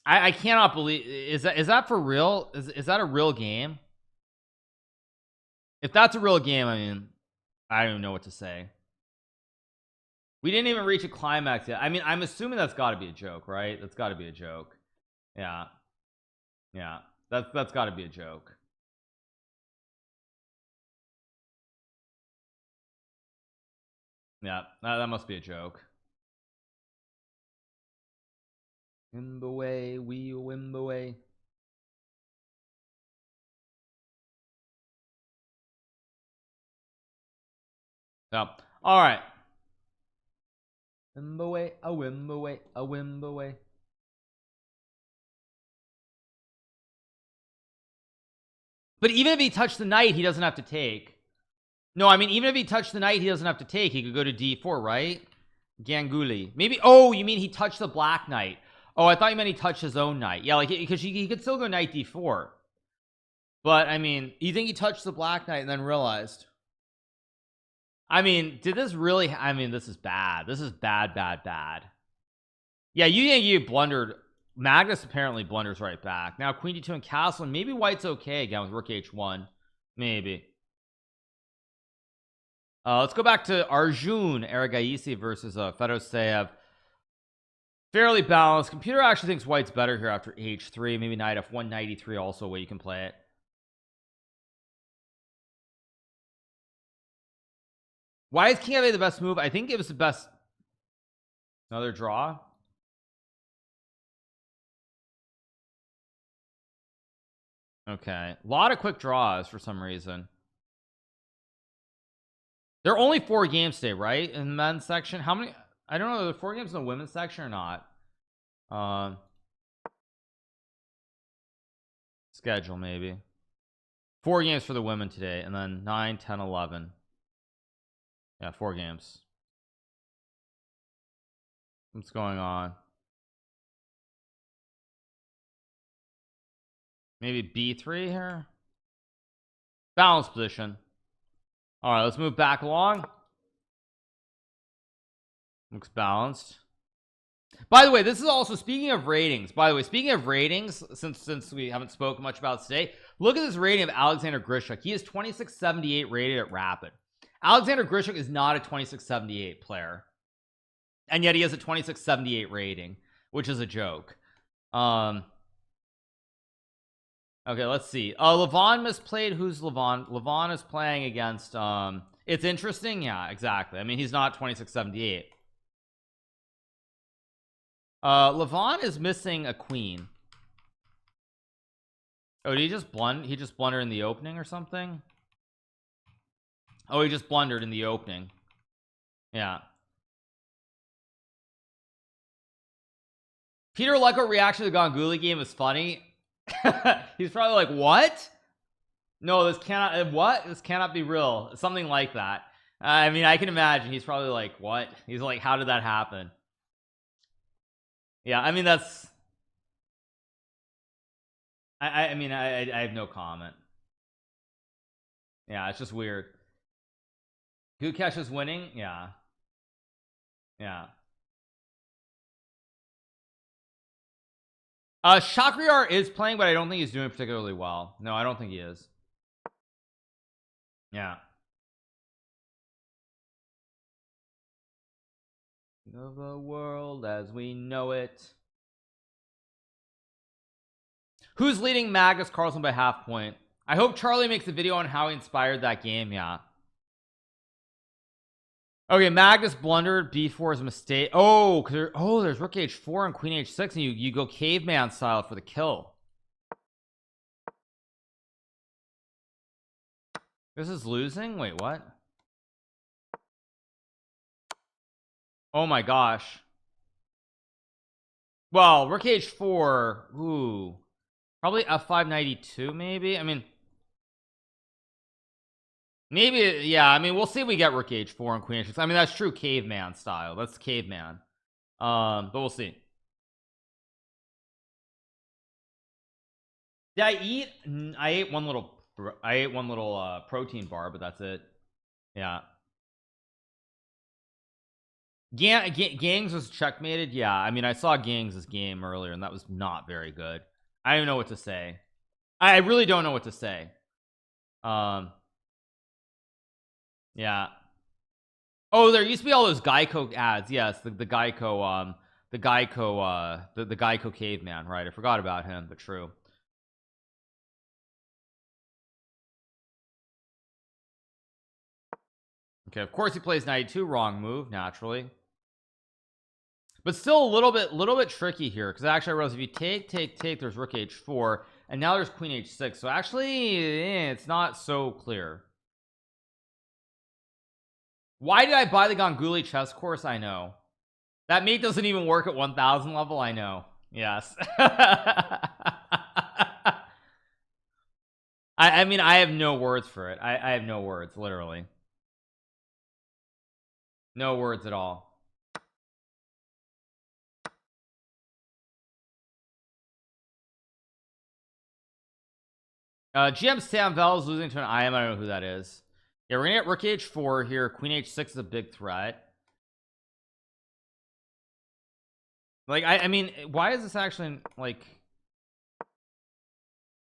I cannot believe, is that for real? Is that a real game? If that's a real game, I mean, I don't even know what to say. We didn't even reach a climax yet. I mean, I'm assuming that's got to be a joke, right? That's got to be a joke. Yeah, yeah, that's got to be a joke. Yeah, that must be a joke. In the way, we win the way. Yeah. All right. In the way, I win the way, I win the way. But even if he touched the knight, he doesn't have to take. No, I mean, even if he touched the knight, he doesn't have to take. He could go to d4, right? Ganguly. Maybe. Oh, you mean he touched the black knight? Oh, I thought you meant he touched his own knight. Yeah, like, because he could still go knight d4. But I mean, you think he touched the black knight and then realized? I mean, did this really? I mean, this is bad. This is bad. Yeah, you think you blundered. Magnus apparently blunders right back. Now queen d2 and castle, and maybe white's okay again with rook h1. Maybe. Let's go back to Arjun Aragaisi versus Fedoseev. Fairly balanced. Computer actually thinks white's better here after h3. Maybe knight f1, knight e3 also a way you can play it. Why is king f8 the best move? I think it was the best. Another draw. Okay, a lot of quick draws for some reason. There are only 4 games today, right? In the men's section. How many? I don't know. Are there 4 games in the women's section or not? Schedule maybe 4 games for the women today, and then 9, 10, 11. Yeah, 4 games. What's going on? Maybe b3 here. Balanced position. All right, let's move back along. Looks balanced. By the way, this is also, speaking of ratings, by the way, speaking of ratings, since we haven't spoken much about today, look at this rating of Alexander Grishuk. He is 2678 rated at Rapid. Alexander Grishuk is not a 2678 player, and yet he has a 2678 rating, which is a joke. Okay, let's see. Levon misplayed. Who's Levon? Levon is playing against it's interesting. Yeah, exactly. I mean, he's not 2678. Levon is missing a queen. Oh, did he just blunder in the opening or something? Oh, he just blundered in the opening. Yeah. Peter Lecco reaction to the Ganguly game is funny. He's probably like, what? No, this cannot, what? This cannot be real. Something like that. I mean, I can imagine he's probably like, what? He's like, how did that happen? Yeah, I mean, that's, I mean, I have no comment. Yeah, it's just weird. Gukesh is winning. Yeah. Yeah. Shakriar is playing, but I don't think he's doing particularly well. No, I don't think he is. Yeah. Of the world as we know it. Who's leading Magnus Carlsen by half point? I hope Charlie makes a video on how he inspired that game. Yeah. Okay, Magnus blundered. b4 is a mistake. Oh, there's rook h4 and queen h6, and you go caveman style for the kill. This is losing. Wait, what? Oh my gosh. Well, rook h4. Ooh, probably f5 92. Maybe. I mean, maybe. Yeah. I mean, we'll see if we get rook h4 and queen h6. I mean, that's true caveman style. That's caveman. But we'll see. Did I eat? I ate one little protein bar, but that's it. Yeah. Gangs was checkmated. Yeah, I mean, I saw Gangs' game earlier, and that was not very good. I don't know what to say. I really don't know what to say. Yeah. Oh, there used to be all those Geico ads. Yes, the Geico, the Geico caveman. Right, I forgot about him, but true. Okay, of course he plays 92. Wrong move, naturally. But still a little bit tricky here, because actually I realize if you take, there's rook h4, and now there's queen h6. So actually, it's not so clear. Why did I buy the Ganguly chess course? I know that mate doesn't even work at 1000 level. I know. Yes. I mean, I have no words for it. I have no words, literally. No words at all. GM Sam Vell is losing to an IM. I don't know who that is. Yeah, we're gonna get rook h4 here. Queen h6 is a big threat. Like, I mean, why is this actually like,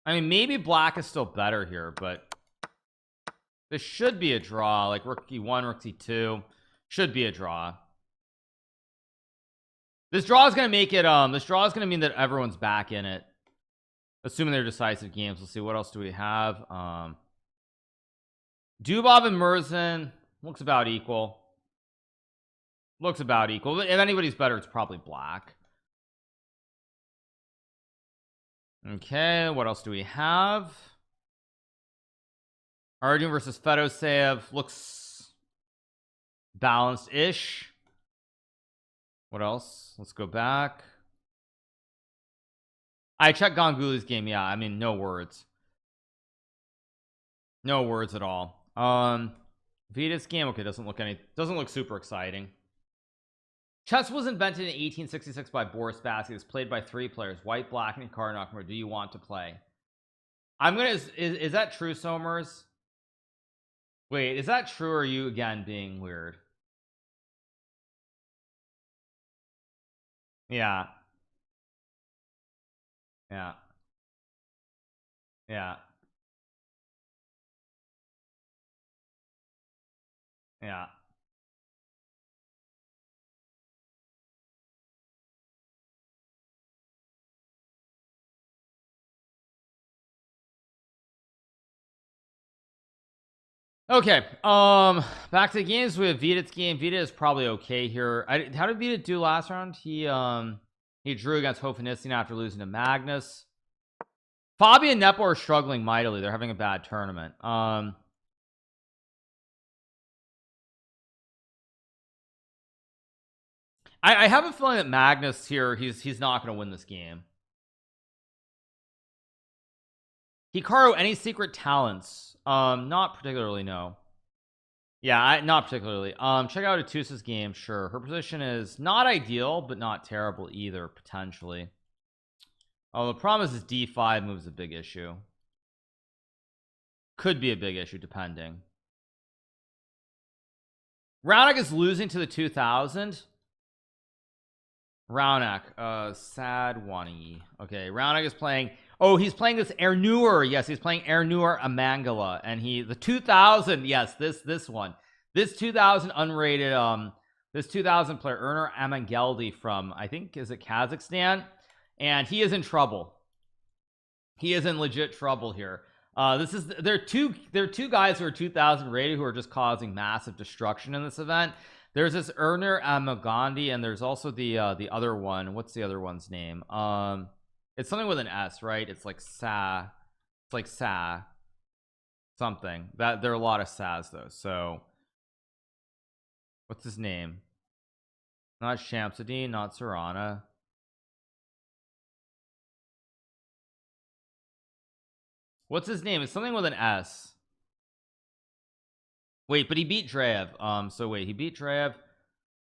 I mean, maybe black is still better here, but this should be a draw. Like rook e1, rook e2 should be a draw. This draw is gonna make it this draw is gonna mean that everyone's back in it, assuming they're decisive games. Let's see, what else do we have? Dubov and Merzen looks about equal. Looks about equal. But if anybody's better, it's probably black. Okay, what else do we have? Arjun versus Fedosev looks balanced-ish. What else? Let's go back. I checked Ganguly's game. Yeah, I mean, no words. No words at all. Vita's game, okay, doesn't look super exciting. Chess was invented in 1866 by Boris Spassky. It was played by 3 players: White, Black, and Hikaru Nakamura. Do you want to play? I'm gonna is that true, Somers? Wait, is that true, or are you again being weird? Yeah. Yeah. Yeah. Yeah. Okay, back to the games. We have Vita's game. Vita is probably okay here. How did Vita do last round? He drew against Hofinissian after losing to Magnus. Fabi and Nepo are struggling mightily. They're having a bad tournament. I have a feeling that Magnus here, he's not going to win this game. Hikaru, any secret talents? Not particularly, no. Yeah, not particularly. Check out Atusa's game. Sure, her position is not ideal, but not terrible either, potentially. Oh, the problem is d5 moves a big issue. Could be a big issue, depending. Raunak is losing to the 2000. Raunak, sad Wani. Okay, Raunak is playing. Oh, he's playing this Ernur. Yes, he's playing Ernur Amangala, and the 2000. Yes, this one, this 2000 unrated. This 2000 player Ernur Amangeldi from, I think, is it Kazakhstan, and he is in trouble. He is in legit trouble here. There are two guys who are 2000 rated who are just causing massive destruction in this event. There's this Ernur Amagandi, and there's also the other one. What's the other one's name? It's something with an S, right? It's like Sa. It's like Sa something. That there are a lot of Sas though. So what's his name? Not Shamsuddin, not Sarana. What's his name? It's something with an S. Wait, but he beat Dreyev. So wait, he beat Dreyev.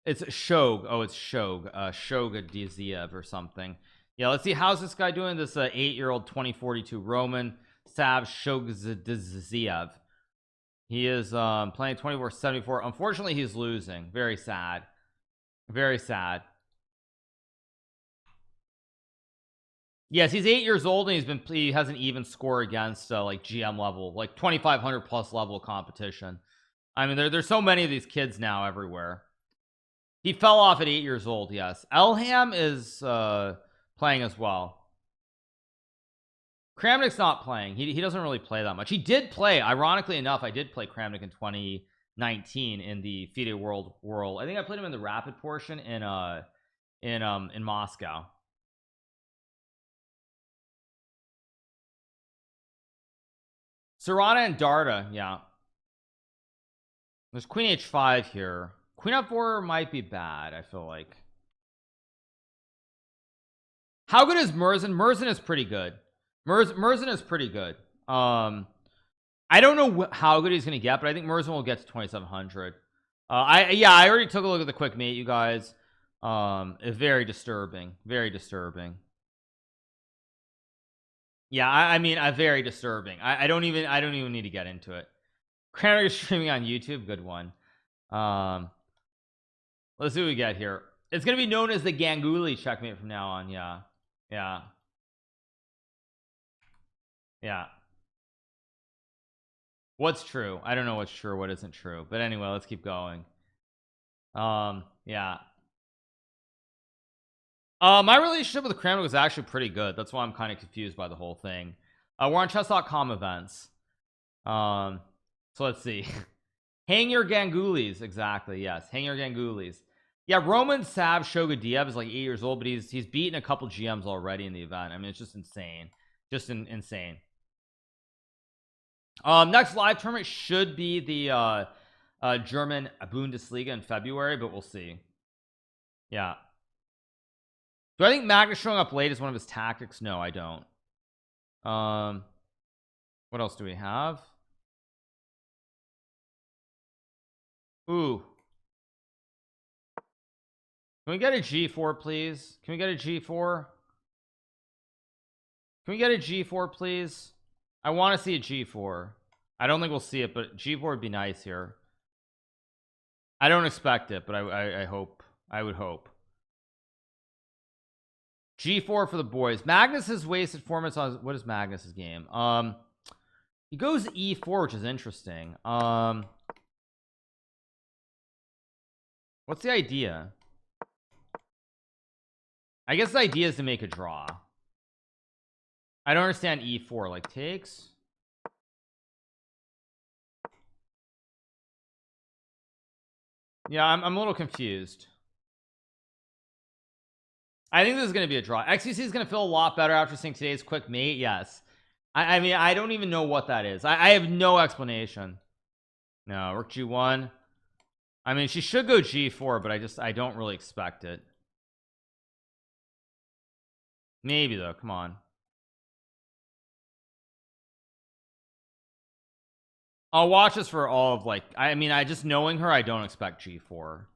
It's Shog. Oh, it's Shog. Shogadiziev or something. Yeah, let's see. How's this guy doing? This 8-year-old 2042 Roman Sav Shogadiziev. He is playing 24-74. Unfortunately, he's losing. Very sad. Very sad. Yes, he's 8 years old and he has an even score against like GM level, like 2500 plus level competition. I mean, there's so many of these kids now everywhere. He fell off at 8 years old. Yes, Elham is playing as well. Kramnik's not playing. He doesn't really play that much. He did play, ironically enough, I did play Kramnik in 2019 in the FIDE World. I think I played him in the rapid portion in Moscow. Serrana and Darda, yeah. There's Queen H5 here. Queen F4 might be bad, I feel like. How good is MARLSEN? MARLSEN is pretty good. MARLSEN is pretty good. I don't know how good he's gonna get, but I think MARLSEN will get to 2700. I already took a look at the quick mate, you guys. It's very disturbing. Very disturbing. Yeah, I mean, very disturbing. I don't even need to get into it. Kramnik is streaming on YouTube. Good one. Let's see what we get here. It's gonna be known as the Ganguly checkmate from now on. Yeah. What's true? I don't know what's true, what isn't true, but anyway, let's keep going. Yeah. My relationship with Kramnik was actually pretty good. That's why I'm kind of confused by the whole thing. We're on chess.com events. So let's see. Hang your Gangulies. Exactly, yes. Hang your Gangulies. Yeah, Roman Sav Shogadiev is like 8 years old, but he's beaten a couple GMs already in the event. I mean, it's just insane. Insane. Next live tournament should be the German Bundesliga in February, but we'll see. Yeah. Do I think Magnus showing up late is one of his tactics? No, I don't. What else do we have? Ooh. Can we get a G4, please? Can we get a G4? Can we get a G4, please? I want to see a G4. I don't think we'll see it, but G4 would be nice here. I don't expect it, but I hope. I would hope. G4 for the boys. Magnus has wasted 4 minutes on what is Magnus's game? He goes E4, which is interesting. What's the idea? I guess the idea is to make a draw. I don't understand E4, like takes. Yeah, I'm a little confused. I think this is going to be a draw. XQC is going to feel a lot better after seeing today's quick mate. Yes. I mean, I don't even know what that is. I have no explanation. No, rook G1. I mean, she should go G4, but I don't really expect it. Maybe though, come on. I'll watch this for all of like, I mean, I just knowing her, I don't expect G4.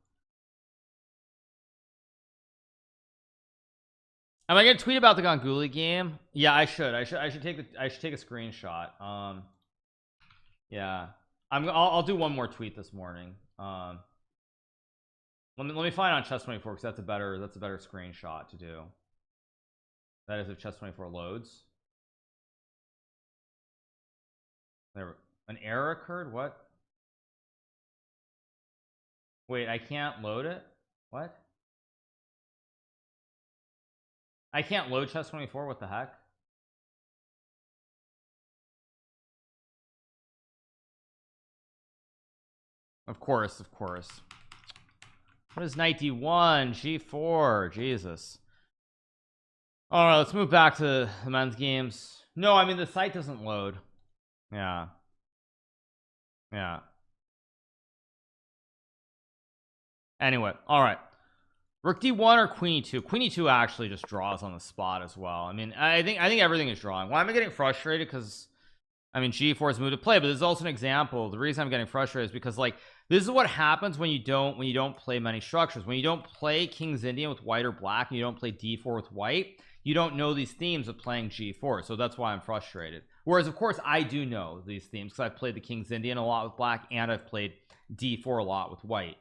Am I gonna tweet about the Ganguly game? Yeah, I should take a screenshot. Yeah, I'll do one more tweet this morning. Let me find on chess24 because that's a better screenshot to do. That is if chess24 loads. There, an error occurred. What? Wait, I can't load it. What? I can't load chess24. What the heck? Of course. What is knight d1 g4? Jesus. All right, let's move back to the men's games. No, I mean the site doesn't load. Yeah. Anyway, all right. Rook d1 or queen e2? Queen e2 actually just draws on the spot as well. I mean, I think everything is drawing. Why am I getting frustrated? Because I mean, G4 is moved to play, but this is also an example. The reason I'm getting frustrated is because like this is what happens when you don't play many structures. When you don't play King's Indian with white or black, and you don't play D4 with white, you don't know these themes of playing G4. So that's why I'm frustrated. Whereas of course I do know these themes because I've played the King's Indian a lot with black and I've played D4 a lot with white.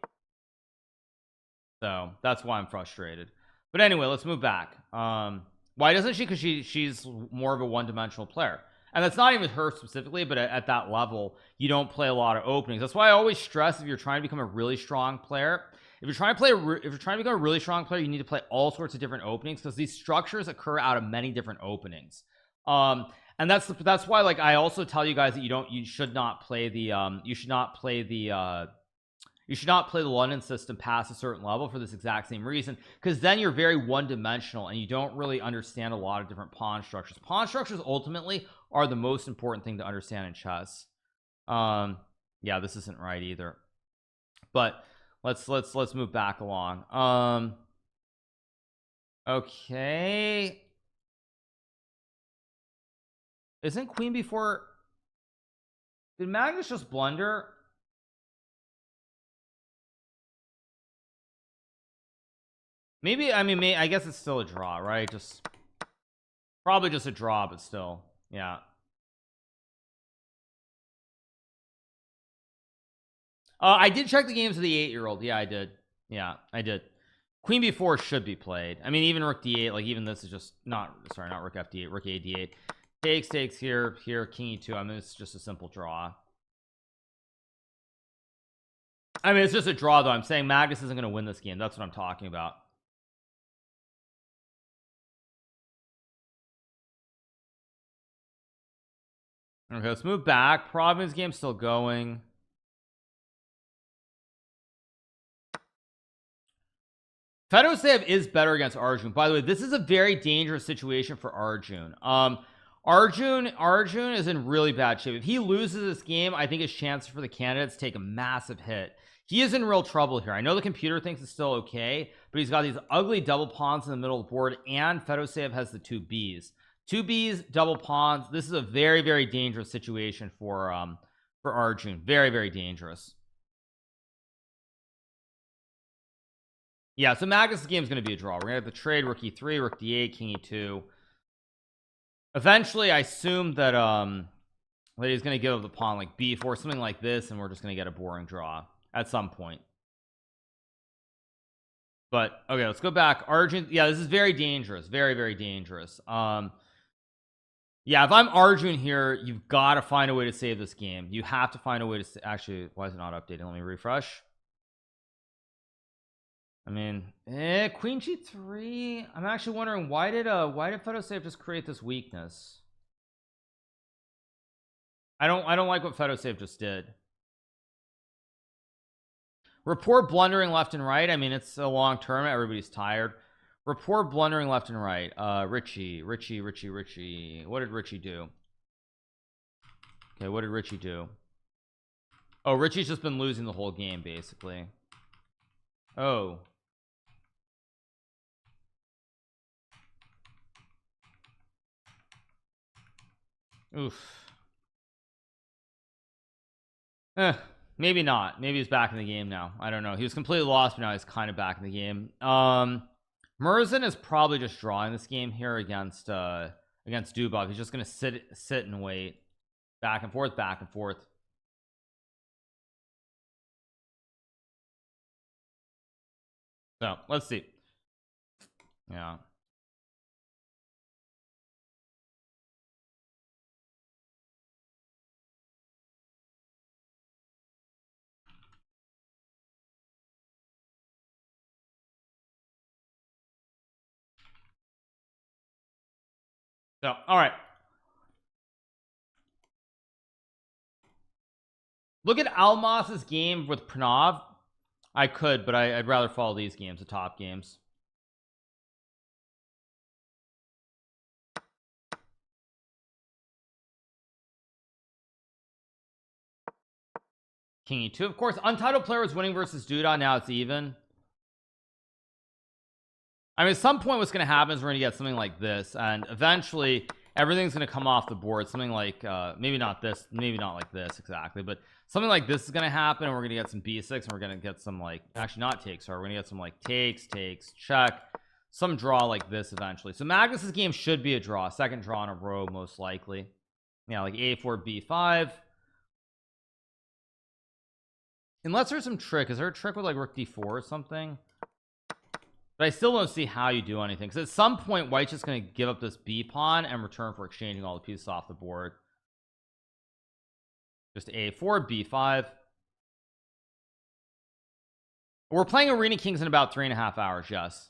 So that's why I'm frustrated. But anyway, let's move back. Why doesn't she? Because she's more of a one-dimensional player, and that's not even her specifically, but at that level you don't play a lot of openings. That's why I always stress, if you're trying to become a really strong player, if you're trying to become a really strong player, you need to play all sorts of different openings, because these structures occur out of many different openings. And that's why, like, I also tell you guys that you should not play the London system past a certain level for this exact same reason, because then you're very one-dimensional and you don't really understand a lot of different pawn structures. Pawn structures ultimately are the most important thing to understand in chess. Yeah, this isn't right either, but let's move back along. Okay, isn't queen before? Did Magnus just blunder? Maybe, I mean, I guess it's still a draw, right? Just probably just a draw, but still, yeah. I did check the games of the 8-year-old. Yeah, I did. Yeah, I did. Queen b4 should be played. I mean, even rook d8, like, even this is just not rook f8, rook a d8, takes here, king e2. I mean, it's just a simple draw. I mean, it's just a draw, though. I'm saying Magnus isn't going to win this game. That's what I'm talking about. Okay, let's move back. Province game still going. Fedoseev is better against Arjun. By the way, this is a very dangerous situation for Arjun. Arjun is in really bad shape. If he loses this game, I think his chances for the candidates take a massive hit. He is in real trouble here. I know the computer thinks it's still okay, but he's got these ugly double pawns in the middle of the board, and Fedoseev has the 2 Bs. 2 Bs, double pawns. This is a very, very dangerous situation for Arjun. Very, very dangerous. Yeah, so Magnus' game is going to be a draw. We're going to have the trade rook e3, rook d8, king e2. Eventually, I assume that that he's going to give up the pawn like b4, something like this, and we're just going to get a boring draw at some point. But okay, let's go back. Arjun, yeah, this is very dangerous, very, very dangerous. Yeah, if I'm Arjun here, you've got to find a way to save this game. You have to find a way to actually, why is it not updating? Let me refresh. I mean, queen g3. I'm actually wondering, why did Fedoseev just create this weakness? I don't like what Fedoseev just did. Report blundering left and right. I mean, it's a long term, everybody's tired. Report blundering left and right. Richie. What did Richie do? Okay, what did Richie do? Oh, Richie's just been losing the whole game, basically. Oh, oof. Maybe not. Maybe he's back in the game now. I don't know. He was completely lost, but now he's kind of back in the game. MARLSEN is probably just drawing this game here against Dubov. He's just gonna sit and wait, back and forth, back and forth. So let's see. Yeah. So, all right. Look at Almas's game with Pranav. I could, but I'd rather follow these games, the top games. King e2. Of course, untitled player was winning versus Duda. Now it's even. I mean, at some point what's going to happen is we're going to get something like this, and eventually everything's going to come off the board. Something like maybe not this, maybe not like this exactly, but something like this is going to happen, and we're going to get some b6, and we're going to get some, like, actually not takes, sorry, we're going to get some like takes, check, some draw like this eventually. So Magnus's game should be a draw, second draw in a row most likely. Yeah, like a4 b5, unless there's some trick. Is there a trick with like rook d4 or something? But I still don't see how you do anything, because at some point white's just going to give up this B pawn and return for exchanging all the pieces off the board. Just A4 B5. We're playing Arena Kings in about 3.5 hours. Yes.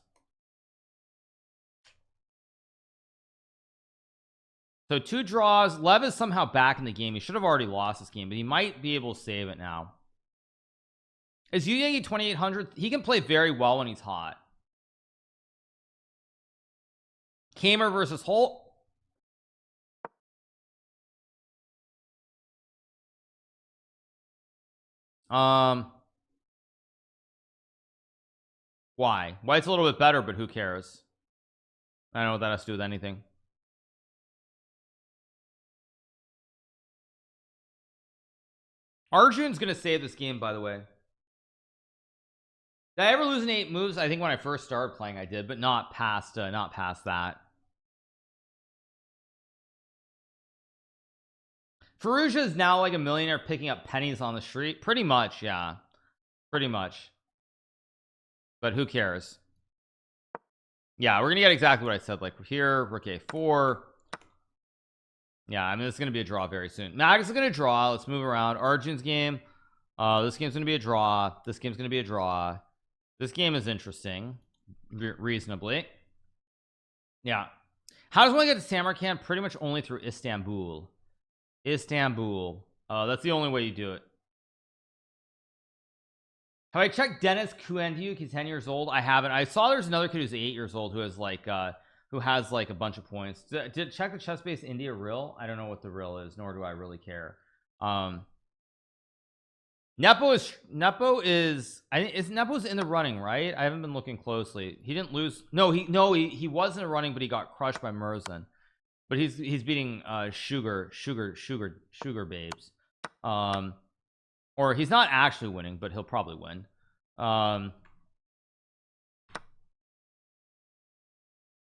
So 2 draws. Lev is somehow back in the game. He should have already lost this game, but he might be able to save it now. Is Yu 2800? He can play very well when he's hot. Kamer versus Holt. Why? White's a little bit better, but who cares? I don't know what that has to do with anything. Arjun's gonna save this game, by the way. Did I ever lose in 8 moves? I think when I first started playing I did, but not past that. Farouja is now like a millionaire picking up pennies on the street. Pretty much, yeah. Pretty much. But who cares? Yeah, we're gonna get exactly what I said. Like here, rook A4. Yeah, I mean it's gonna be a draw very soon. Magus is gonna draw. Let's move around. Arjun's game. This game's gonna be a draw. This game's gonna be a draw. This game is interesting, reasonably. Yeah. How does one get to Samarkand? Pretty much only through Istanbul. Istanbul. That's the only way you do it. Have I checked Dennis Kuendyuk? He's 10 years old. I haven't. I saw there's another kid who's 8 years old who has like a bunch of points. Did check the chess base India real? I don't know what the real is, nor do I really care. Nepo's in the running, right? I haven't been looking closely. He didn't lose. He was in the running, but he got crushed by MARLSEN. But he's beating sugar babes. Or he's not actually winning, but he'll probably win. What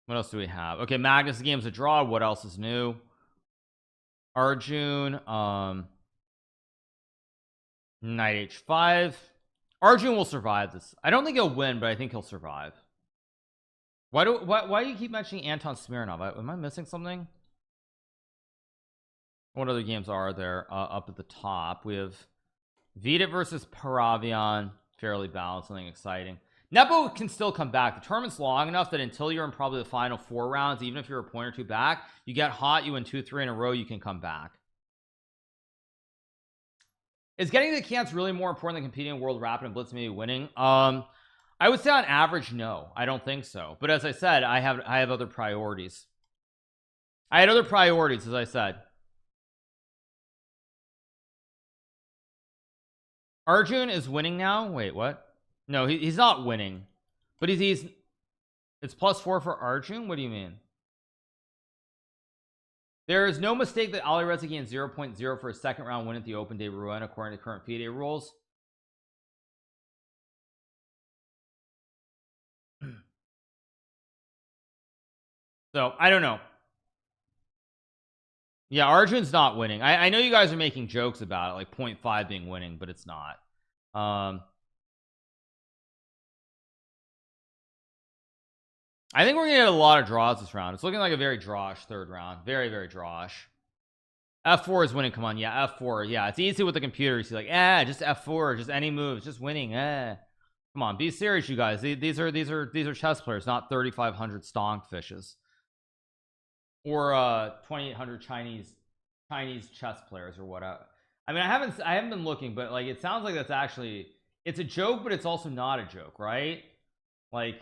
else do we have? Okay, Magnus game's a draw. What else is new? Arjun, knight h5. Arjun will survive this. I don't think he'll win, but I think he'll survive. Why do you keep mentioning Anton Smirnov? Am I missing something? What other games are there up at the top? We have Vida versus Paravian, fairly balanced, something exciting. Nepo can still come back. The tournament's long enough that until you're in probably the final 4 rounds, even if you're a point or 2 back, you get hot, you win 2-3 in a row, you can come back. Is getting to the cans really more important than competing in World Rapid and Blitz, maybe winning? I would say on average, no, I don't think so. But as I said, I have other priorities. I had other priorities, as I said. Arjun is winning now. Wait, what? No, he's not winning, but he's it's +4 for Arjun. What do you mean? There is no mistake that Ali Reza gains 0.0 for a second round win at the Open Day Rouen according to current FIDE rules. So I don't know. Yeah, Arjun's not winning. I know you guys are making jokes about it, like 0.5 being winning, but it's not. I think we're gonna get a lot of draws this round. It's looking like a very drawish 3rd round. Very, very drawish. F4 is winning. Come on, yeah, F4. Yeah, it's easy with the computer. You see, like, just F4, just any move, just winning. Come on, be serious, you guys. These are chess players, not 3,500 stonk fishes or 2,800 Chinese chess players or whatever. I mean, I haven't been looking, but like, it sounds like that's actually, it's a joke, but it's also not a joke, right? Like,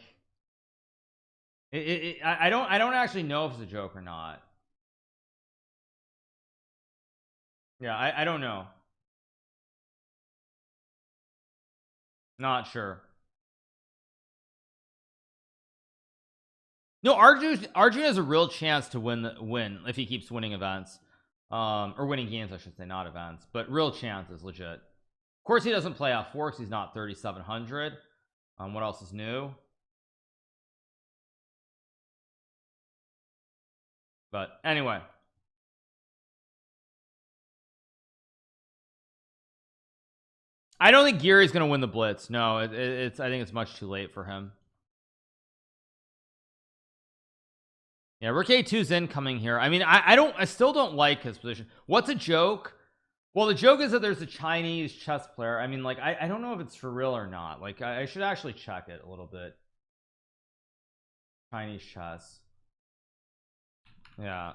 I don't actually know if it's a joke or not. Yeah, I don't know. Not sure. No, Arjun has a real chance to win if he keeps winning events, or winning games, I should say, not events, but real chances, legit. Of course, he doesn't play F4 because he's not 3,700. What else is new? But anyway, I don't think Geary's gonna win the Blitz. No, I think it's much too late for him. Yeah, Rook A2's incoming here. I mean, I still don't like his position. What's a joke? Well, the joke is that there's a Chinese chess player. I mean, like, I don't know if it's for real or not. Like, I should actually check it a little bit. Chinese chess. Yeah.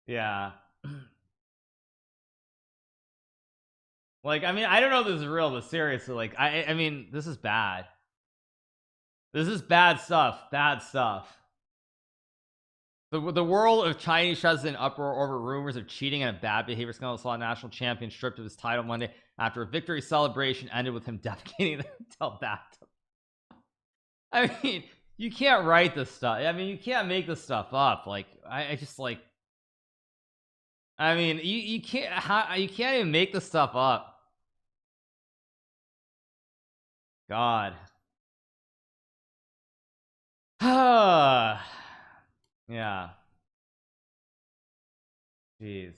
Yeah. Like, I mean, I don't know if this is real, but seriously, like, I mean, this is bad. This is bad stuff. Bad stuff. The world of Chinese chess is in uproar over rumors of cheating and a bad behavior scandal. Saw a national champion stripped of his title Monday after a victory celebration ended with him defecating the hotel bathtub. I mean, you can't write this stuff. I mean, you can't make this stuff up. Like, I just like. I mean, you can't. You can't even make this stuff up. God. Yeah. Jeez.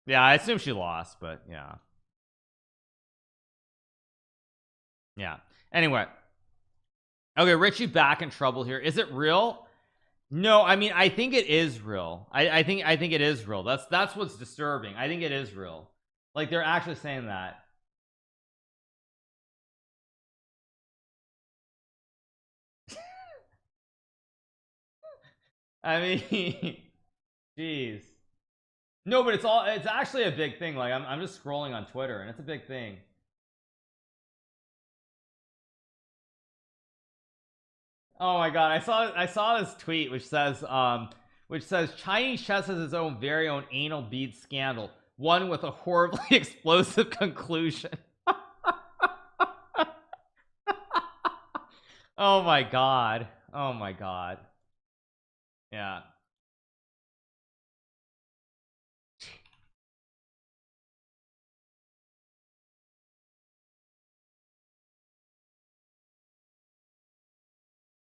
Yeah, I assume she lost, but yeah. Yeah. Anyway. Okay, Richie back in trouble here. Is it real? No, I mean, I think it is real. I think it is real. That's what's disturbing. I think it is real. Like, they're actually saying that. I mean, jeez. No, but it's actually a big thing. Like, I'm just scrolling on Twitter and it's a big thing. Oh my god, I saw this tweet which says Chinese chess has its own very own anal bead scandal, one with a horribly explosive conclusion. Oh my god. Oh my god. Yeah.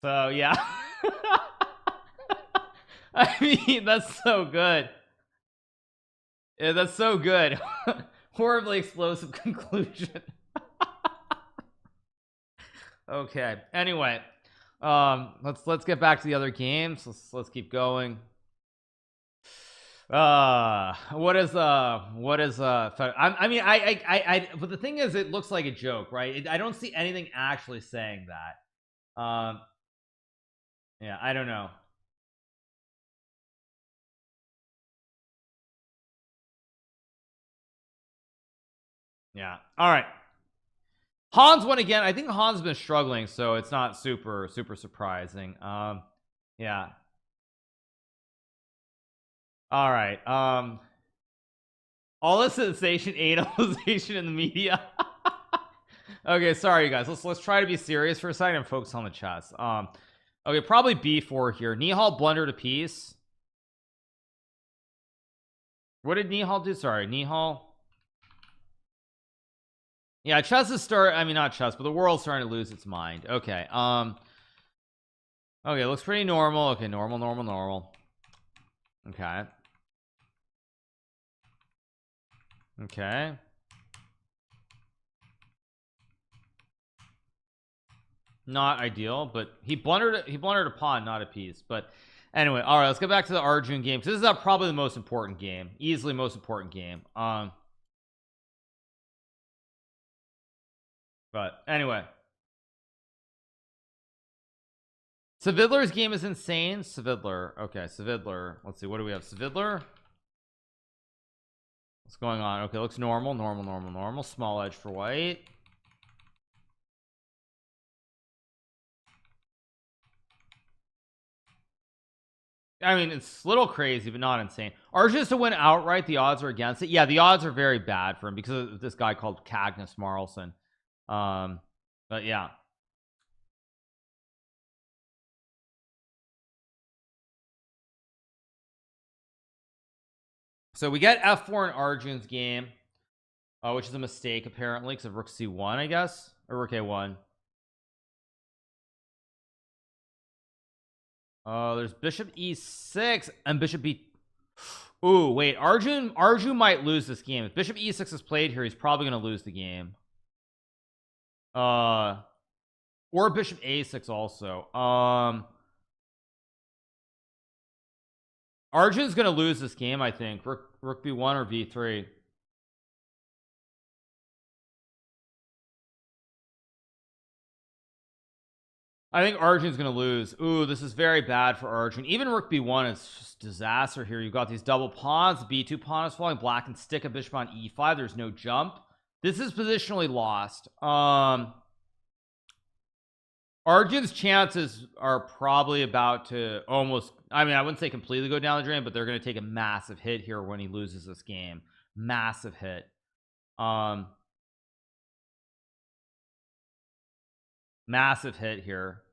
So yeah. I mean, that's so good. Yeah, that's so good. Horribly explosive conclusion. Okay. Anyway, let's get back to the other games. Let's keep going. I mean, but the thing is, it looks like a joke, right? I don't see anything actually saying that. Yeah, I don't know. Yeah. All right. Hans won again. I think Hans been struggling, so it's not super surprising. Yeah. All right. All the sensation analyzation in the media. Okay, sorry you guys. Let's try to be serious for a second and focus on the chess. Okay, probably b4 here. Nihal blundered a piece. What did Nihal do? Sorry, Nihal. Yeah, chess is I mean, not chess, but the world's starting to lose its mind. Okay. Okay, looks pretty normal. Okay, normal. Okay. Okay. Not ideal, but he blundered a pawn, not a piece. But anyway, all right, let's get back to the Arjun game. This is probably the most important game, easily most important game. But anyway, Savidler's game is insane. Savidler. Okay, Savidler. Let's see, what do we have? Savidler. What's going on? Okay, looks normal. Small edge for white. I mean, it's a little crazy, but not insane. Arjun's to win outright. The odds are against it. Yeah, the odds are very bad for him because of this guy called CAGNUS MARLSEN. But yeah. So we get f4 in Arjun's game, which is a mistake apparently because of rook c1, I guess, or rook a1. There's bishop e6 and bishop b. Ooh, wait, Arjun might lose this game. If bishop e6 is played here, he's probably gonna lose the game. Or bishop a6 also. Arjun's gonna lose this game, I think. Rook b1 or b3. I think Arjun's gonna lose. Ooh, this is very bad for Arjun. Even rook b1 is just disaster here. You've got these double pawns. B2 pawn is falling. Black can stick a bishop on e5. There's no jump. This is positionally lost. Arjun's chances are probably about to almost, I mean, I wouldn't say completely go down the drain, but they're going to take a massive hit here when he loses this game. Massive hit. Massive hit here.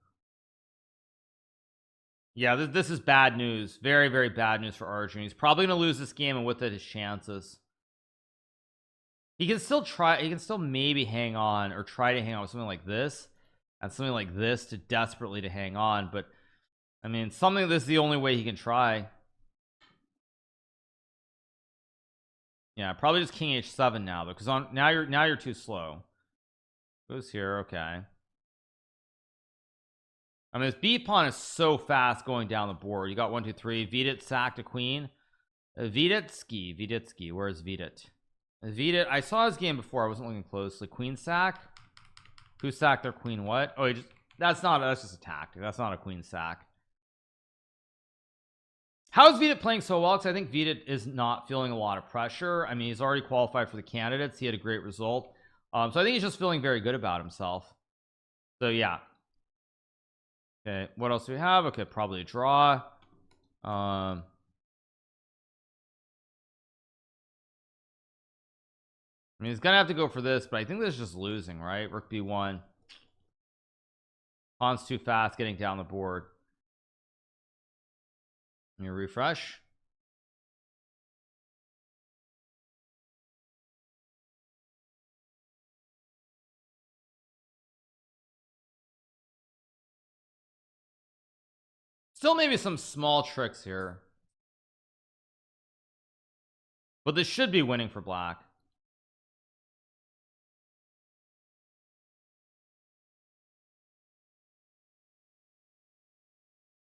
Yeah, this is bad news. Very, very bad news for Arjun. He's probably going to lose this game, and with it, his chances. He can still try, he can still maybe hang on or try to hang on with something like this and something like this to desperately to hang on, but I mean, something this is the only way he can try. Yeah, probably just king h7 now, because on now you're too slow. Goes here, okay. I mean, this b pawn is so fast going down the board. You got 1 2 3. Vidit sacked a queen. Viditsky. Where is Vidit? Vidit, I saw his game before. I wasn't looking closely. Queen sack. Who sacked their queen? What? Oh, he just, that's just a tactic. That's not a queen sack. How is Vidit playing so well? Because I think Vidit is not feeling a lot of pressure. I mean, he's already qualified for the candidates. He had a great result. So I think he's just feeling very good about himself. So yeah. Okay, what else do we have? Okay, probably a draw. I mean, he's gonna have to go for this, but I think this is just losing, right? Rook b1. Pawn's too fast getting down the board. Let me refresh. Still maybe some small tricks here, but this should be winning for black.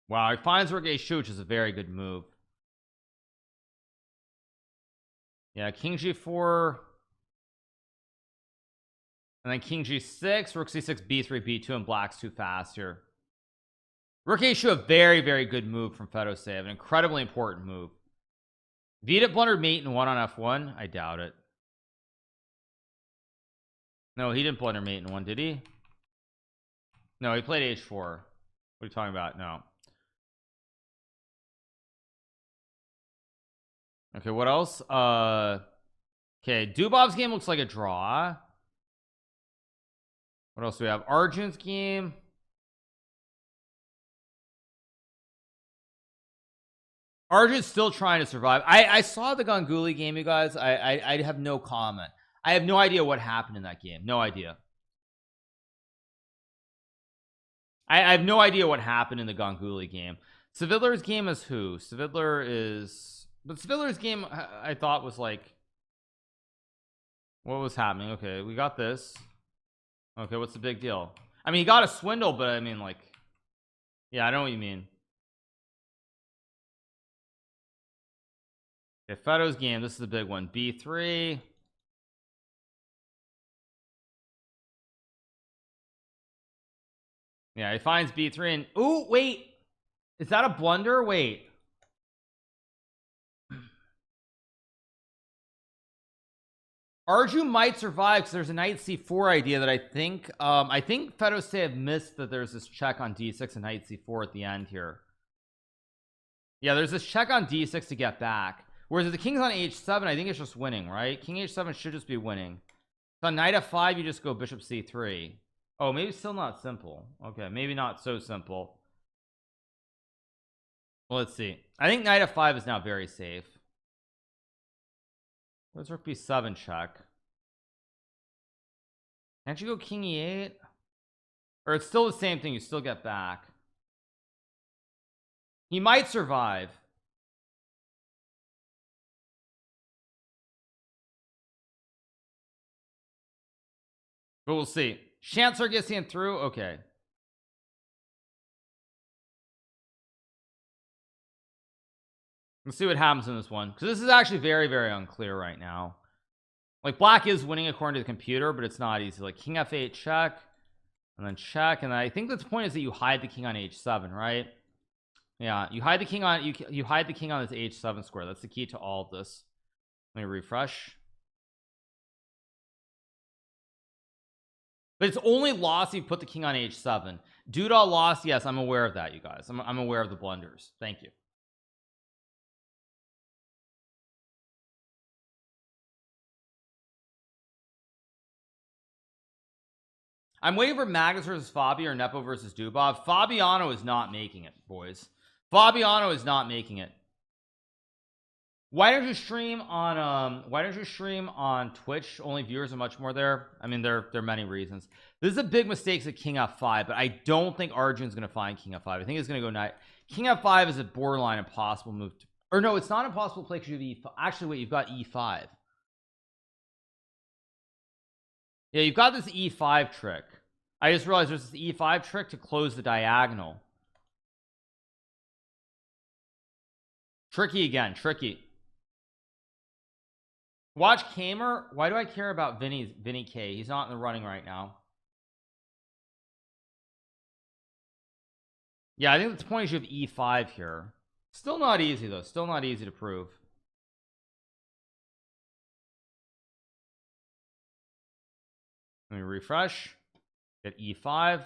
Wow, he finds rook a2, which is a very good move. Yeah, king g4, and then king g6, rook c6, b3, b2, and black's too fast here. Rook a2, a very, very good move from Fedoseev, an incredibly important move. Vidit blundered mate and 1 on f1. I doubt it. No, he didn't blunder mate and 1, did he? No, he played h4. What are you talking about? No. Okay, what else? Okay, Dubov's game looks like a draw. What else do we have? Arjun's game. Arjun's still trying to survive. I saw the Ganguly game, you guys. I have no comment. I have no idea what happened in that game. No idea. I have no idea what happened in the Ganguly game. Savidler's game is who? Savidler is, but Savidler's game I thought was like, what was happening? Okay, we got this. Okay, what's the big deal? I mean, he got a swindle, but I mean, like, yeah, I know what you mean. Okay, Fedo's game, this is the big one. b3. Yeah, he finds b3 and, ooh, wait, is that a blunder? Wait, Arjun might survive because there's a knight c4 idea that I think Fedoseev missed, that there's this check on d6 and knight c4 at the end here. Yeah, there's this check on d6 to get back, whereas if the king's on h7, I think it's just winning, right? King h7 should just be winning. So on knight f5, you just go bishop c3. Oh, maybe still not simple. Okay, maybe not so simple. Well, let's see. I think knight f5 is now very safe. Let's rook b7 check. Can't you go king e8? Or it's still the same thing, you still get back. He might survive. but we'll see. Chancellor gets in through. Okay. Let's see what happens in this one, because this is actually very, very unclear right now. Like, black is winning according to the computer, but it's not easy. Like, king f8 check, and then check, and I think the point is that you hide the king on h7, right? Yeah, you hide the king on you hide the king on this h7 square. That's the key to all of this. Let me refresh. But it's only lost if you put the king on h7. Doodah lost. Yes, I'm aware of that, you guys. I'm aware of the blunders. Thank you. I'm waiting for Magnus versus Fabi or Nepo versus Dubov. Fabiano is not making it, boys. Fabiano is not making it. Why don't you stream on Twitch? Only viewers are much more there. I mean, there are many reasons. This is a big mistake at king f5, but I don't think Arjun's going to find king f5. I think it's going to go knight. King f5 is a borderline impossible move to, or no, it's not impossible to play because you have e5. Actually, wait, you've got e5. Yeah, you've got this e5 trick. I just realized there's this e5 trick to close the diagonal. Tricky again, tricky. Watch Kamer. Why do I care about Vinny K? He's not in the running right now. Yeah, I think the point is you have e5 here. Still not easy though. Still not easy to prove. Let me refresh. Get e5.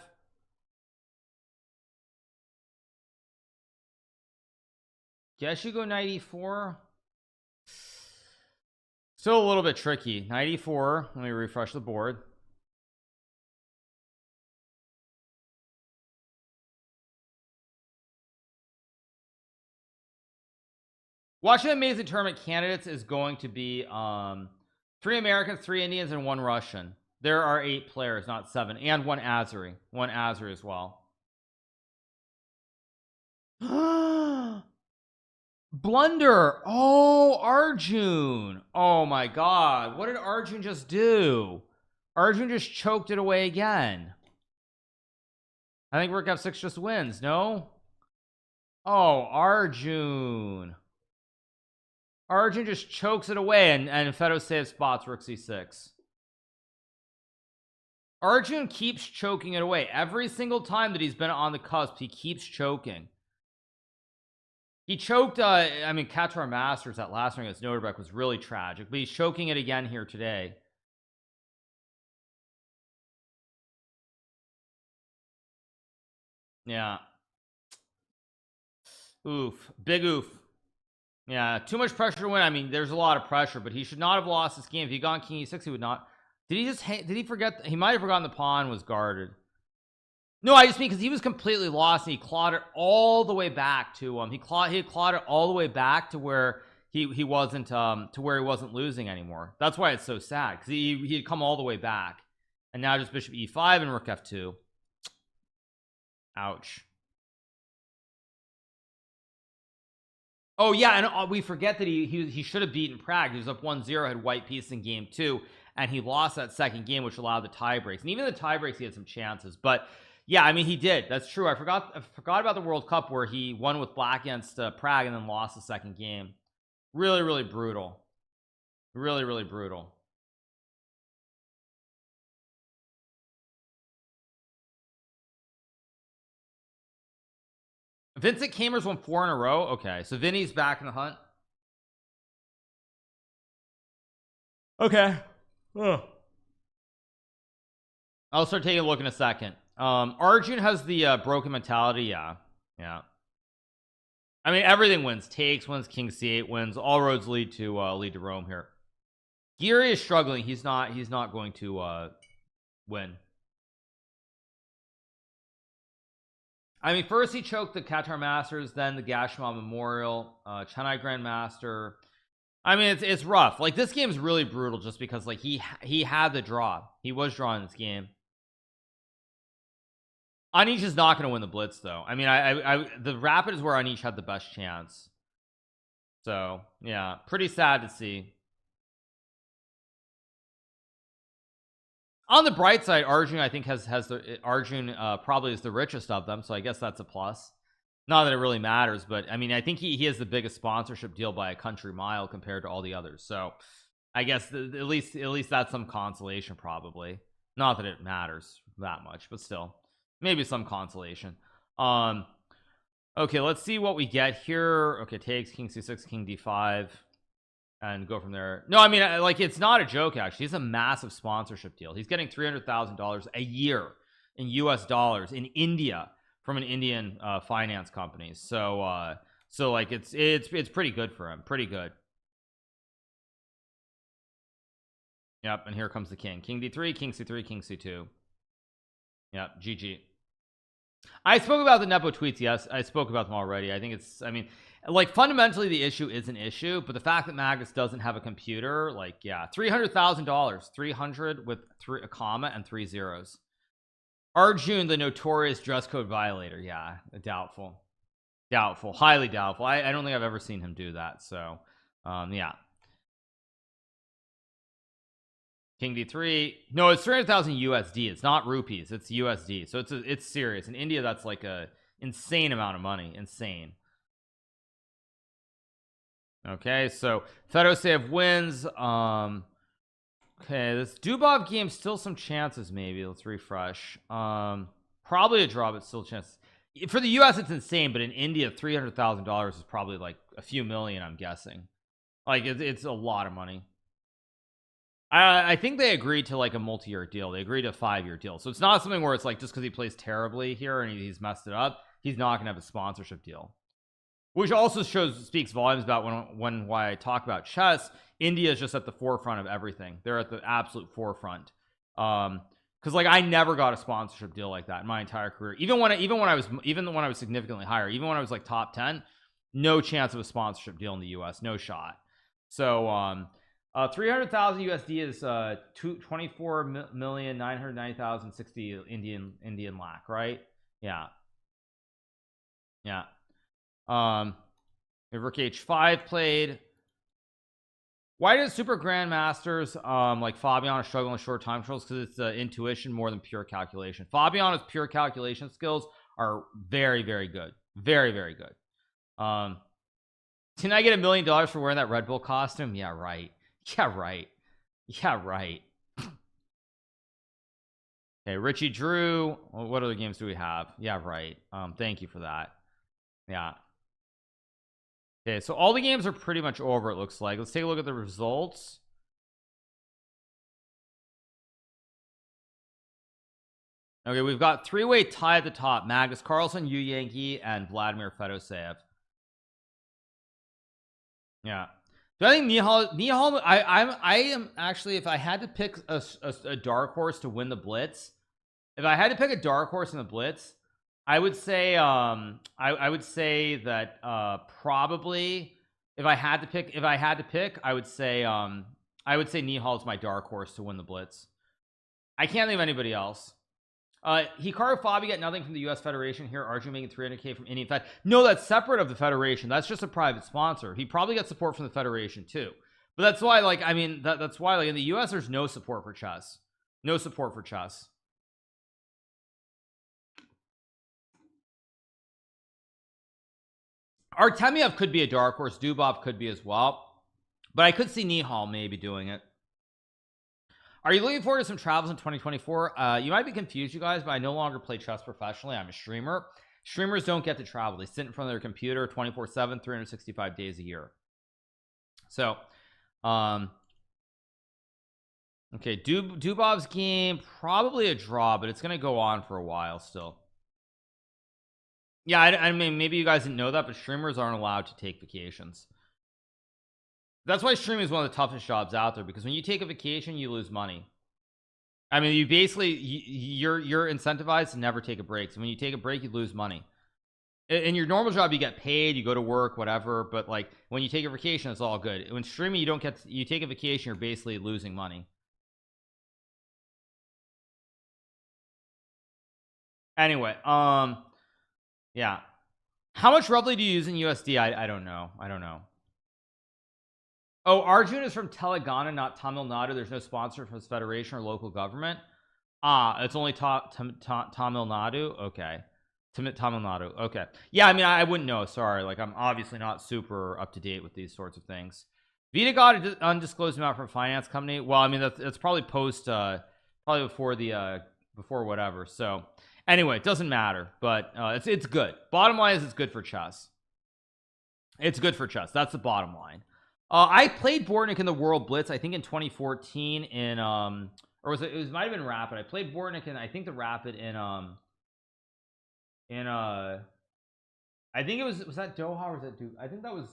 Guess you go knight e4. Still a little bit tricky. Knight e4. Let me refresh the board. Watching the amazing tournament candidates is going to be 3 Americans, 3 Indians, and 1 Russian. There are 8 players, not 7, and 1 Azeri. 1 Azeri as well. Blunder. Oh, Arjun. Oh my god, what did Arjun just do? Arjun just choked it away again. I think rook f6 just wins. No. Oh, Arjun just chokes it away, and Fedo saves spots rook c6. Arjun keeps choking it away every single time that he's been on the cusp. He keeps choking. He choked I mean, Qatar Masters, that last ring against Noterbeck was really tragic, but he's choking it again here today. Yeah. Oof. Big oof. Yeah, too much pressure to win. I mean, there's a lot of pressure, but he should not have lost this game. If he gone king e6, he would not. Did he forget? He might have forgotten the pawn was guarded. No, I just mean because he was completely lost, and he clawed it all the way back to he had clawed it all the way back to where he wasn't to where he wasn't losing anymore. That's why it's so sad, because he had come all the way back, and now just bishop e5 and rook f2. Ouch. Oh yeah, and we forget that he should have beaten Prague. He was up 1-0, had white piece in game 2, and he lost that second game, which allowed the tie breaks. And even the tie breaks, he had some chances. But yeah, I mean, he did. That's true. I forgot about the World Cup where he won with black against Prague and then lost the second game. Really, really brutal. Really, really brutal. Vincent Kamer's won 4 in a row. Okay, so Vinny's back in the hunt. Okay. Oh. I'll start taking a look in a second. Arjun has the broken mentality. Yeah. I mean, everything wins. Takes wins, king c8 wins. All roads lead to Rome here. Geary is struggling. He's not going to win. I mean, first he choked the Qatar Masters, then the Gashima Memorial, Chennai Grandmaster. I mean, it's rough. Like, this game is really brutal just because, like, he had the draw. He was drawing this game. Anish is not going to win the blitz though. I mean, the rapid is where Anish had the best chance. So yeah, pretty sad to see. On the bright side, Arjun I think has the Arjun probably is the richest of them, so I guess that's a plus. Not that it really matters, but I mean I think he has the biggest sponsorship deal by a country mile compared to all the others, so I guess at least that's some consolation. Probably not that it matters that much, but still maybe some consolation. Okay, let's see what we get here. Okay, takes king c6, king d5, and go from there. No, I mean, like, it's not a joke, actually. He's a massive sponsorship deal. He's getting $300,000 a year in US dollars in India from an Indian finance company. So so like it's pretty good for him. Pretty good. Yep, and here comes the king. King d3, king c3, king c2. Yep, GG. I spoke about the Nepo tweets. Yes, I spoke about them already. I think it's, I mean, like, fundamentally the issue is an issue, but the fact that Magnus doesn't have a computer, like, yeah, $300,000, 300 with a comma and 3 zeros. Arjun, the notorious dress code violator. Yeah, doubtful, highly doubtful. I don't think I've ever seen him do that. So yeah, king d3. No, it's 300,000 USD. It's not rupees, it's USD, so it's serious. In India that's like a insane amount of money. Insane. Okay, so Fedoseev wins. Okay, this Dubov game still some chances. Maybe let's refresh. Probably a draw, but still chances. For the US it's insane, but in India $300,000 is probably like a few million, I'm guessing. Like it's a lot of money. I think they agreed to like a multi-year deal. They agreed to a 5-year deal, so it's not something where it's like just because he plays terribly here and he's messed it up, he's not gonna have a sponsorship deal. Which also speaks volumes about why I talk about chess. India is just at the forefront of everything. They're at the absolute forefront. Because like I never got a sponsorship deal like that in my entire career. Even when I was significantly higher, even when I was like top 10, no chance of a sponsorship deal in the US, no shot. So 300,000 USD is 24,990,060 Indian lakh, right? Yeah. Rook h5 played. Why does super grandmasters like Fabian struggle in short time controls? Because it's intuition more than pure calculation. Fabian's pure calculation skills are very good, very good. Can I get $1 million for wearing that Red Bull costume? Yeah, right. Okay, Richie Drew. What other games do we have? Yeah, right. Thank you for that. Yeah. Okay, so all the games are pretty much over, it looks like. Let's take a look at the results. Okay, we've got 3-way tie at the top. Magnus Carlsen, Yu Yankee, and Vladimir Fedoseev. Yeah. So I think Nihal I am actually, if I had to pick a dark horse to win the Blitz, if I had to pick a dark horse in the Blitz, I would say I would say that probably if I had to pick I would say Nihal's my dark horse to win the Blitz. I can't think of anybody else. Hikaru Fabi got nothing from the US Federation here. Arjun making 300k from Indian Fed. No, that's separate of the Federation. That's just a private sponsor. He probably got support from the Federation too. But that's why, like, I mean, that's why, like, in the US there's no support for chess. No support for chess. Artemiev could be a dark horse. Dubov could be as well. But I could see Nihal maybe doing it. Are you looking forward to some travels in 2024? You might be confused, you guys, but I no longer play chess professionally. I'm a streamer. Streamers don't get to travel. They sit in front of their computer 24/7, 365 days a year. So okay, Dubov's game, probably a draw, but it's gonna go on for a while still. Yeah, I mean, maybe you guys didn't know that, but streamers aren't allowed to take vacations. That's why streaming is one of the toughest jobs out there, because when you take a vacation you lose money. I mean, you basically you're incentivized to never take a break. So when you take a break you lose money. In your normal job you get paid, you go to work, whatever, but like when you take a vacation it's all good. When streaming you don't get you take a vacation, you're basically losing money. Anyway, yeah, how much roughly do you use in USD? I don't know. Oh, Arjun is from Telangana, not Tamil Nadu. There's no sponsor from his federation or local government. It's only Tamil Nadu. Okay. Tamil Nadu. Okay. Yeah, I mean, I wouldn't know. Sorry. Like, I'm obviously not super up to date with these sorts of things. Vita got an undisclosed amount from a finance company. Well, I mean, that's probably post, probably before the, before whatever. So anyway, it doesn't matter, but it's good. Bottom line is it's good for chess. It's good for chess. That's the bottom line. I played Bortnik in the World Blitz, I think in 2014 in or was it might have been Rapid. I played Bortnik in I think the Rapid in I think it was that Doha or was that Duke? I think that was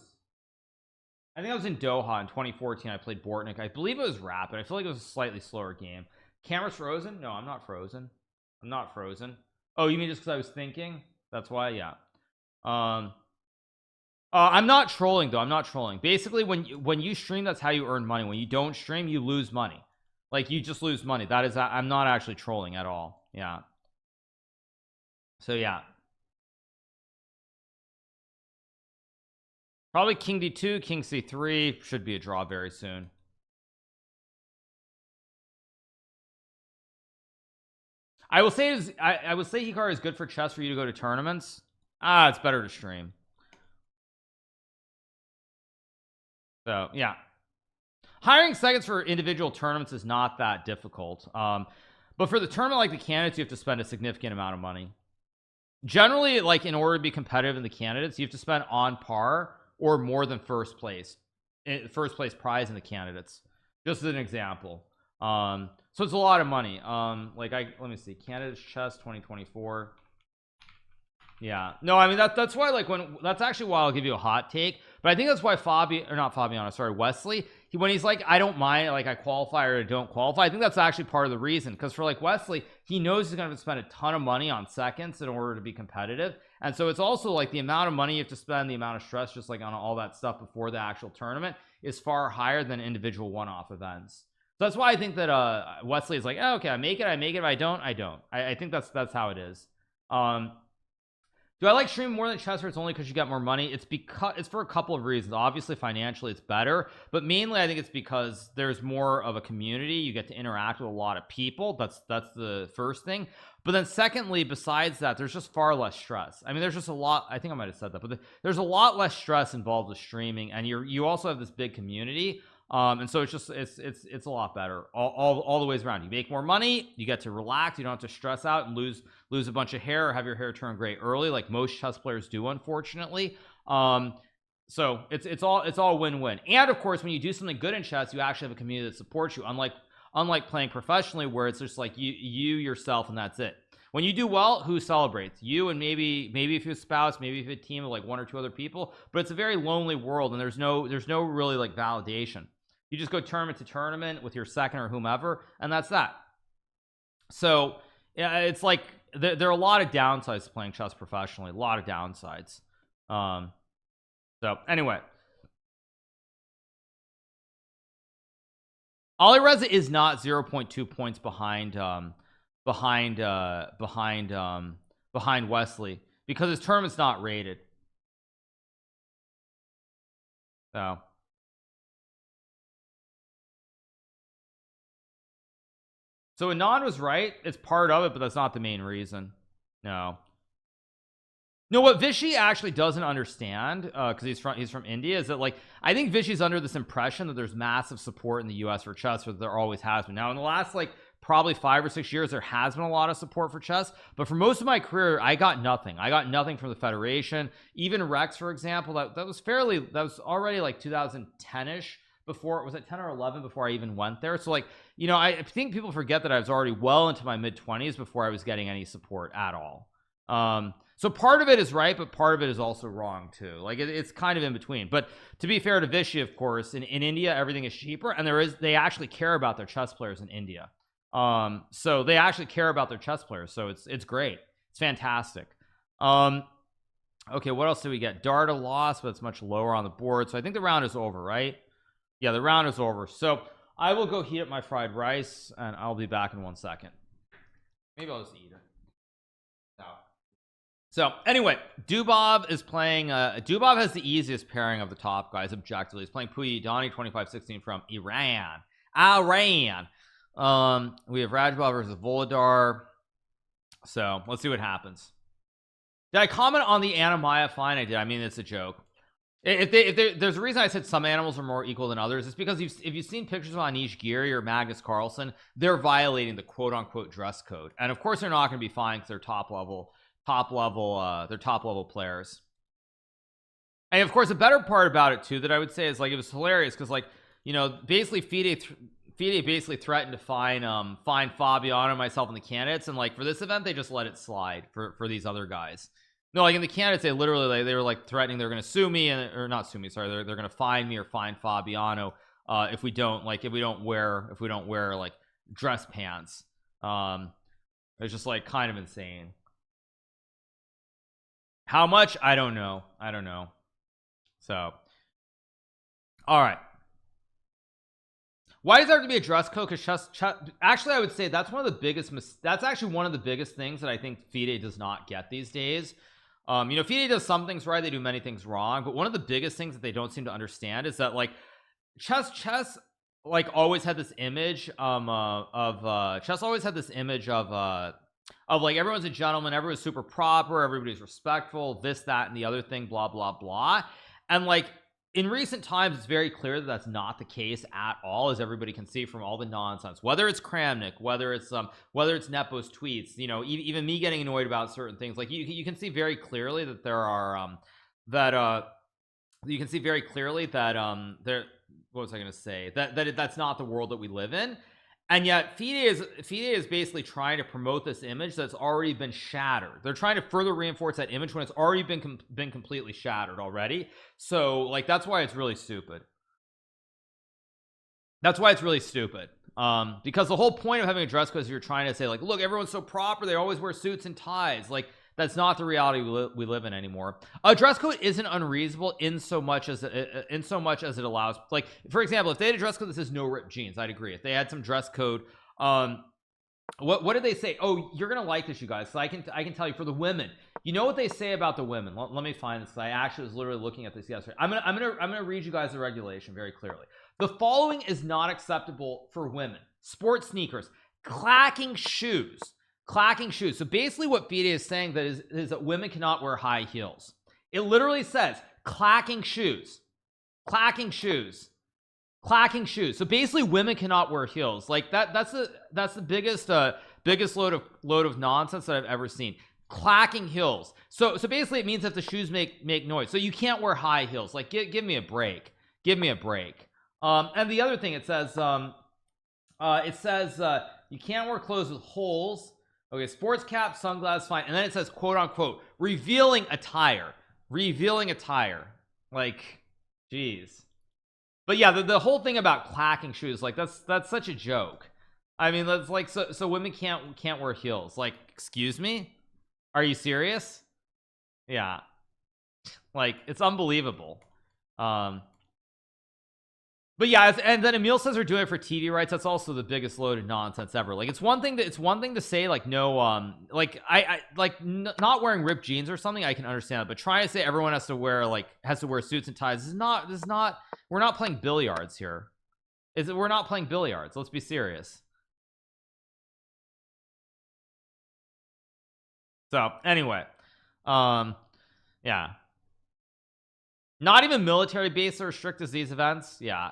in Doha in 2014. I played Bortnik. I believe it was Rapid. I feel like it was a slightly slower game. Camera's frozen? No, I'm not frozen. I'm not frozen. Oh, you mean just because I was thinking? That's why. Yeah. I'm not trolling though. I'm not trolling. Basically, when you stream, that's how you earn money. When you don't stream, you lose money. Like, you just lose money. That is, I'm not actually trolling at all. Yeah. So yeah. Probably King D2, King C3 should be a draw very soon. I will say I will say Hikaru is good for chess for you to go to tournaments. It's better to stream. So yeah, hiring seconds for individual tournaments is not that difficult, but for the tournament like the candidates, you have to spend a significant amount of money. Generally, like, in order to be competitive in the candidates, you have to spend on par or more than first place prize in the candidates, just as an example. So it's a lot of money. Like, let me see, candidates chess 2024. Yeah, no, I mean, that's why, like, that's actually why I'll give you a hot take, but I think that's why Wesley, when he's like, I don't mind, like, I qualify or I don't qualify, I think that's actually part of the reason, because for like Wesley, he knows he's going to spend a ton of money on seconds in order to be competitive, and so it's also like the amount of money you have to spend, the amount of stress just like on all that stuff before the actual tournament is far higher than individual one-off events. So that's why I think that Wesley is like, oh, okay, I make it, if I don't, I don't. I think that's how it is. Do I like streaming more than chess? Or it's only because you get more money? It's for a couple of reasons. Obviously, financially, it's better, but mainly I think it's because there's more of a community. You get to interact with a lot of people. That's the first thing. But then secondly, besides that, there's just far less stress. I mean, there's just a lot. I think I might have said that, but there's a lot less stress involved with streaming, and you also have this big community. And so it's just it's a lot better all the ways around. You make more money, you get to relax, you don't have to stress out and lose a bunch of hair or have your hair turn gray early, like most chess players do, unfortunately. So it's all win-win. And of course, when you do something good in chess, you actually have a community that supports you, unlike playing professionally, where it's just like you yourself and that's it. When you do well, who celebrates? You and maybe if you have a spouse, maybe if you have a team of like one or two other people, but it's a very lonely world, and there's no really like validation. You just go tournament to tournament with your second or whomever, and that's that. So yeah, it's like there are a lot of downsides to playing chess professionally, a lot of downsides. So anyway, Alireza is not 0.2 points behind Wesley because his tournament's not rated. So Anand was right. It's part of it, but that's not the main reason. No, what Vishy actually doesn't understand, because he's from India, is that, like, I think Vishy's under this impression that there's massive support in the US for chess, or there always has been. Now in the last like probably 5 or 6 years, there has been a lot of support for chess, but for most of my career, I got nothing from the Federation. Even Rex, for example, that was already like 2010ish, before, was it 10 or 11 before I even went there? So, like, you know, I think people forget that I was already well into my mid-20s before I was getting any support at all. So part of it is right, but part of it is also wrong too. Like, it's kind of in between. But to be fair to Vishy, of course, in India everything is cheaper, and they actually care about their chess players in India. So they actually care about their chess players, so it's great, it's fantastic. Okay, what else do we get? Darda lost, but it's much lower on the board, so I think the round is over, right? Yeah, the round is over. So I will go heat up my fried rice, and I'll be back in 1 second. Maybe I'll just eat it. No. So anyway, Dubov is playing. Dubov has the easiest pairing of the top guys, objectively. He's playing Puyi Dani 25-16 from Iran. We have Rajbal versus Volodar, so let's see what happens. Did I comment on the Anamaya? Fine, I did. I mean, it's a joke. There's a reason I said some animals are more equal than others. It's because if you've seen pictures of Anish Giri or Magnus Carlsen, they're violating the quote-unquote dress code, and of course they're not going to be fine because they're top level players. And of course, the better part about it too that I would say is, like, it was hilarious because, like, you know, basically FIDE basically threatened to fine Fabiano, myself, and the candidates, and like for this event they just let it slide for these other guys. No, like in the candidates, they literally, like, they were like threatening they're going to sue me, and or not sue me, sorry, they're going to fine me or fine Fabiano if we don't wear like dress pants. It's just like kind of insane. How much? I don't know. So, all right. Why does there have to be a dress code? Because actually, I would say that's one of the biggest. That's actually one of the biggest things that I think FIDE does not get these days. You know, FIDE does some things right, they do many things wrong, but one of the biggest things that they don't seem to understand is that, like, chess like always had this image chess always had this image of like everyone's a gentleman, everyone's super proper, everybody's respectful, this, that, and the other thing, blah blah blah. And like in recent times, it's very clear that that's not the case at all, as everybody can see from all the nonsense, whether it's Kramnik, whether it's Nepo's tweets, you know, even me getting annoyed about certain things. Like you can see very clearly that there are you can see very clearly that there, what was I going to say, that's not the world that we live in. And yet FIDE is basically trying to promote this image that's already been shattered. They're trying to further reinforce that image when it's already been completely shattered already. So like that's why it's really stupid. Because the whole point of having a dress code is you're trying to say, like, look, everyone's so proper, they always wear suits and ties. Like, that's not the reality we live in anymore. A dress code isn't unreasonable in so much as it allows, like, for example, if they had a dress code that says no ripped jeans, I'd agree. If they had some dress code, what did they say? Oh, you're gonna like this, you guys. So I can tell you, for the women, you know what they say about the women. Let me find this. I actually was literally looking at this yesterday. I'm gonna read you guys the regulation very clearly. The following is not acceptable for women: sports sneakers, clacking shoes. So basically what FIDE is saying is that women cannot wear high heels. It literally says clacking shoes. So basically women cannot wear heels. Like that's the biggest load of nonsense that I've ever seen. Clacking heels. So basically it means that the shoes make noise. So you can't wear high heels. Like give me a break. And the other thing, it says you can't wear clothes with holes. Okay, sports cap, sunglasses, fine. And then it says quote unquote revealing attire. Like, geez. But yeah, the whole thing about clacking shoes, like that's such a joke. I mean, that's like, so women can't wear heels. Like, excuse me, are you serious? Yeah, like it's unbelievable. But yeah, and then Emil says they're doing it for TV rights. That's also the biggest load of nonsense ever. Like, it's one thing to say, like, no, like not wearing ripped jeans or something, I can understand it, but trying to say everyone has to wear suits and ties, this is not we're not playing billiards here. We're not playing billiards. Let's be serious. So anyway, yeah, not even military bases are as strict as these events. Yeah,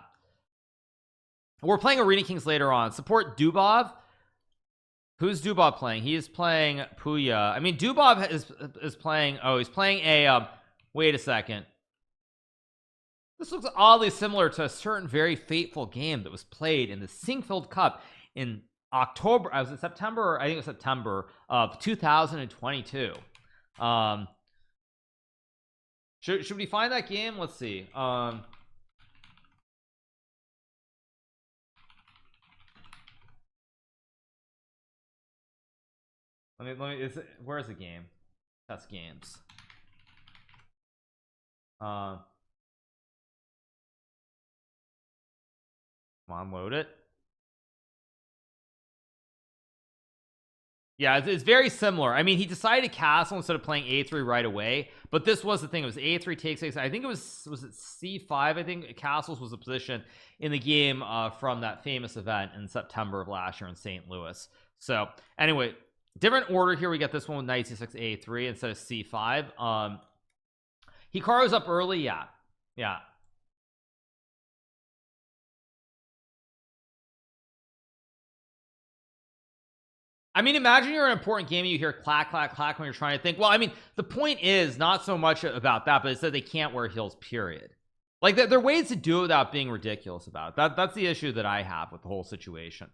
we're playing Arena Kings later on. Support Dubov. Who's Dubov playing? He is playing Puya. I mean, Dubov is playing. Oh, he's playing a. Wait a second. This looks oddly similar to a certain very fateful game that was played in the Singfield Cup in October. I was in September. I think it was September of 2022. Should we find that game? Let's see. Let me where's the game? Test games. Come on, load it. Yeah, it's very similar. I mean, he decided to castle instead of playing a3 right away, but this was the thing. It was a3 takes a. I think it was it c5. I think castles was a position in the game from that famous event in September of last year in St. Louis. So anyway, different order here. We get this one with knight c6 a3 instead of c5. Hikaru's up early. Yeah. I mean, imagine you're in an important game and you hear clack, clack, clack when you're trying to think. Well, I mean, the point is not so much about that, but it's that they can't wear heels, period. Like, there are ways to do it without being ridiculous about it. That's the issue that I have with the whole situation.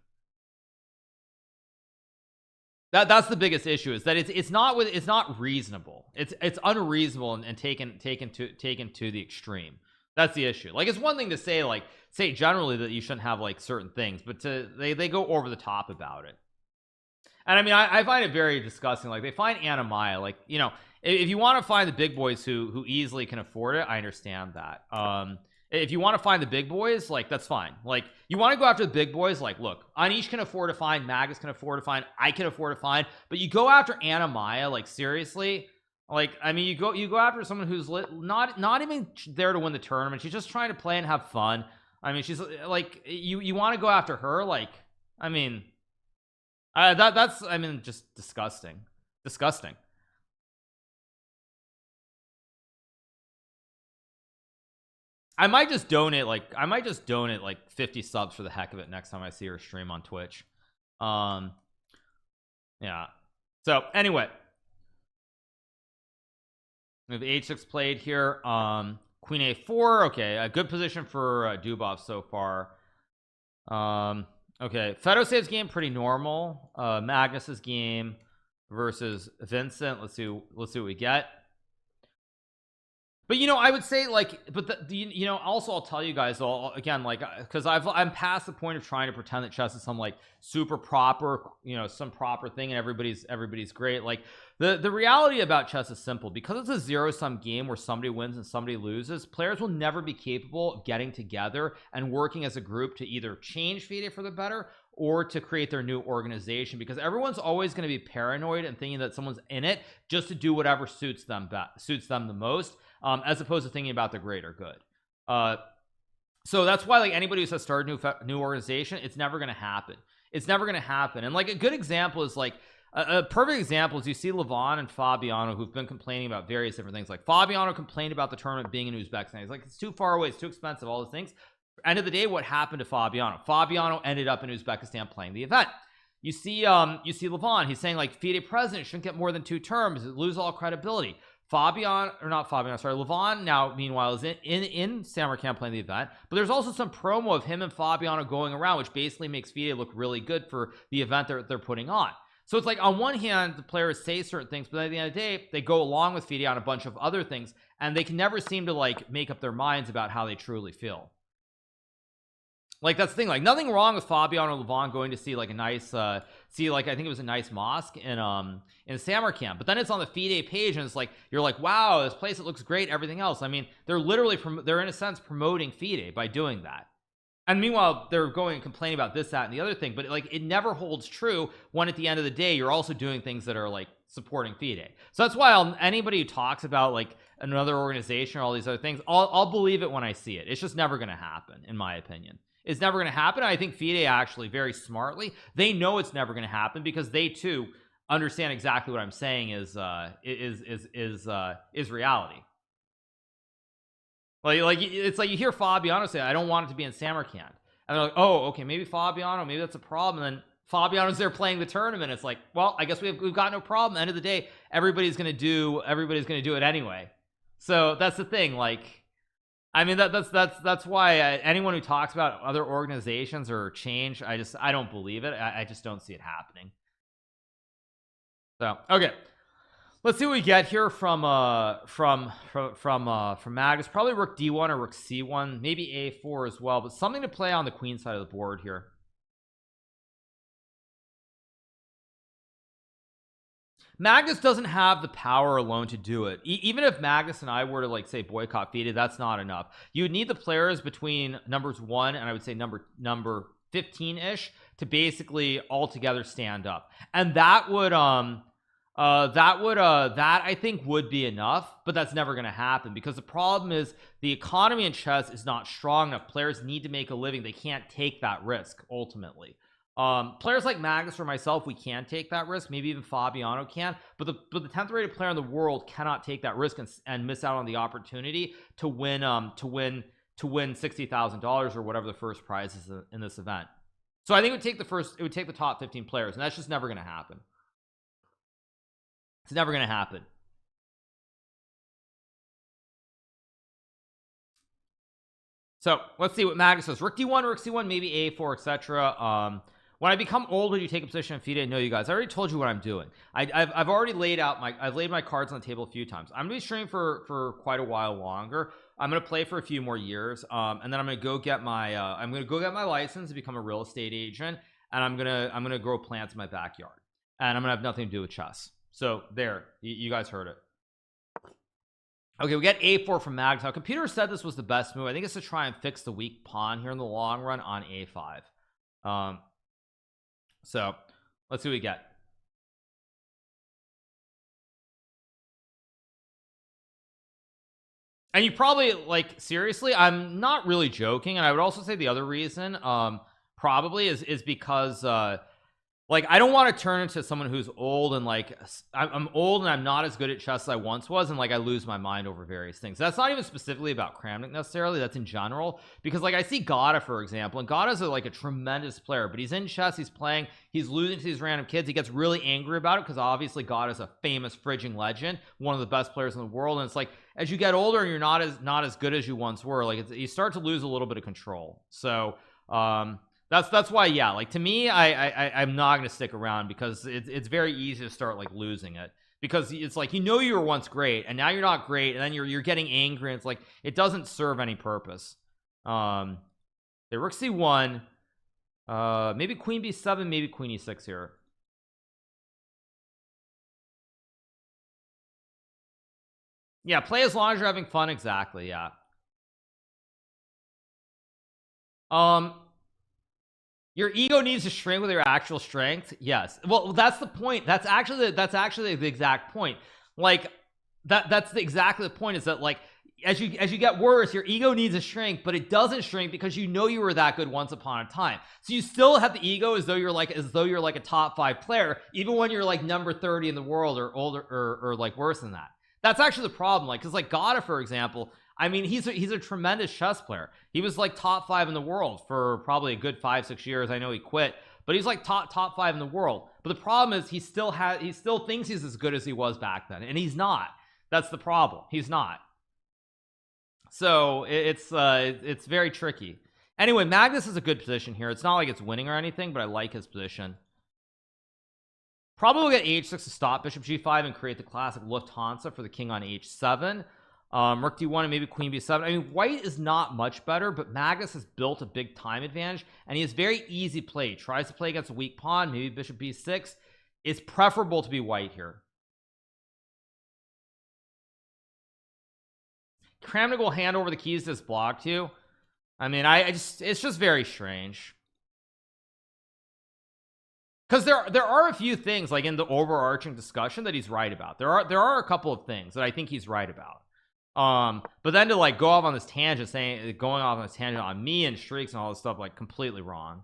That's the biggest issue, is that it's not reasonable. It's unreasonable and taken to the extreme. That's the issue. Like, it's one thing to say generally that you shouldn't have like certain things, but they go over the top about it. And I mean, I find it very disgusting. Like, they find Anamaya, like, you know, if you want to find the big boys who easily can afford it, I understand that. If you want to find the big boys, like, that's fine. Like, you want to go after the big boys, like, look, Anish can afford to find, Magus can afford to find, I can afford to find, but you go after Anamaya, like, seriously, like, I mean, you go after someone who's not even there to win the tournament. She's just trying to play and have fun. I mean, she's like, you want to go after her, like, I mean, that's I mean, just disgusting. I might just donate like 50 subs for the heck of it next time I see her stream on Twitch. Yeah. So anyway, we have h6 played here. Queen a4. Okay, a good position for Dubov so far. Okay, Fedosev's game pretty normal. Magnus's game versus Vincent. Let's see what we get. But, you know, I would say, like, but you know, also I'll tell you guys all again, like, because I'm past the point of trying to pretend that chess is some like super proper, you know, some proper thing and everybody's great. Like, the reality about chess is simple. Because it's a zero-sum game where somebody wins and somebody loses, players will never be capable of getting together and working as a group to either change FIDE for the better or to create their new organization, because everyone's always going to be paranoid and thinking that someone's in it just to do whatever suits them the most, as opposed to thinking about the greater good. So that's why, like, anybody who says start a new organization, it's never going to happen. And like, a good example is like a perfect example is you see Levon and Fabiano, who've been complaining about various different things. Like, Fabiano complained about the tournament being in Uzbekistan. He's like, it's too far away, it's too expensive, all those things. End of the day, what happened to Fabiano ended up in Uzbekistan playing the event. You see Levon, he's saying, like, FIDE president shouldn't get more than 2 terms, lose all credibility. Levon now meanwhile is in Samarkand playing the event, but there's also some promo of him and Fabiano going around, which basically makes FIDE look really good for the event they're putting on. So it's like, on one hand, the players say certain things, but at the end of the day, they go along with FIDE on a bunch of other things, and they can never seem to, like, make up their minds about how they truly feel. Like, that's the thing. Like, nothing wrong with Fabiano and Levon going to see like a nice I think it was a nice mosque in Samarkand, but then it's on the FIDE page and it's like, you're like, wow, this place, it looks great, everything else. I mean, they're in a sense promoting FIDE by doing that. And meanwhile, they're going and complaining about this, that, and the other thing, but like, it never holds true when at the end of the day you're also doing things that are like supporting FIDE. So that's why anybody who talks about like another organization or all these other things, I'll believe it when I see it. It's just never going to happen, in my opinion. It's never going to happen. I think FIDE actually, very smartly, they know it's never going to happen, because they too understand exactly what I'm saying is reality. Like it's like you hear Fabiano say, I don't want it to be in Samarkand, and they're like, oh, okay, maybe Fabiano, maybe that's a problem. And then Fabiano's there playing the tournament. It's like, well, I guess we've got no problem. At the end of the day, everybody's gonna do it anyway. So that's the thing. Like, I mean, that's why anyone who talks about other organizations or change, I don't believe it. I just don't see it happening. So okay, let's see what we get here from Magnus. Probably rook d1 or rook c1, maybe a4 as well, but something to play on the queen side of the board here. Magnus doesn't have the power alone to do it. Even if Magnus and I were to, like, say, boycott FIDE, that's not enough. You would need the players between numbers 1 and I would say number 15-ish to basically all together stand up, and that would that I think would be enough, but that's never going to happen because the problem is the economy in chess is not strong enough. Players need to make a living. They can't take that risk ultimately. Players like Magnus or myself, we can take that risk. Maybe even Fabiano can, but the 10th rated player in the world cannot take that risk and miss out on the opportunity to win $60,000 or whatever the first prize is in this event. So I think it would take the top 15 players, and that's just never going to happen. It's never going to happen. So let's see what Magnus says. Rook d1, rook c1, maybe a4, etc. When I become old, would you take a position in FIDE? No, you guys, I already told you what I'm doing. I've already laid out I've laid my cards on the table a few times. I'm gonna be streaming for quite a while longer. I'm gonna play for a few more years, and then I'm gonna go get my license to become a real estate agent, and I'm gonna grow plants in my backyard, and I'm gonna have nothing to do with chess. So there, you guys heard it. Okay, we got a4 from Magnus. Now, computer said this was the best move. I think it's to try and fix the weak pawn here in the long run on a5. So let's see what we get. And you probably, like, seriously, I'm not really joking, and I would also say the other reason probably is because like, I don't want to turn into someone who's old and like I'm old and I'm not as good at chess as I once was, and like I lose my mind over various things. That's not even specifically about Kramnik necessarily, that's in general, because like I see Gada, for example, and Gada's like a tremendous player, but he's in chess, he's playing, he's losing to these random kids. He gets really angry about it because obviously Gada's a famous Phrygian legend, one of the best players in the world, and it's like as you get older and you're not as good as you once were, like you start to lose a little bit of control. So that's why, yeah, like to me, I'm not gonna stick around because it's very easy to start like losing it, because it's like, you know, you were once great and now you're not great, and then you're getting angry, and it's like it doesn't serve any purpose. Okay, rook c1, maybe queen b7, maybe queen e6 here. Yeah, play as long as you're having fun. Exactly, yeah. Your ego needs to shrink with your actual strength. Yes, well, that's the point. That's actually the exact point. Like that's exactly the point, is that like as you get worse, your ego needs to shrink, but it doesn't shrink because you know you were that good once upon a time. So you still have the ego as though you're like a top 5 player, even when you're like number 30 in the world or older or like worse than that. That's actually the problem. Like, because like Gada, for example, I mean, he's a tremendous chess player. He was like top 5 in the world for probably a good 5-6 years. I know he quit, but he's like top 5 in the world. But the problem is he still thinks he's as good as he was back then, and he's not. That's the problem. He's not. So it's very tricky. Anyway, Magnus is a good position here. It's not like it's winning or anything, but I like his position. Probably will get h6 to stop bishop g5 and create the classic Lufthansa for the king on h7. Rook d1 and maybe queen b7. I mean, white is not much better, but Magnus has built a big time advantage, and he has very easy play. Tries to play against a weak pawn, maybe bishop b6. It's preferable to be white here. Kramnik will hand over the keys to this block to you. I mean, it's just very strange. Because there are a few things like in the overarching discussion that he's right about. There are a couple of things that I think he's right about. But then to like go off on this tangent, going off on this tangent on me and streaks and all this stuff, like completely wrong.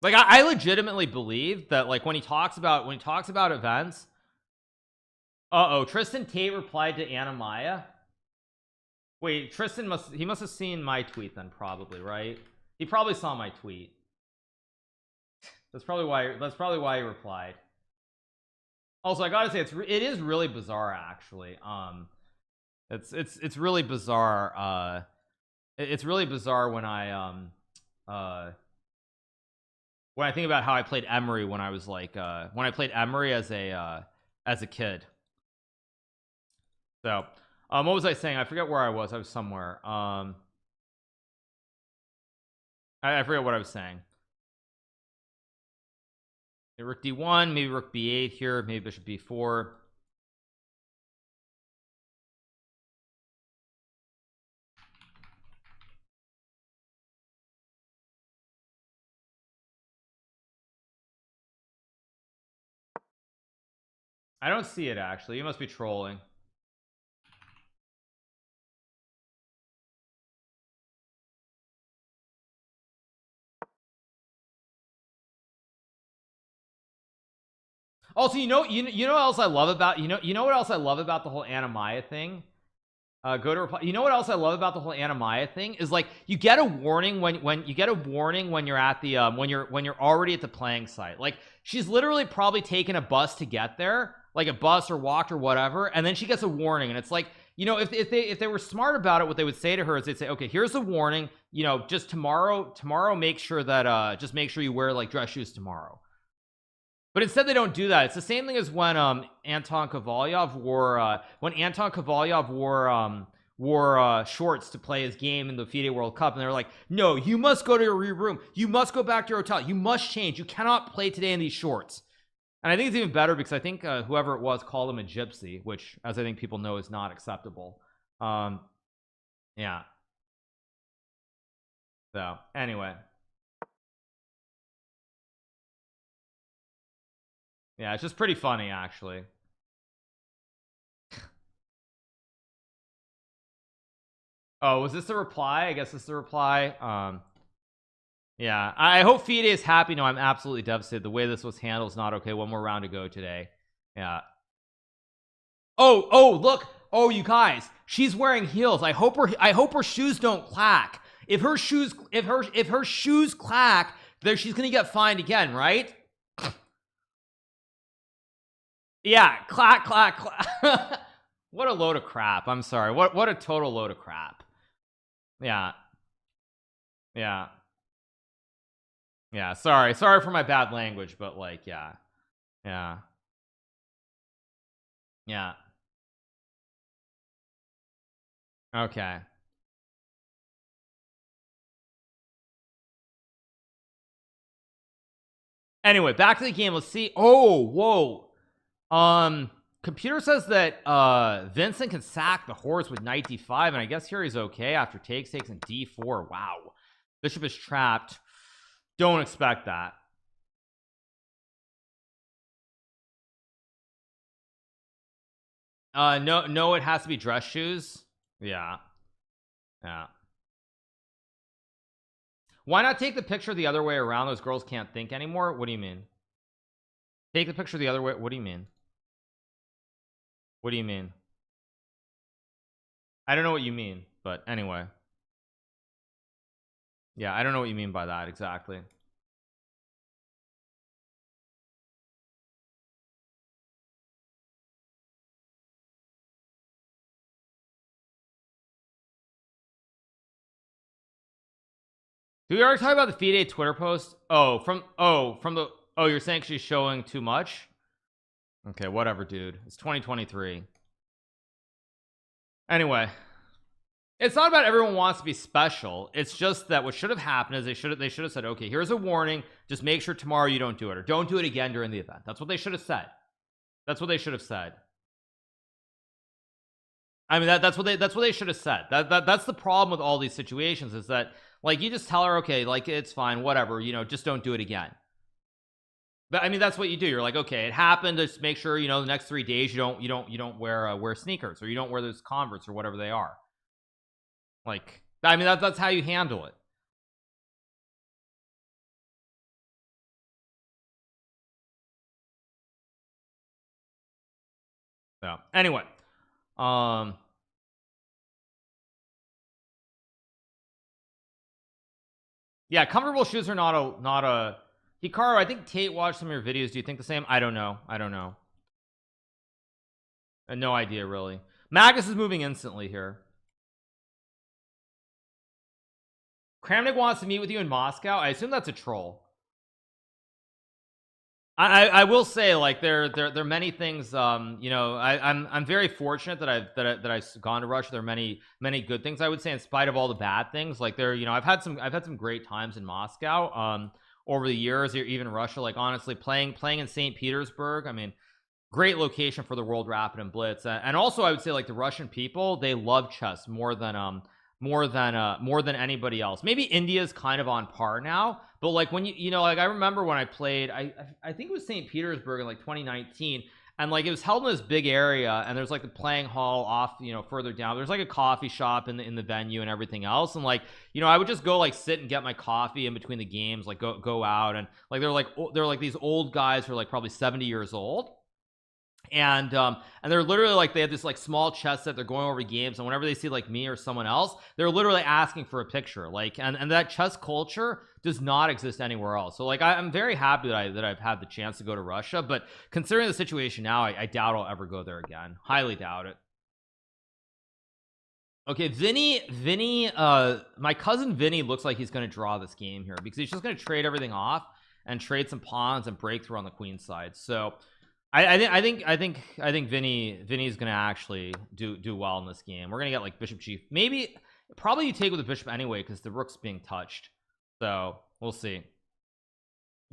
Like I legitimately believe that like when he talks about events. Tristan Tate replied to Anna Maya. Wait, Tristan must have seen my tweet then, probably, right? He probably saw my tweet. That's probably why he replied. Also, I gotta say, it is really bizarre, actually. It's really bizarre. It's really bizarre when I think about how I played Emery when I was like when I played Emery as a kid. So what was I saying? I forget where I was somewhere. I forget what I was saying. Rook d1, maybe rook b8 here, maybe bishop b4. I don't see it actually. You must be trolling. Also, you know what else I love about you know what else I love about the whole Anamaya thing? Go to reply. You know what else I love about the whole Anamaya thing is like you get a warning when you get a warning when you're at the when you're already at the playing site. Like she's literally probably taken a bus to get there, like a bus or walked or whatever, and then she gets a warning, and it's like, you know, if they were smart about it, what they would say to her is they'd say, okay, here's a warning, you know, just tomorrow make sure that just make sure you wear like dress shoes tomorrow. But instead they don't do that. It's the same thing as when Anton Kovalyov wore shorts to play his game in the FIDE World Cup, and they're like, no, you must go to your room, you must go back to your hotel, you must change, you cannot play today in these shorts. And I think it's even better because I think whoever it was called him a gypsy, which, as I think people know, is not acceptable. Yeah. So anyway, yeah, it's just pretty funny actually. Oh, was this the reply? I guess this is the reply. Yeah, I hope FIDE is happy. No, I'm absolutely devastated. The way this was handled is not okay. One more round to go today. Yeah. Oh, look. Oh, you guys, she's wearing heels. I hope her shoes don't clack. If her shoes clack, then she's gonna get fined again, right? Yeah, clack. What a load of crap. I'm sorry. What a total load of crap. Yeah. Sorry for my bad language, but like, yeah. Okay. Anyway, back to the game. Let's see. Oh, whoa. Computer says that Vincent can sack the horse with knight d5, and I guess here he's okay after takes and d4. Wow. Bishop is trapped. Don't expect that. No, it has to be dress shoes. Yeah. Why not take the picture the other way around? Those girls can't think anymore. What do you mean? Take the picture the other way. What do you mean? I don't know what you mean, but anyway. Yeah, I don't know what you mean by that exactly. Do we already talk about the FIDE Twitter post? You're saying she's showing too much? Okay, whatever, dude. It's 2023. Anyway, it's not about everyone wants to be special. It's just that what should have happened is they should have said, okay, here's a warning, just make sure tomorrow you don't do it, or don't do it again during the event. That's what they should have said. I mean, that's what they should have said. That's the problem with all these situations, is that like you just tell her, okay, like it's fine, whatever, you know, just don't do it again. But I mean, that's what you do. You're like, okay, it happened, just make sure, you know, the next 3 days you don't wear sneakers, or you don't wear those Converse or whatever they are. Like, I mean, that's how you handle it. So anyway, yeah, comfortable shoes are not a Hikaru. I think Tate watched some of your videos. Do you think the same? I don't know. No idea, really. Magus is moving instantly here. Kramnik wants to meet with you in Moscow. I assume that's a troll. I will say, like, there are many things, you know, I'm very fortunate that I've gone to Russia. There are many good things, I would say, in spite of all the bad things. Like, there, you know, I've had some great times in Moscow over the years, or even Russia. Like, honestly, playing in St. Petersburg, I mean, great location for the World Rapid and Blitz. And also, I would say, like, the Russian people, they love chess more than anybody else. Maybe India's kind of on par now, but like when you know, like I remember when I played, I think it was St. Petersburg in like 2019, and like it was held in this big area, and there's like the playing hall off, you know, further down. There's like a coffee shop in the venue and everything else, and like, you know, I would just go like sit and get my coffee in between the games, like go out, and like they're like these old guys who are like probably 70 years old, and they're literally like, they have this like small chest that they're going over games, and whenever they see like me or someone else, they're literally asking for a picture, like, and that chess culture does not exist anywhere else. So like I'm very happy that I've had the chance to go to Russia, but considering the situation now, I doubt I'll ever go there again. Highly doubt it. Okay, Vinny, my cousin Vinny looks like he's going to draw this game here, because he's just going to trade everything off and trade some pawns and break through on the queen side. So I think Vinny's gonna actually do well in this game. We're gonna get like bishop g, maybe, probably you take with the bishop anyway, because the rook's being touched. So we'll see.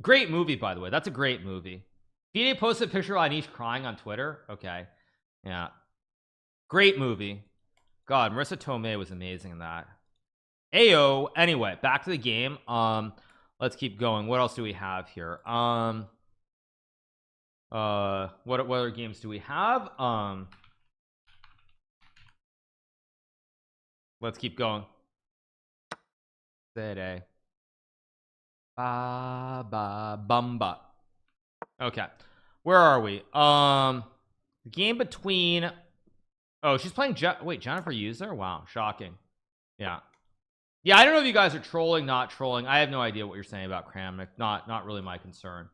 Great movie, by the way. That's a great movie. Fide posted a picture of Anish crying on Twitter. Okay, yeah, great movie. God, Marissa Tomei was amazing in that. Ayo. Anyway, back to the game. Let's keep going. What else do we have here? What other games do we have? Let's keep going. Today. Ba ba bumba. Okay, where are we? The game between, oh, she's playing wait, Jennifer User. Wow, shocking. Yeah, I don't know if you guys are trolling, not trolling. I have no idea what you're saying about Kramnik. Not really my concern.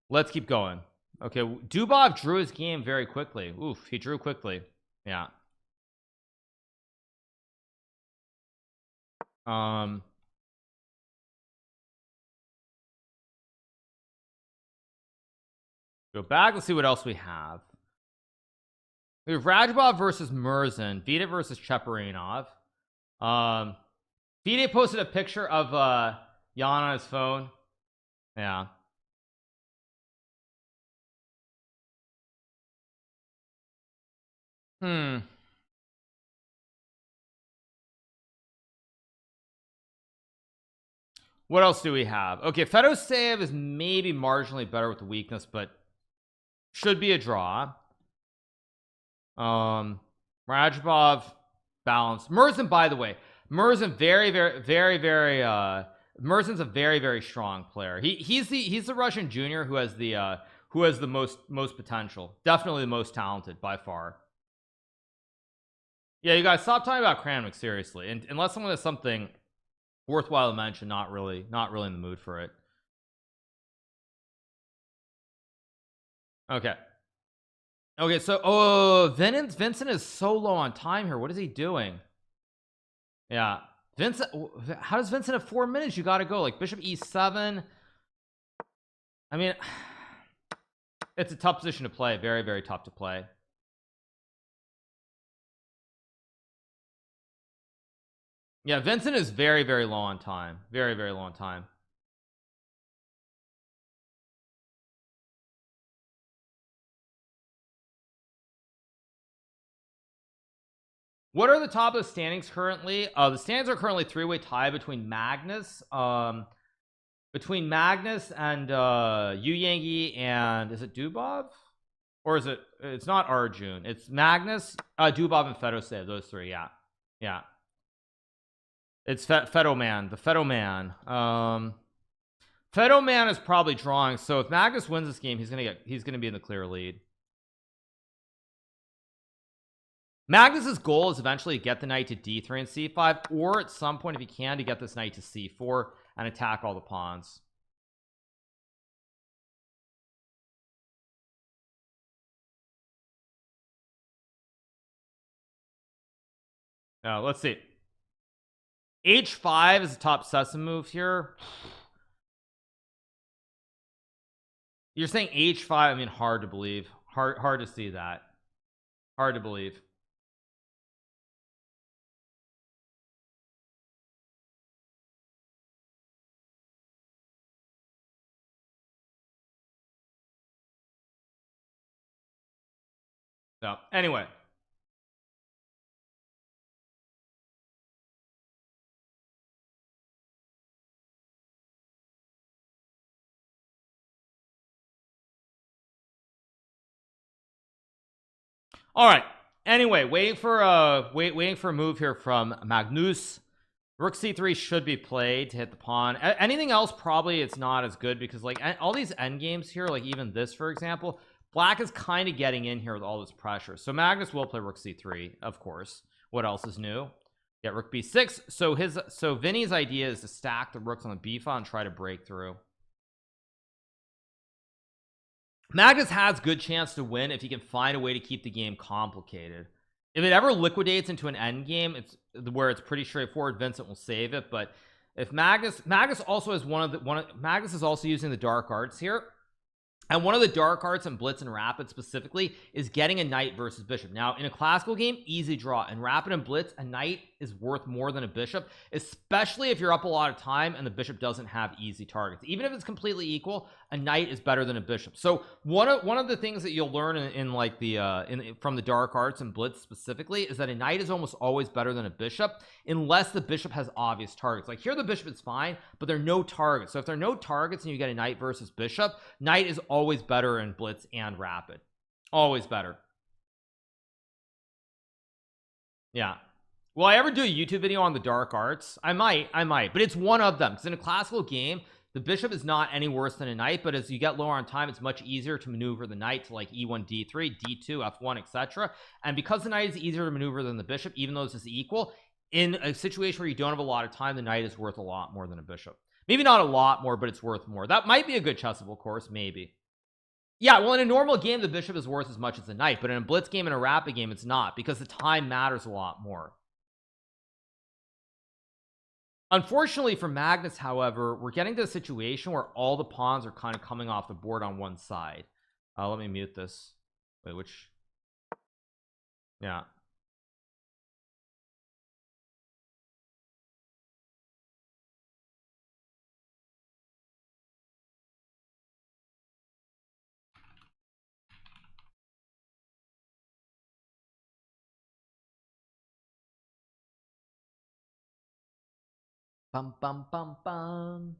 Let's keep going. Okay, Dubov drew his game very quickly. Oof, he drew quickly. Yeah. Go back. Let's see what else we have. We have Rajabov versus Merzin, Vida versus Cheparinov. Vida posted a picture of Jan on his phone. Yeah. What else do we have? Okay, Fedoseev is maybe marginally better with the weakness, but should be a draw. Rajabov balance. Merzin, by the way, Merzin Merzin's a very strong player. He's the Russian junior who has the most potential. Definitely the most talented by far. Yeah, you guys stop talking about Kramnik, seriously. And unless someone has something worthwhile to mention, not really in the mood for it. Okay. Okay, so Vincent is so low on time here. What is he doing? Yeah, Vincent, how does Vincent have 4 minutes? You got to go like bishop e7. I mean, it's a tough position to play. Very tough to play. Yeah, Vincent is very low on time. Very low on time. What are the top of the standings currently? The standings are currently three-way tie between Magnus and Yu Yangi, and is it Dubov? Or is it's not Arjun, it's Magnus, Dubov, and Fedoseev. Those three. Yeah, it's Fedoman, the Fedoman. Fedoman is probably drawing, so if Magnus wins this game, he's gonna be in the clear lead. Magnus's goal is eventually to get the knight to d3 and c5, or at some point, if he can, to get this knight to c4 and attack all the pawns. Now let's see. h5 is the top sesame move here. You're saying h5? I mean, hard to believe. Hard to see that. Hard to believe. So anyway, All right, anyway, waiting for a move here from Magnus. Rook c3 should be played to hit the pawn. Anything else probably it's not as good, because like all these end games here, like even this for example, black is kind of getting in here with all this pressure. So Magnus will play rook c3, of course. What else is new? Yeah, rook b6. So Vinny's idea is to stack the rooks on the b file and try to break through. Magnus has good chance to win if he can find a way to keep the game complicated. If it ever liquidates into an end game, it's where it's pretty straightforward, Vincent will save it. But if Magnus also has Magnus is also using the dark arts here, and one of the dark arts in Blitz and Rapid specifically is getting a knight versus bishop. Now in a classical game, easy draw. In Rapid and Blitz, a knight is worth more than a bishop, especially if you're up a lot of time and the bishop doesn't have easy targets. Even if it's completely equal, a knight is better than a bishop. So one of the things that you'll learn in like the from the dark arts and Blitz specifically is that a knight is almost always better than a bishop unless the bishop has obvious targets. Like here the bishop is fine, but there are no targets. So if there are no targets and you get a knight versus bishop, knight is always better in Blitz and Rapid. Always better. Yeah. Will I ever do a YouTube video on the dark arts? I might, but it's one of them, because in a classical game the bishop is not any worse than a knight, but as you get lower on time it's much easier to maneuver the knight to like e1 d3 d2 f1 etc. And because the knight is easier to maneuver than the bishop, even though this is equal, in a situation where you don't have a lot of time, the knight is worth a lot more than a bishop. Maybe not a lot more, but it's worth more. That might be a good chessable course, maybe. Yeah, well in a normal game the bishop is worth as much as the knight, but in a Blitz game and a Rapid game it's not, because the time matters a lot more. Unfortunately for Magnus, however, we're getting to a situation where all the pawns are kind of coming off the board on one side. Let me mute this. Wait, which? Yeah. Bum bum bum bum.